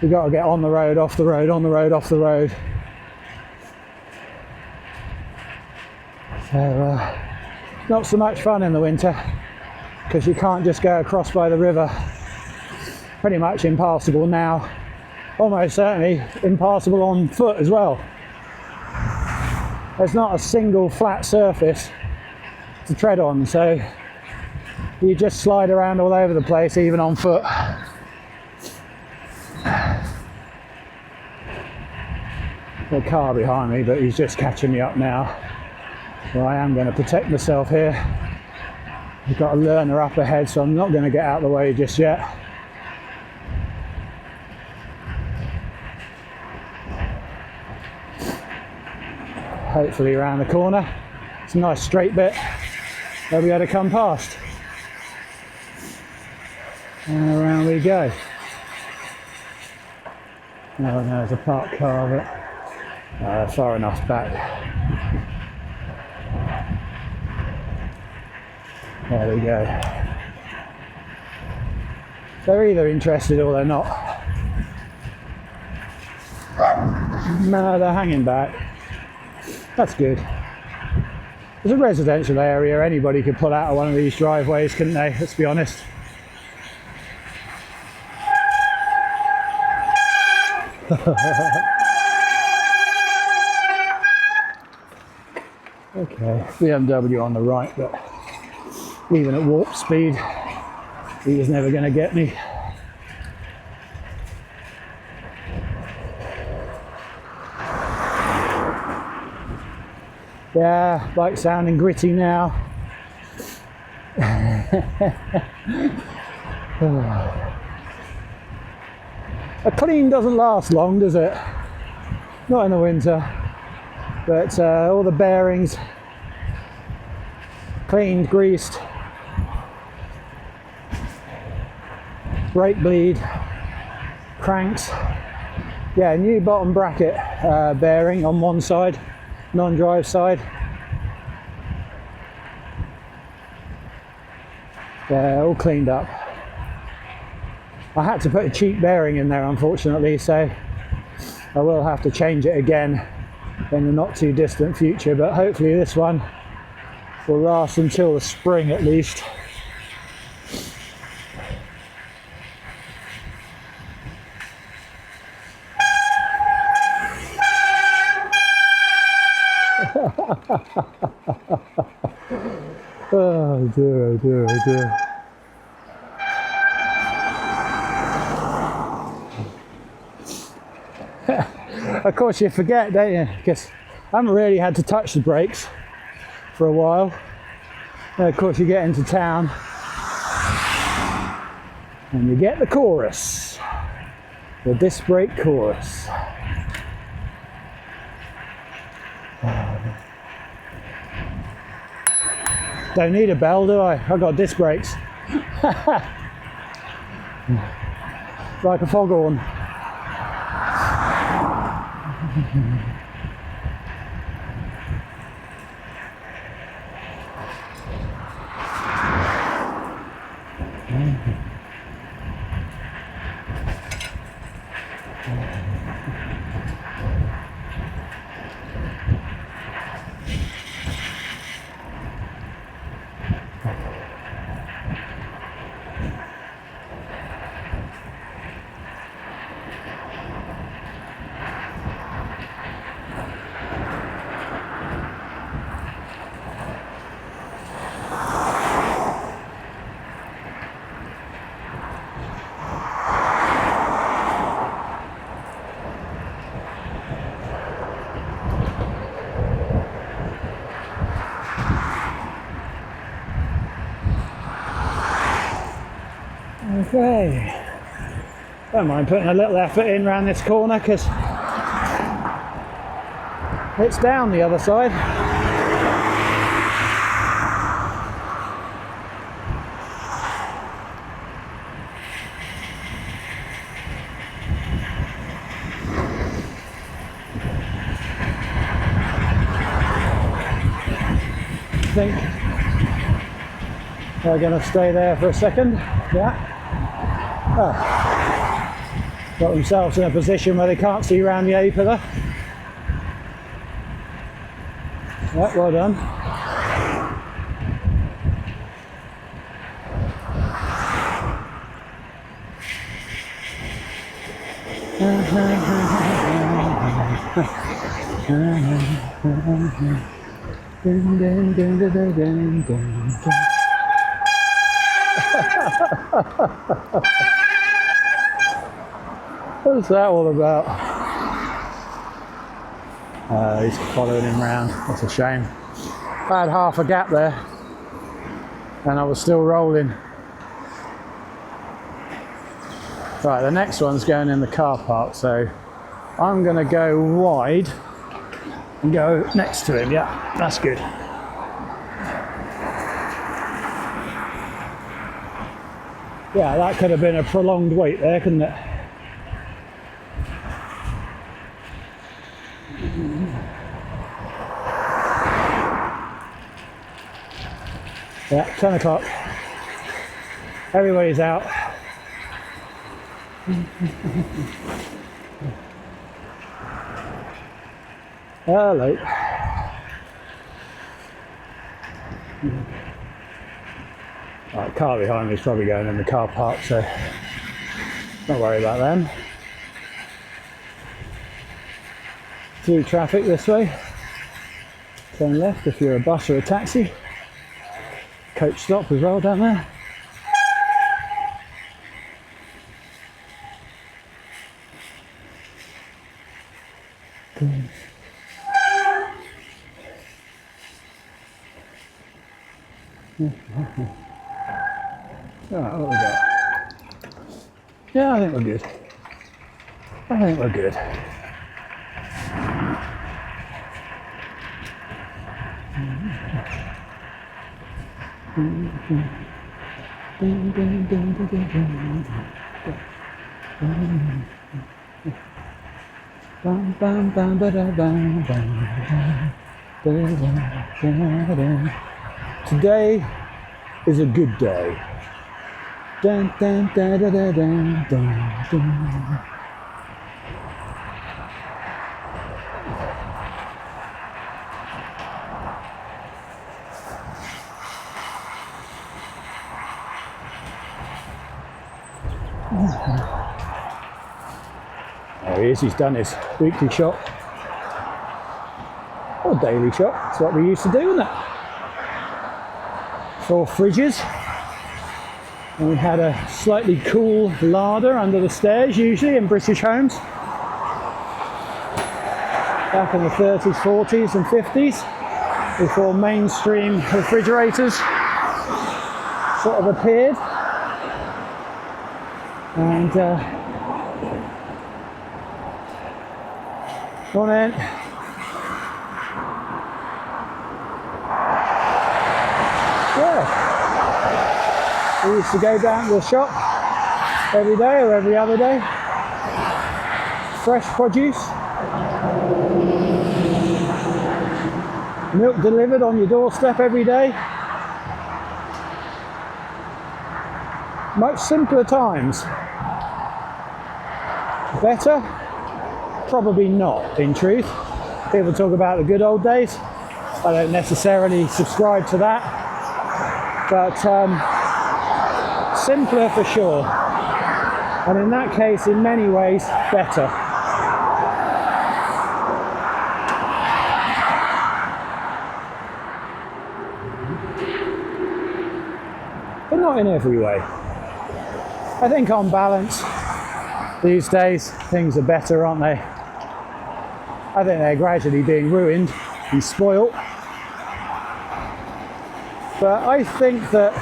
You've got to get on the road, off the road, on the road, off the road. So, not so much fun in the winter because you can't just go across by the river. Pretty much impassable now. Almost certainly impassable on foot as well. There's not a single flat surface to tread on, so you just slide around all over the place, even on foot. The car behind me, but he's just catching me up now. So I am going to protect myself here. We've got a learner up ahead, so I'm not going to get out of the way just yet. Hopefully around the corner. It's a nice straight bit. They'll be able to come past. And around we go. Oh no, there's a parked car, but far enough back. There we go. They're either interested or they're not. No, they're hanging back. That's good. It's a residential area, anybody could pull out of one of these driveways, couldn't they? Let's be honest. Okay, BMW on the right, but even at warp speed, he was never going to get me. Yeah, bike sounding gritty now. A clean doesn't last long, does it? Not in the winter. But all the bearings cleaned, greased. Brake bleed. Cranks. Yeah, new bottom bracket bearing on one side. Non-drive side. Yeah, all cleaned up. I had to put a cheap bearing in there, unfortunately, so I will have to change it again in the not too distant future, but hopefully this one will last until the spring at least. Oh dear, oh dear, oh dear. Of course you forget, don't you? Because I haven't really had to touch the brakes for a while. And of course you get into town and you get the chorus, the disc brake chorus. Don't need a bell, do I? I've got disc brakes. Like a foghorn. Okay. Don't mind putting a little effort in around this corner because it's down the other side. I think they're going to stay there for a second. Yeah. Oh. Got themselves in a position where they can't see around the A pillar. Yeah, well done. What's that all about? He's following him round. That's a shame. I had half a gap there and I was still rolling. Right, the next one's going in the car park, so I'm going to go wide and go next to him. Yeah, that's good. Yeah, that could have been a prolonged wait there, couldn't it? Yeah, 10 o'clock. Everybody's out. Hello. Right, car behind me is probably going in the car park, so don't worry about them. Through traffic this way. Turn left if you're a bus or a taxi. Coach stop as well down there. Right, what we got? Yeah, I think we're good. I think we're good. Today is a good day. Dun, dun, dun, dun, dun, dun, dun, dun. There he is, he's done his weekly shop. Or daily shop, that's what we used to do, isn't it? 4 fridges. And we had a slightly cool larder under the stairs, usually in British homes. Back in the 30s, 40s and 50s, before mainstream refrigerators sort of appeared. And on in. Yeah. We used to go down to the shop every day or every other day. Fresh produce. Milk delivered on your doorstep every day. Much simpler times. Better? Probably not, in truth. People talk about the good old days. I don't necessarily subscribe to that. But simpler for sure. And in that case, in many ways, better. But not in every way. I think on balance, these days, things are better, aren't they? I think they're gradually being ruined and spoilt. But I think that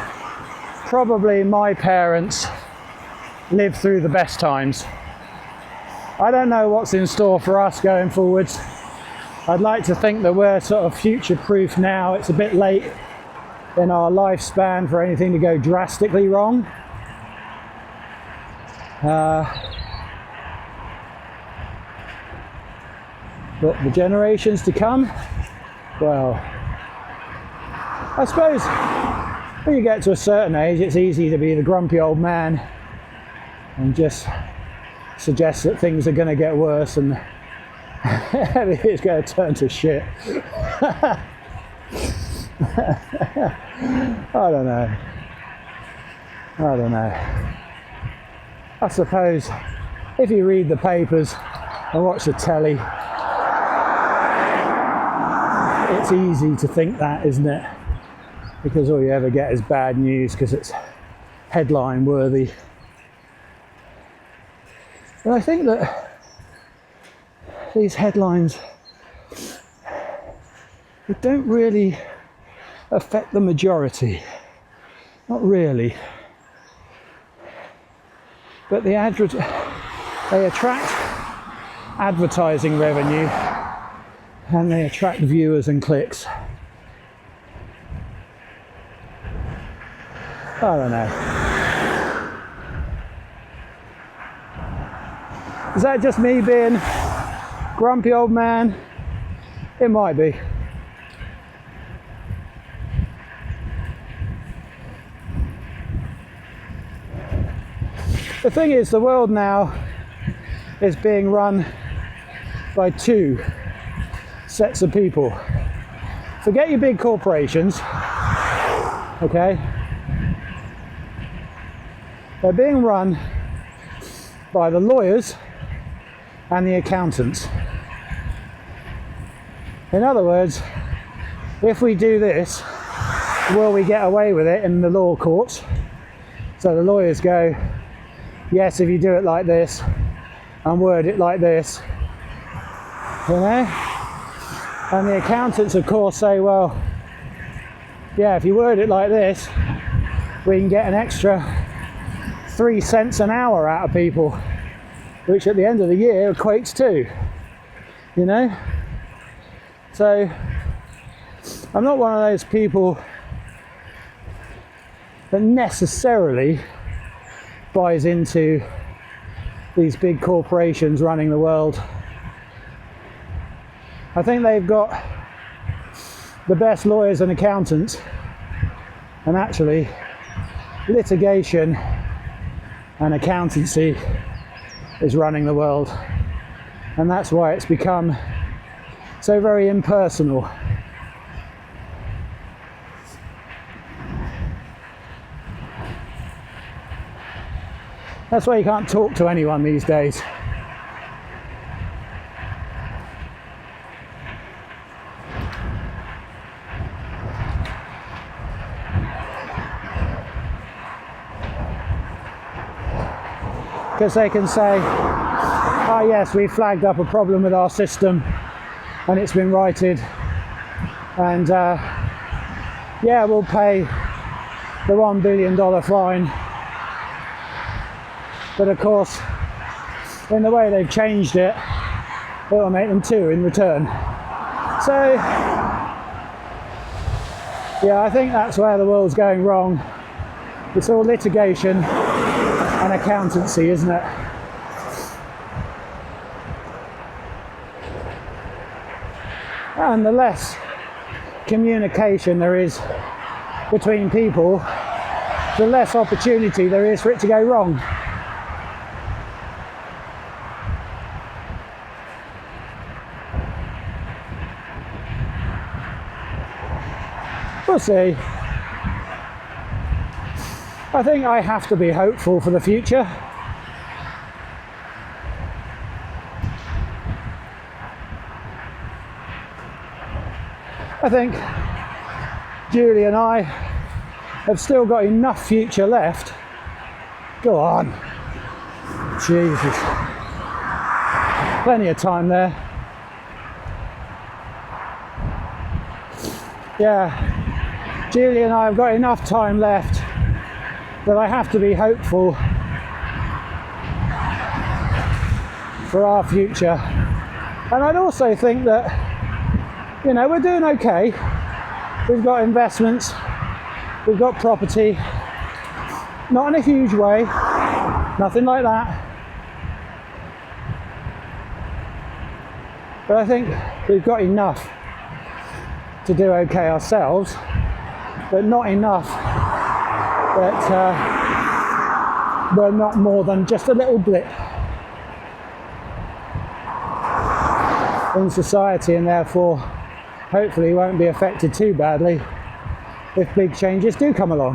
probably my parents live through the best times. I don't know what's in store for us going forwards. I'd like to think that we're sort of future-proof now. It's a bit late in our lifespan for anything to go drastically wrong. But the generations to come, well, I suppose when you get to a certain age, it's easy to be the grumpy old man and just suggest that things are going to get worse and it's going to turn to shit. I don't know. I suppose if you read the papers and watch the telly, it's easy to think that, isn't it? Because all you ever get is bad news because it's headline worthy. But I think that these headlines, they don't really affect the majority. Not really. But they attract advertising revenue and they attract viewers and clicks. I don't know. Is that just me being grumpy old man? It might be. The thing is, the world now is being run by two sets of people. Forget your big corporations, okay? They're being run by the lawyers and the accountants. In other words, if we do this, will we get away with it in the law courts? So the lawyers go, yes, if you do it like this and word it like this, you know? And the accountants, of course, say, well, yeah, if you word it like this, we can get an extra 3 cents an hour out of people, which at the end of the year equates to, you know? So I'm not one of those people that necessarily buys into these big corporations running the world. I think they've got the best lawyers and accountants, and actually litigation and accountancy is running the world, and that's why it's become so very impersonal. That's why you can't talk to anyone these days. Because they can say, oh yes, we flagged up a problem with our system and it's been righted, and yeah, we'll pay the $1 billion fine. But of course, in the way they've changed it, it will make them 2 in return. So, yeah, I think that's where the world's going wrong. It's all litigation and accountancy, isn't it? And the less communication there is between people, the less opportunity there is for it to go wrong. We'll see. I think I have to be hopeful for the future. I think Julie and I have still got enough future left. Go on. Jesus. Plenty of time there. Yeah, Julie and I have got enough time left that I have to be hopeful for our future. And I'd also think that, you know, we're doing okay. We've got investments, we've got property, not in a huge way, nothing like that. But I think we've got enough to do okay ourselves, but not enough that we're not more than just a little blip in society, and therefore hopefully won't be affected too badly if big changes do come along.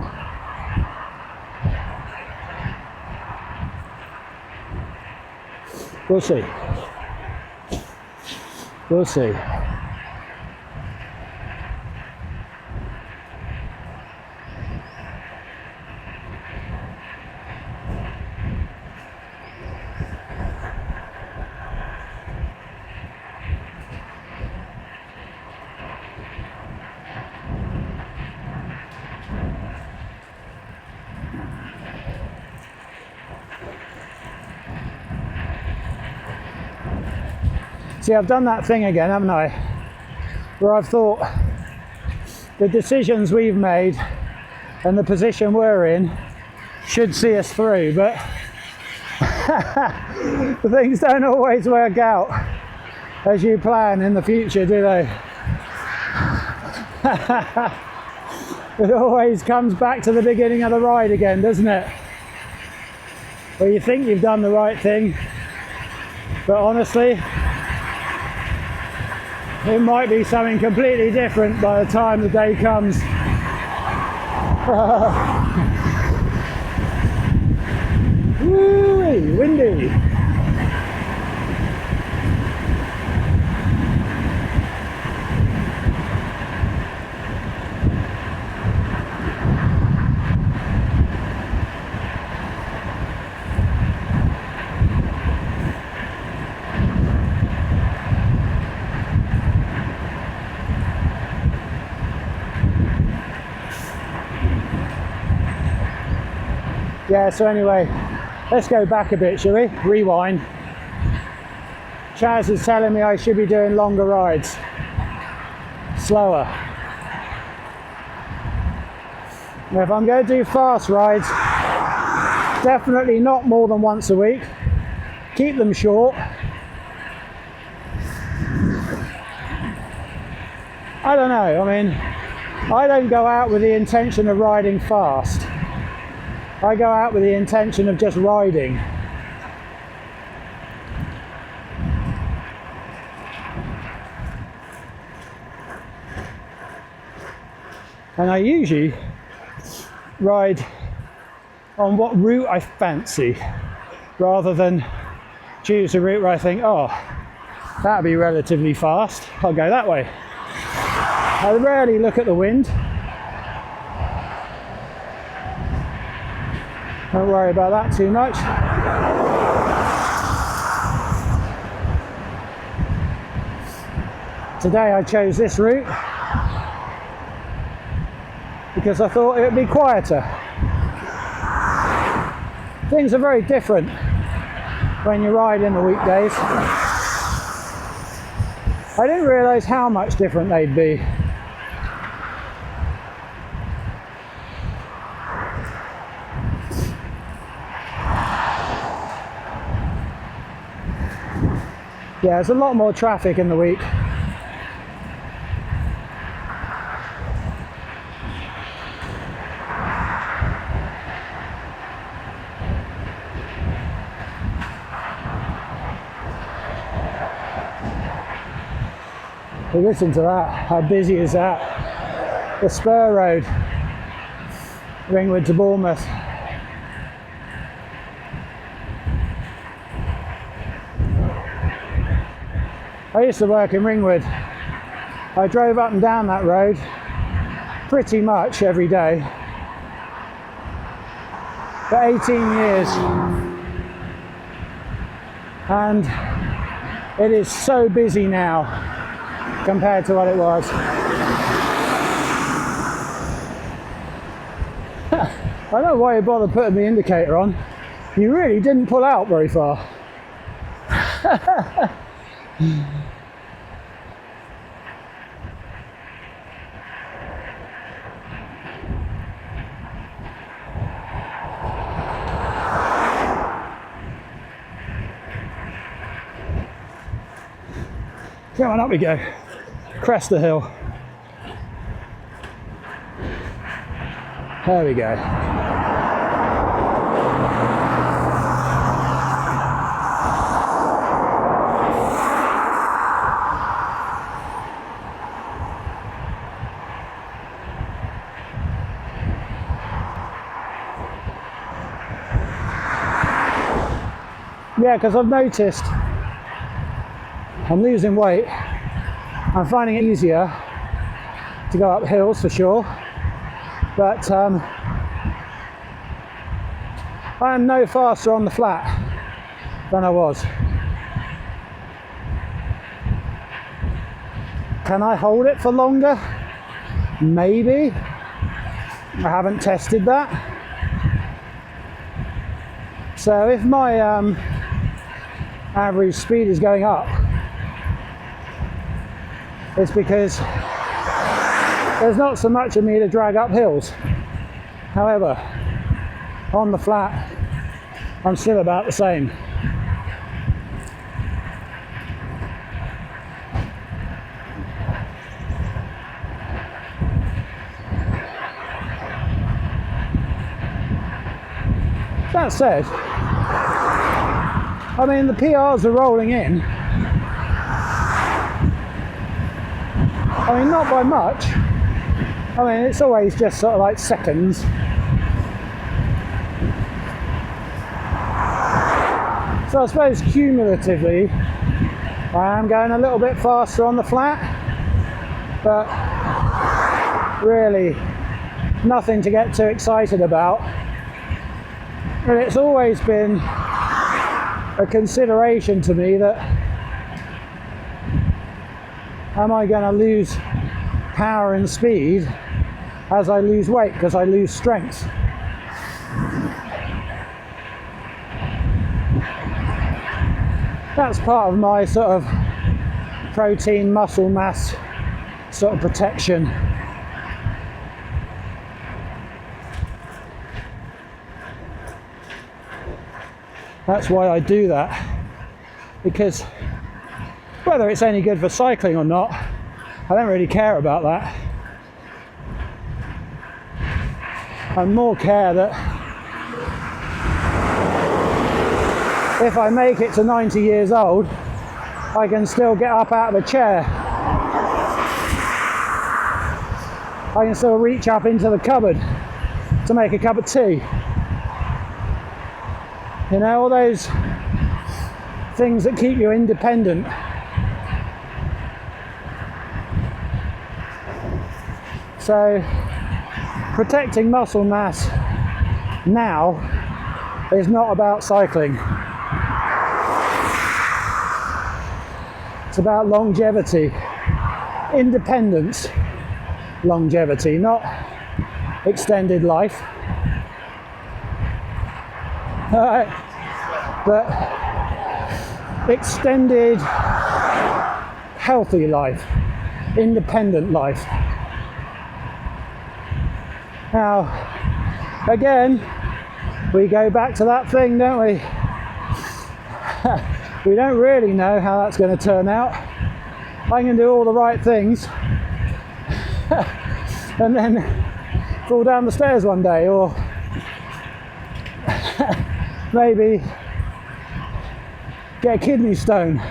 We'll see. We'll see. See, I've done that thing again, haven't I? Where I've thought the decisions we've made and the position we're in should see us through, but things don't always work out as you plan in the future, do they? It always comes back to the beginning of the ride again, doesn't it? Where you think you've done the right thing, but honestly, it might be something completely different by the time the day comes. Woo-wee, windy. Yeah, so anyway, let's go back a bit, shall we? Rewind. Chaz is telling me I should be doing longer rides. Slower. Now, if I'm going to do fast rides, definitely not more than once a week. Keep them short. I don't know, I mean, I don't go out with the intention of riding fast. I go out with the intention of just riding. And I usually ride on what route I fancy, rather than choose a route where I think, oh, that'd be relatively fast, I'll go that way. I rarely look at the wind. Don't worry about that too much. Today I chose this route because I thought it would be quieter. Things are very different when you ride in the weekdays. I didn't realise how much different they'd be. Yeah, there's a lot more traffic in the week. But listen to that, how busy is that? The spur road, Ringwood to Bournemouth. I used to work in Ringwood. I drove up and down that road pretty much every day for 18 years. And it is so busy now compared to what it was. I don't know why you bothered putting the indicator on. You really didn't pull out very far. Come on, up we go. Crest the hill. There we go. Yeah, because I've noticed I'm losing weight. I'm finding it easier to go up hills for sure, but I am no faster on the flat than I was. Can I hold it for longer? Maybe. I haven't tested that. So if my average speed is going up, it's because there's not so much of me to drag up hills. However, on the flat, I'm still about the same. That said, I mean, the PRs are rolling in. I mean, not by much. I mean, it's always just sort of like seconds. So I suppose cumulatively, I am going a little bit faster on the flat, but really nothing to get too excited about. And it's always been a consideration to me that am I going to lose power and speed as I lose weight because I lose strength? That's part of my sort of protein muscle mass sort of protection. That's why I do that, because whether it's any good for cycling or not, I don't really care about that. I more care that if I make it to 90 years old, I can still get up out of the chair. I can still reach up into the cupboard to make a cup of tea. You know, all those things that keep you independent. So, protecting muscle mass now is not about cycling. It's about longevity, independence, longevity, not extended life. But extended, healthy life, independent life. Now, again, we go back to that thing, don't we? We don't really know how that's going to turn out. I can do all the right things and then fall down the stairs one day, or maybe get a kidney stone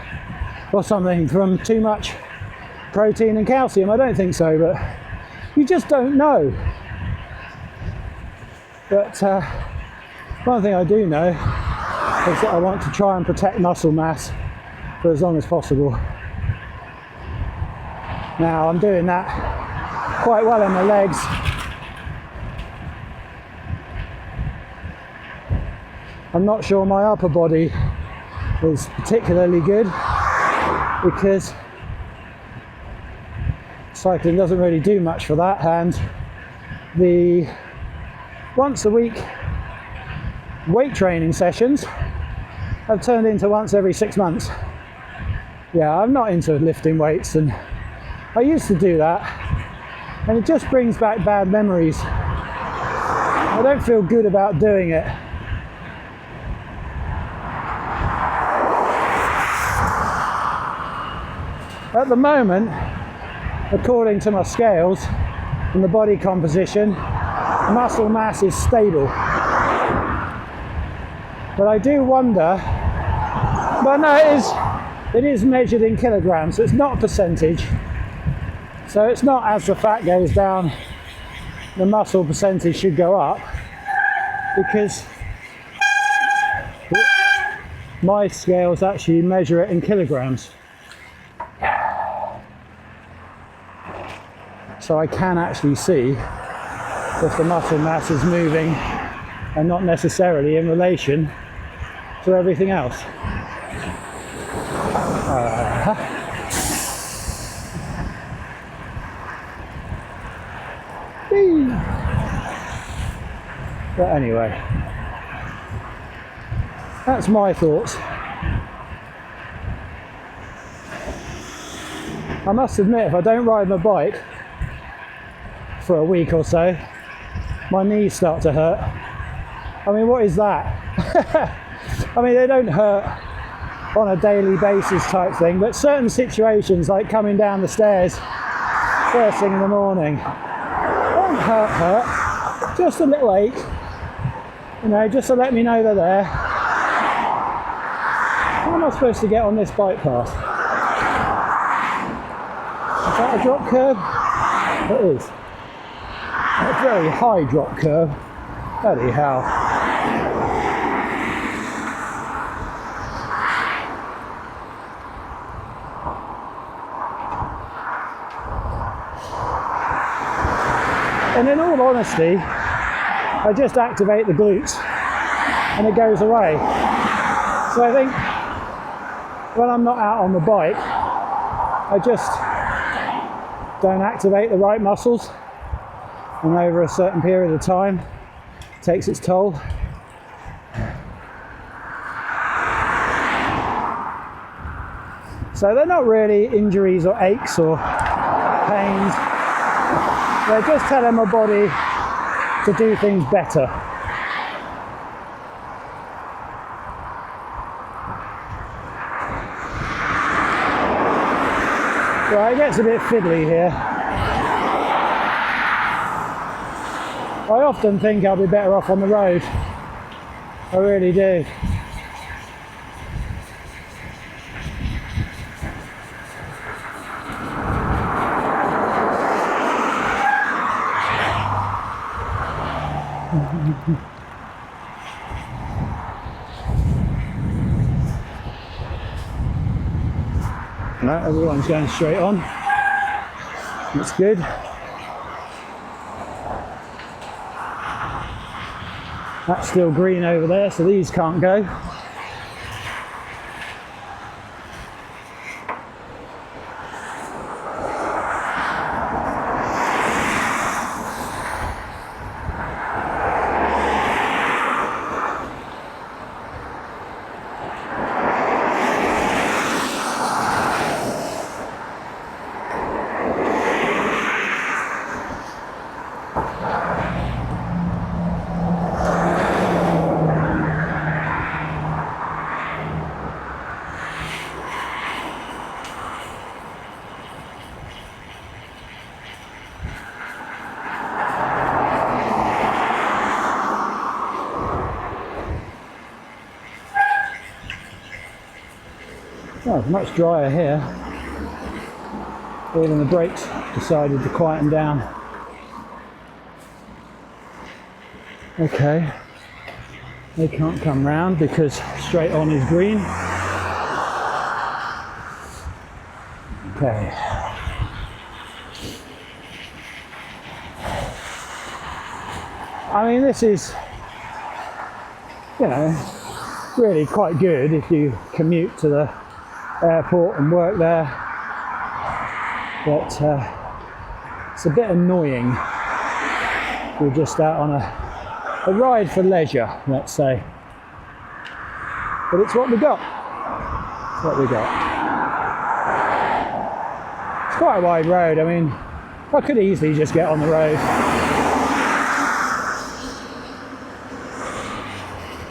or something from too much protein and calcium. I don't think so, but you just don't know. But one thing I do know is that I want to try and protect muscle mass for as long as possible. Now I'm doing that quite well in my legs. I'm not sure my upper body is particularly good because cycling doesn't really do much for that, and the once a week weight training sessions have turned into once every 6 months. yeah, I'm not into lifting weights, and I used to do that, and it just brings back bad memories. I don't feel good about doing it. At the moment, according to my scales and the body composition, muscle mass is stable. But I do wonder, but no, it is measured in kilograms, so it's not a percentage. So it's not as the fat goes down, the muscle percentage should go up, because my scales actually measure it in kilograms. So I can actually see if the muscle mass is moving and not necessarily in relation to everything else. But anyway, that's my thoughts. I must admit, if I don't ride my bike for a week or so, my knees start to hurt. I mean, what is that? I mean, they don't hurt on a daily basis type thing, but certain situations, like coming down the stairs first thing in the morning, don't hurt, just a little ache, you know, just to let me know they're there. How am I supposed to get on this bike path? Is that a drop curve? It is. A very high drop curve. Bloody hell. And in all honesty, I just activate the glutes and it goes away. So I think when I'm not out on the bike, I just don't activate the right muscles, and over a certain period of time it takes its toll. So they're not really injuries or aches or pains. They're just telling my body to do things better. Right, it gets a bit fiddly here. I often think I'll be better off on the road. I really do. No, everyone's going straight on. That's good. That's still green over there, so these can't go. Oh, it's much drier here. Even the brakes decided to quieten down. Okay, they can't come round because straight on is green. Okay. I mean, this is, you know, really quite good if you commute to the airport and work there, but it's a bit annoying. We're just out on a ride for leisure, let's say, but it's what we got. It's what we got. quite a wide road. I mean, I could easily just get on the road.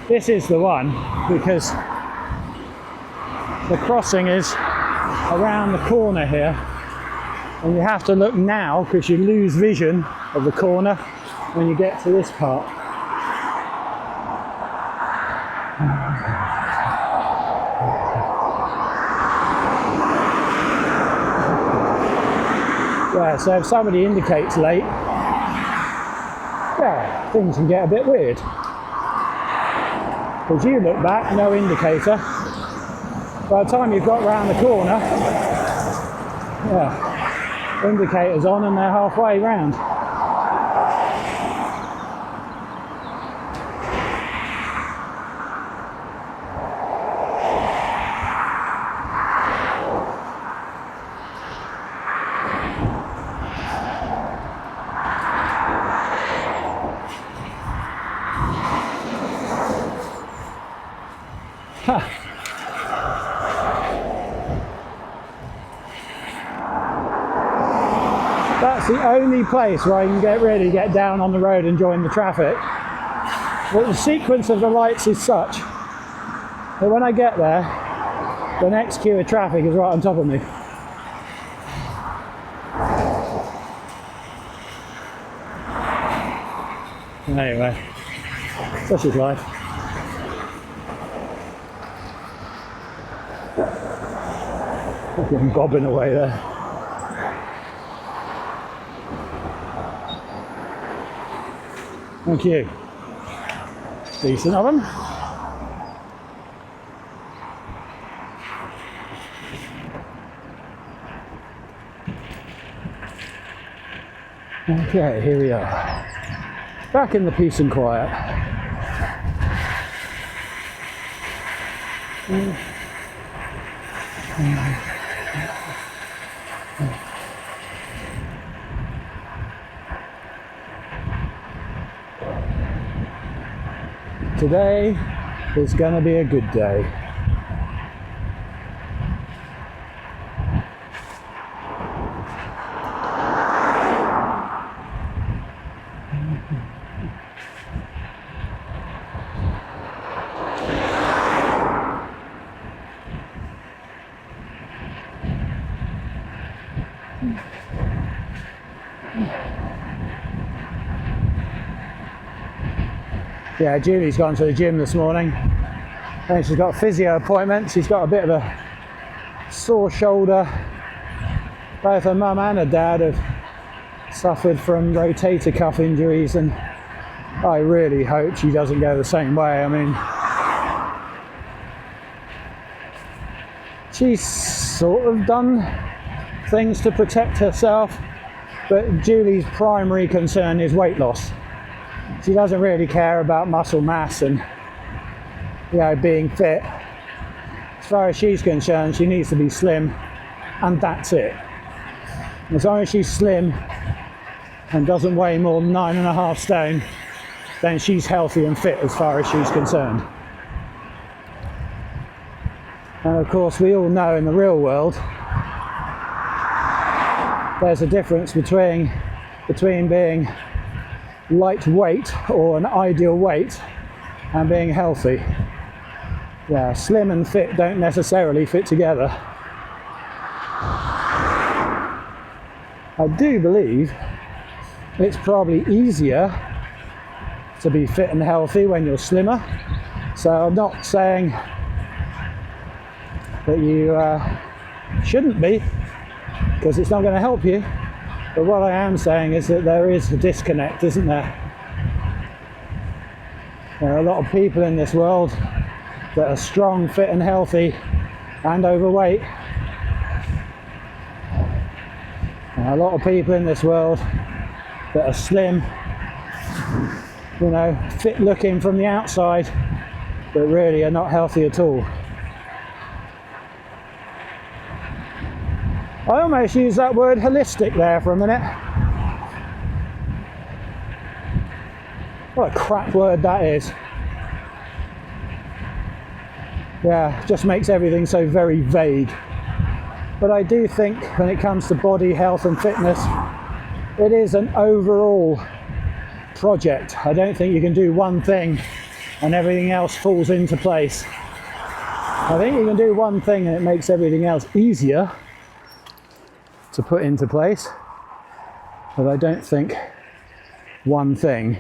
This is the one because the crossing is around the corner here, and you have to look now because you lose vision of the corner when you get to this part. Yeah, so if somebody indicates late, yeah, things can get a bit weird. Because you look back, no indicator. By the time you've got round the corner, yeah, indicator's on and they're halfway round. That's the only place where I can really get down on the road and join the traffic. But the sequence of the lights is such that when I get there, the next queue of traffic is right on top of me. Anyway, such is life. I'm bobbing away there. Thank you. Decent of them. Okay, here we are. Back in the peace and quiet. Today is going to be a good day. Yeah, Julie's gone to the gym this morning and she's got a physio appointment. She's got a bit of a sore shoulder. Both her mum and her dad have suffered from rotator cuff injuries, and I really hope she doesn't go the same way. I mean, she's sort of done things to protect herself, but Julie's primary concern is weight loss. She doesn't really care about muscle mass and, you know, being fit. As far as she's concerned, she needs to be slim, and that's it. As long as she's slim and doesn't weigh more than 9.5 stone, then she's healthy and fit as far as she's concerned. And of course, we all know in the real world, there's a difference between being lightweight or an ideal weight and being healthy. Yeah, slim and fit don't necessarily fit together. I do believe it's probably easier to be fit and healthy when you're slimmer. So I'm not saying that you shouldn't be, because it's not going to help you. But what I am saying is that there is a disconnect, isn't there? There are a lot of people in this world that are strong, fit and healthy and overweight. And a lot of people in this world that are slim, you know, fit looking from the outside, but really are not healthy at all. I almost used that word holistic there for a minute. What a crap word that is. Yeah, just makes everything so very vague. But I do think when it comes to body health and fitness, it is an overall project. I don't think you can do one thing and everything else falls into place. I think you can do one thing and it makes everything else easier to put into place. But I don't think one thing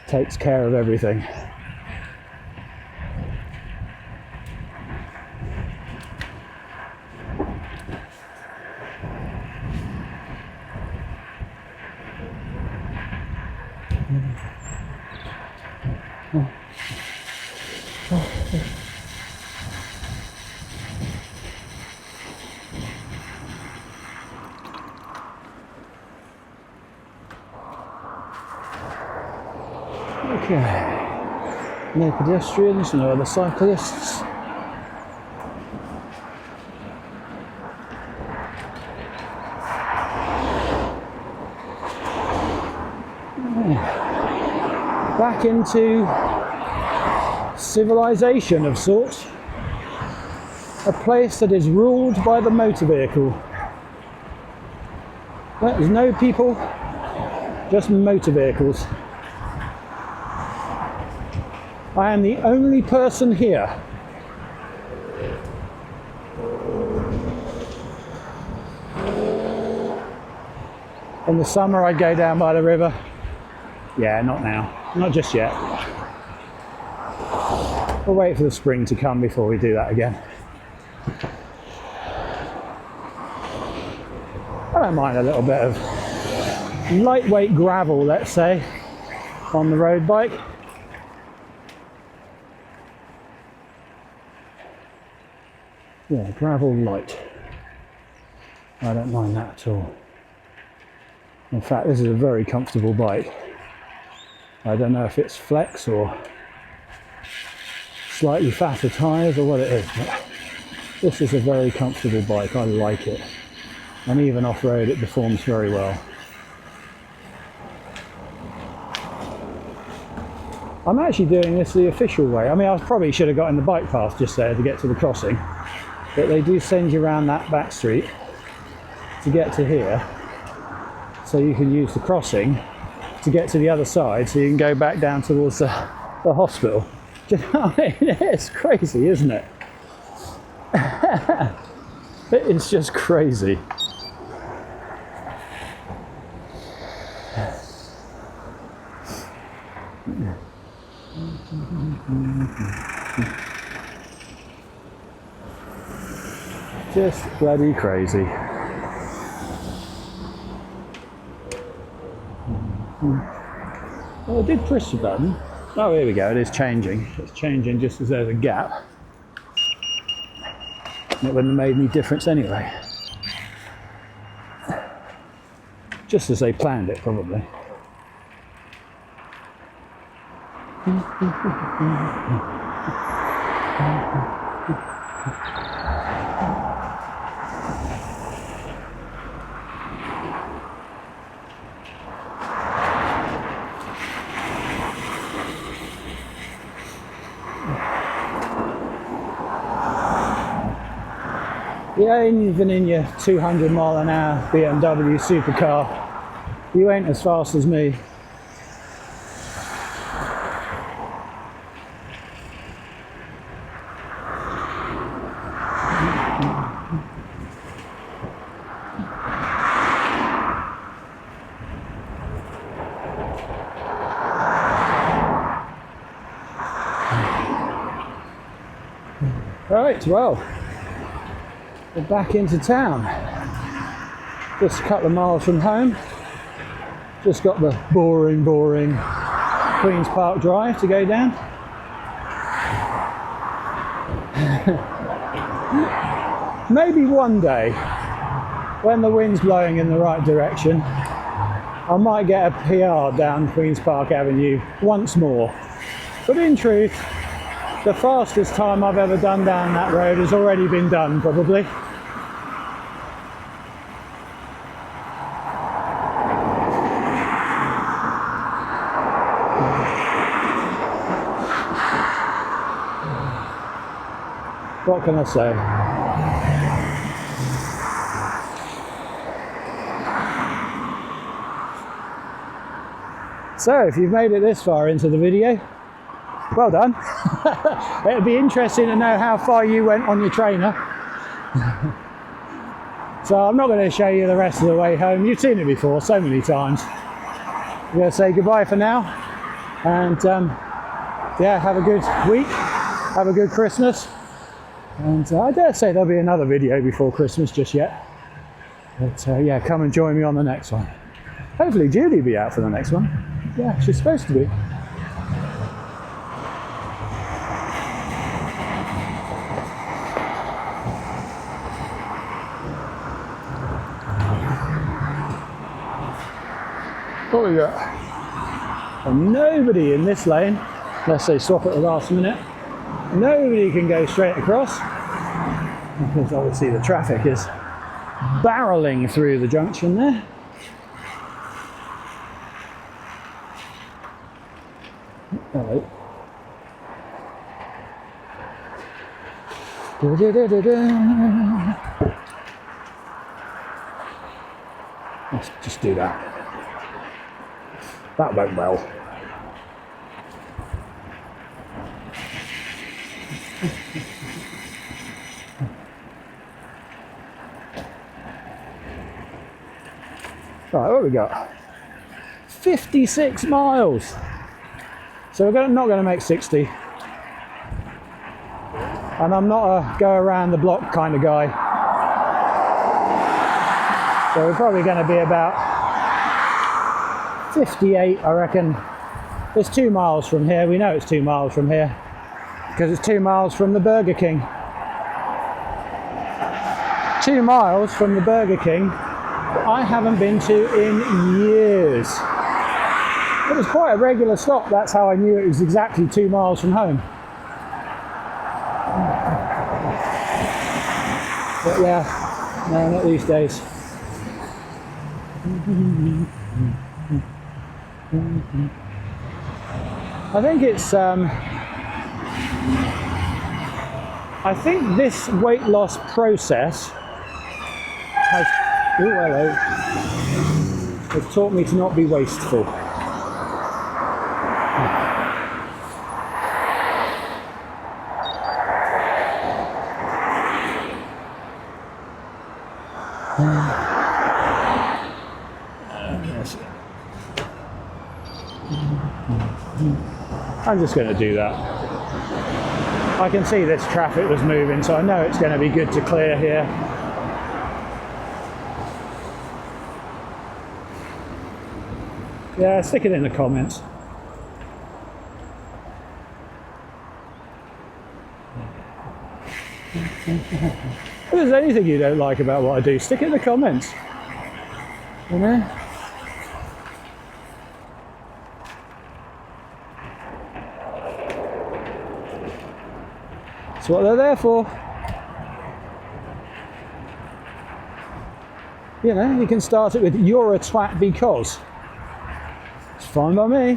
takes care of everything. Okay, no pedestrians, no other cyclists. Back into civilization of sorts. A place that is ruled by the motor vehicle. There's no people, just motor vehicles. I am the only person here. In the summer I'd go down by the river. Yeah, not now. Not just yet. We'll wait for the spring to come before we do that again. I don't mind a little bit of lightweight gravel, let's say, on the road bike. Yeah, gravel light. I don't mind that at all. In fact, this is a very comfortable bike. I don't know if it's flex or slightly fatter tyres or what it is, but this is a very comfortable bike. I like it. And even off-road it performs very well. I'm actually doing this the official way. I mean, I probably should have got in the bike path just there to get to the crossing. But they do send you around that back street to get to here, so you can use the crossing to get to the other side, so you can go back down towards the hospital. Do you know what I mean? It's crazy, isn't it? It's just crazy. Just bloody crazy. Well, I did push the button. Oh, here we go, it is changing. It's changing just as there's a gap. And it wouldn't have made any difference anyway. Just as they planned it, probably. Yeah, even in your 200 mile an hour BMW supercar, you ain't as fast as me. Right, well, we're back into town. Just a couple of miles from home. Just got the boring Queen's Park Drive to go down. Maybe one day, when the wind's blowing in the right direction, I might get a PR down Queen's Park Avenue once more. But in truth, the fastest time I've ever done down that road has already been done, probably. What can I say? So if you've made it this far into the video, well done. It'll be interesting to know how far you went on your trainer. So I'm not going to show you the rest of the way home. You've seen it before so many times. I'm going to say goodbye for now, and yeah, have a good week, have a good Christmas, and I dare say there'll be another video before Christmas just yet, but yeah, come and join me on the next one. Hopefully Julie will be out for the next one. Yeah, she's supposed to be. What we got? And nobody in this lane, unless they stop at the last minute. Nobody can go straight across, because obviously the traffic is barreling through the junction there. Hello. Let's just do that. That went well. Right, what have we got? 56 miles. So we're not going to make 60. And I'm not a go around the block kind of guy. So we're probably going to be about 58, I reckon. It's 2 miles from here. We know it's 2 miles from here because it's 2 miles from the Burger King. 2 miles from the Burger King I haven't been to in years. It was quite a regular stop. That's how I knew it was exactly 2 miles from home. But yeah, no, not these days. I think it's I think this weight loss process has taught me to not be wasteful. I'm just going to do that. I can see this traffic was moving, so I know it's going to be good to clear here. Yeah, stick it in the comments. If there's anything you don't like about what I do, stick it in the comments. You know? That's what they're there for. You know, you can start it with "you're a twat because." It's fine by me.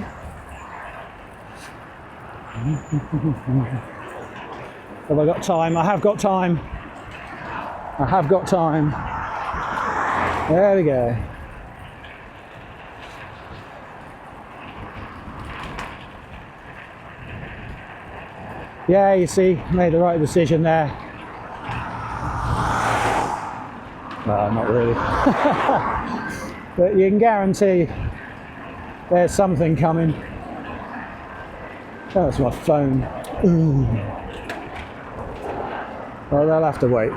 Have I got time? I have got time. I have got time. There we go. Yeah, you see, made the right decision there. No, not really. But you can guarantee there's something coming. Oh, that's my phone. Ooh. Well, they'll have to wait.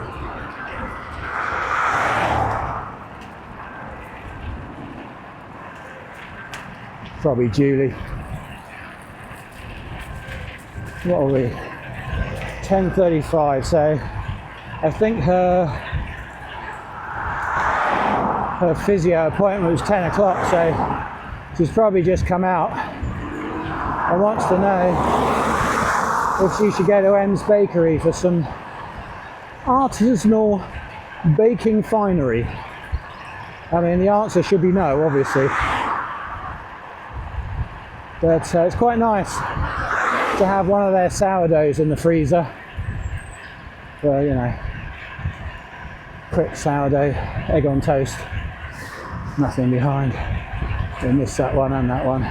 Probably Julie. What are we? 10:35. So I think her physio appointment was 10 o'clock. So she's probably just come out and wants to know if she should go to M's Bakery for some artisanal baking finery. I mean, the answer should be no, obviously. But it's quite nice to have one of their sourdoughs in the freezer for, you know, quick sourdough, egg on toast, nothing behind. We missed that one and that one.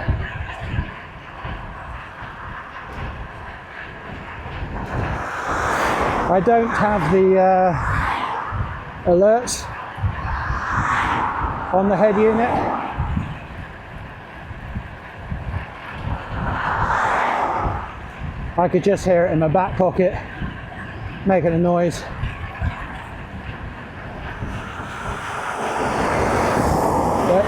I don't have the alerts on the head unit. I could just hear it in my back pocket making a noise. But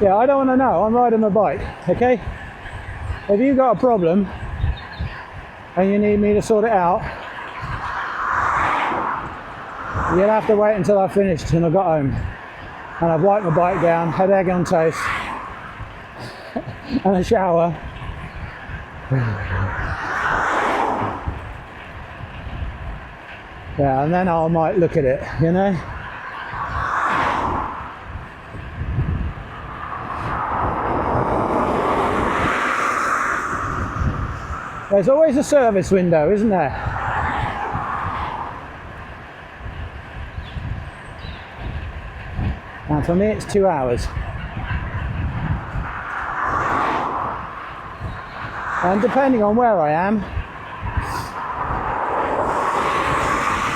yeah, I don't want to know. I'm riding my bike, okay? If you've got a problem and you need me to sort it out, you'll have to wait until I've finished and I've got home and I've wiped my bike down, had egg on toast and a shower. Yeah, and then I might look at it, you know? There's always a service window, isn't there? And for me it's 2 hours. And depending on where I am,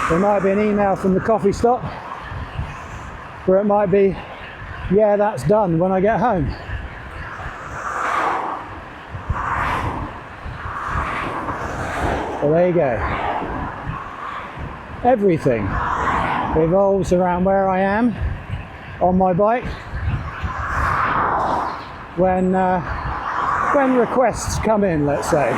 there might be an email from the coffee stop, or it might be, yeah, that's done when I get home. So there you go. Everything revolves around where I am on my bike when requests come in, let's say.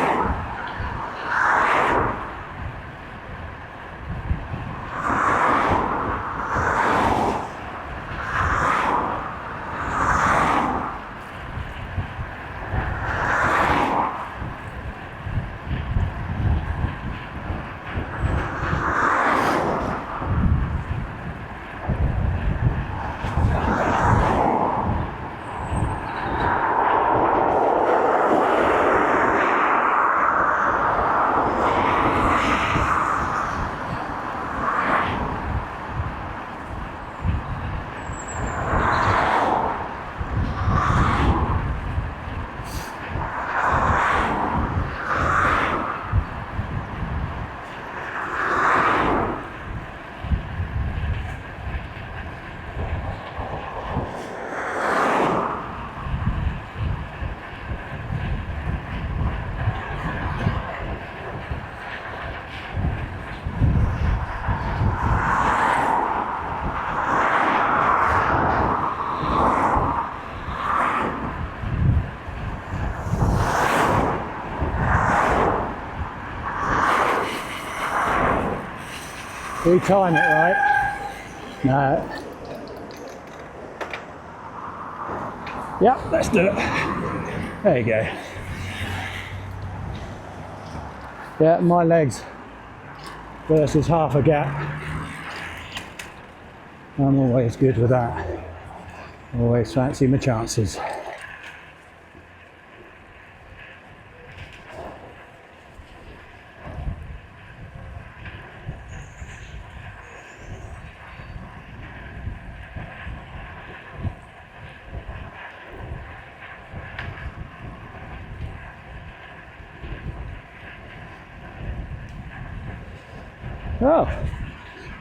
Do we time it right? No. Yep, let's do it. There you go. Yeah, my legs versus half a gap. I'm always good with that. Always fancy my chances. Oh,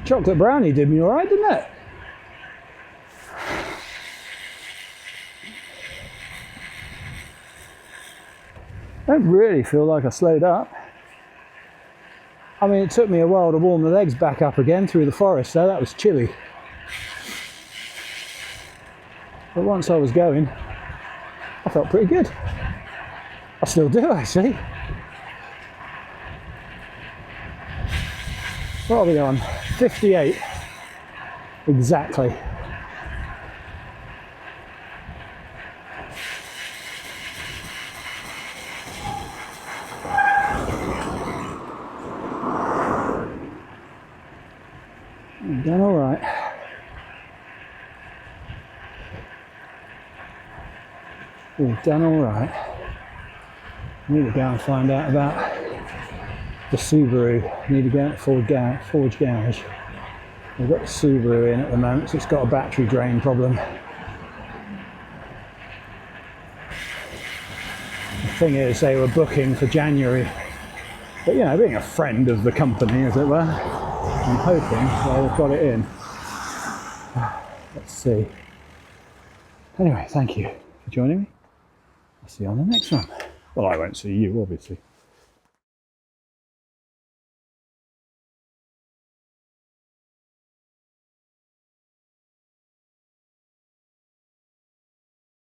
chocolate brownie did me all right, didn't it? I don't really feel like I slowed up. I mean, it took me a while to warm the legs back up again through the forest, so that was chilly. But once I was going, I felt pretty good. I still do, actually. What are we on? 58. Exactly. I've done all right. We've done all right. I need to go and find out about the Subaru. I need to go to Forge Garage. We've got the Subaru in at the moment, so it's got a battery drain problem. The thing is, they were booking for January, but you know, being a friend of the company, as it were, I'm hoping they've got it in. Let's see. Anyway, thank you for joining me. I'll see you on the next one. Well, I won't see you, obviously.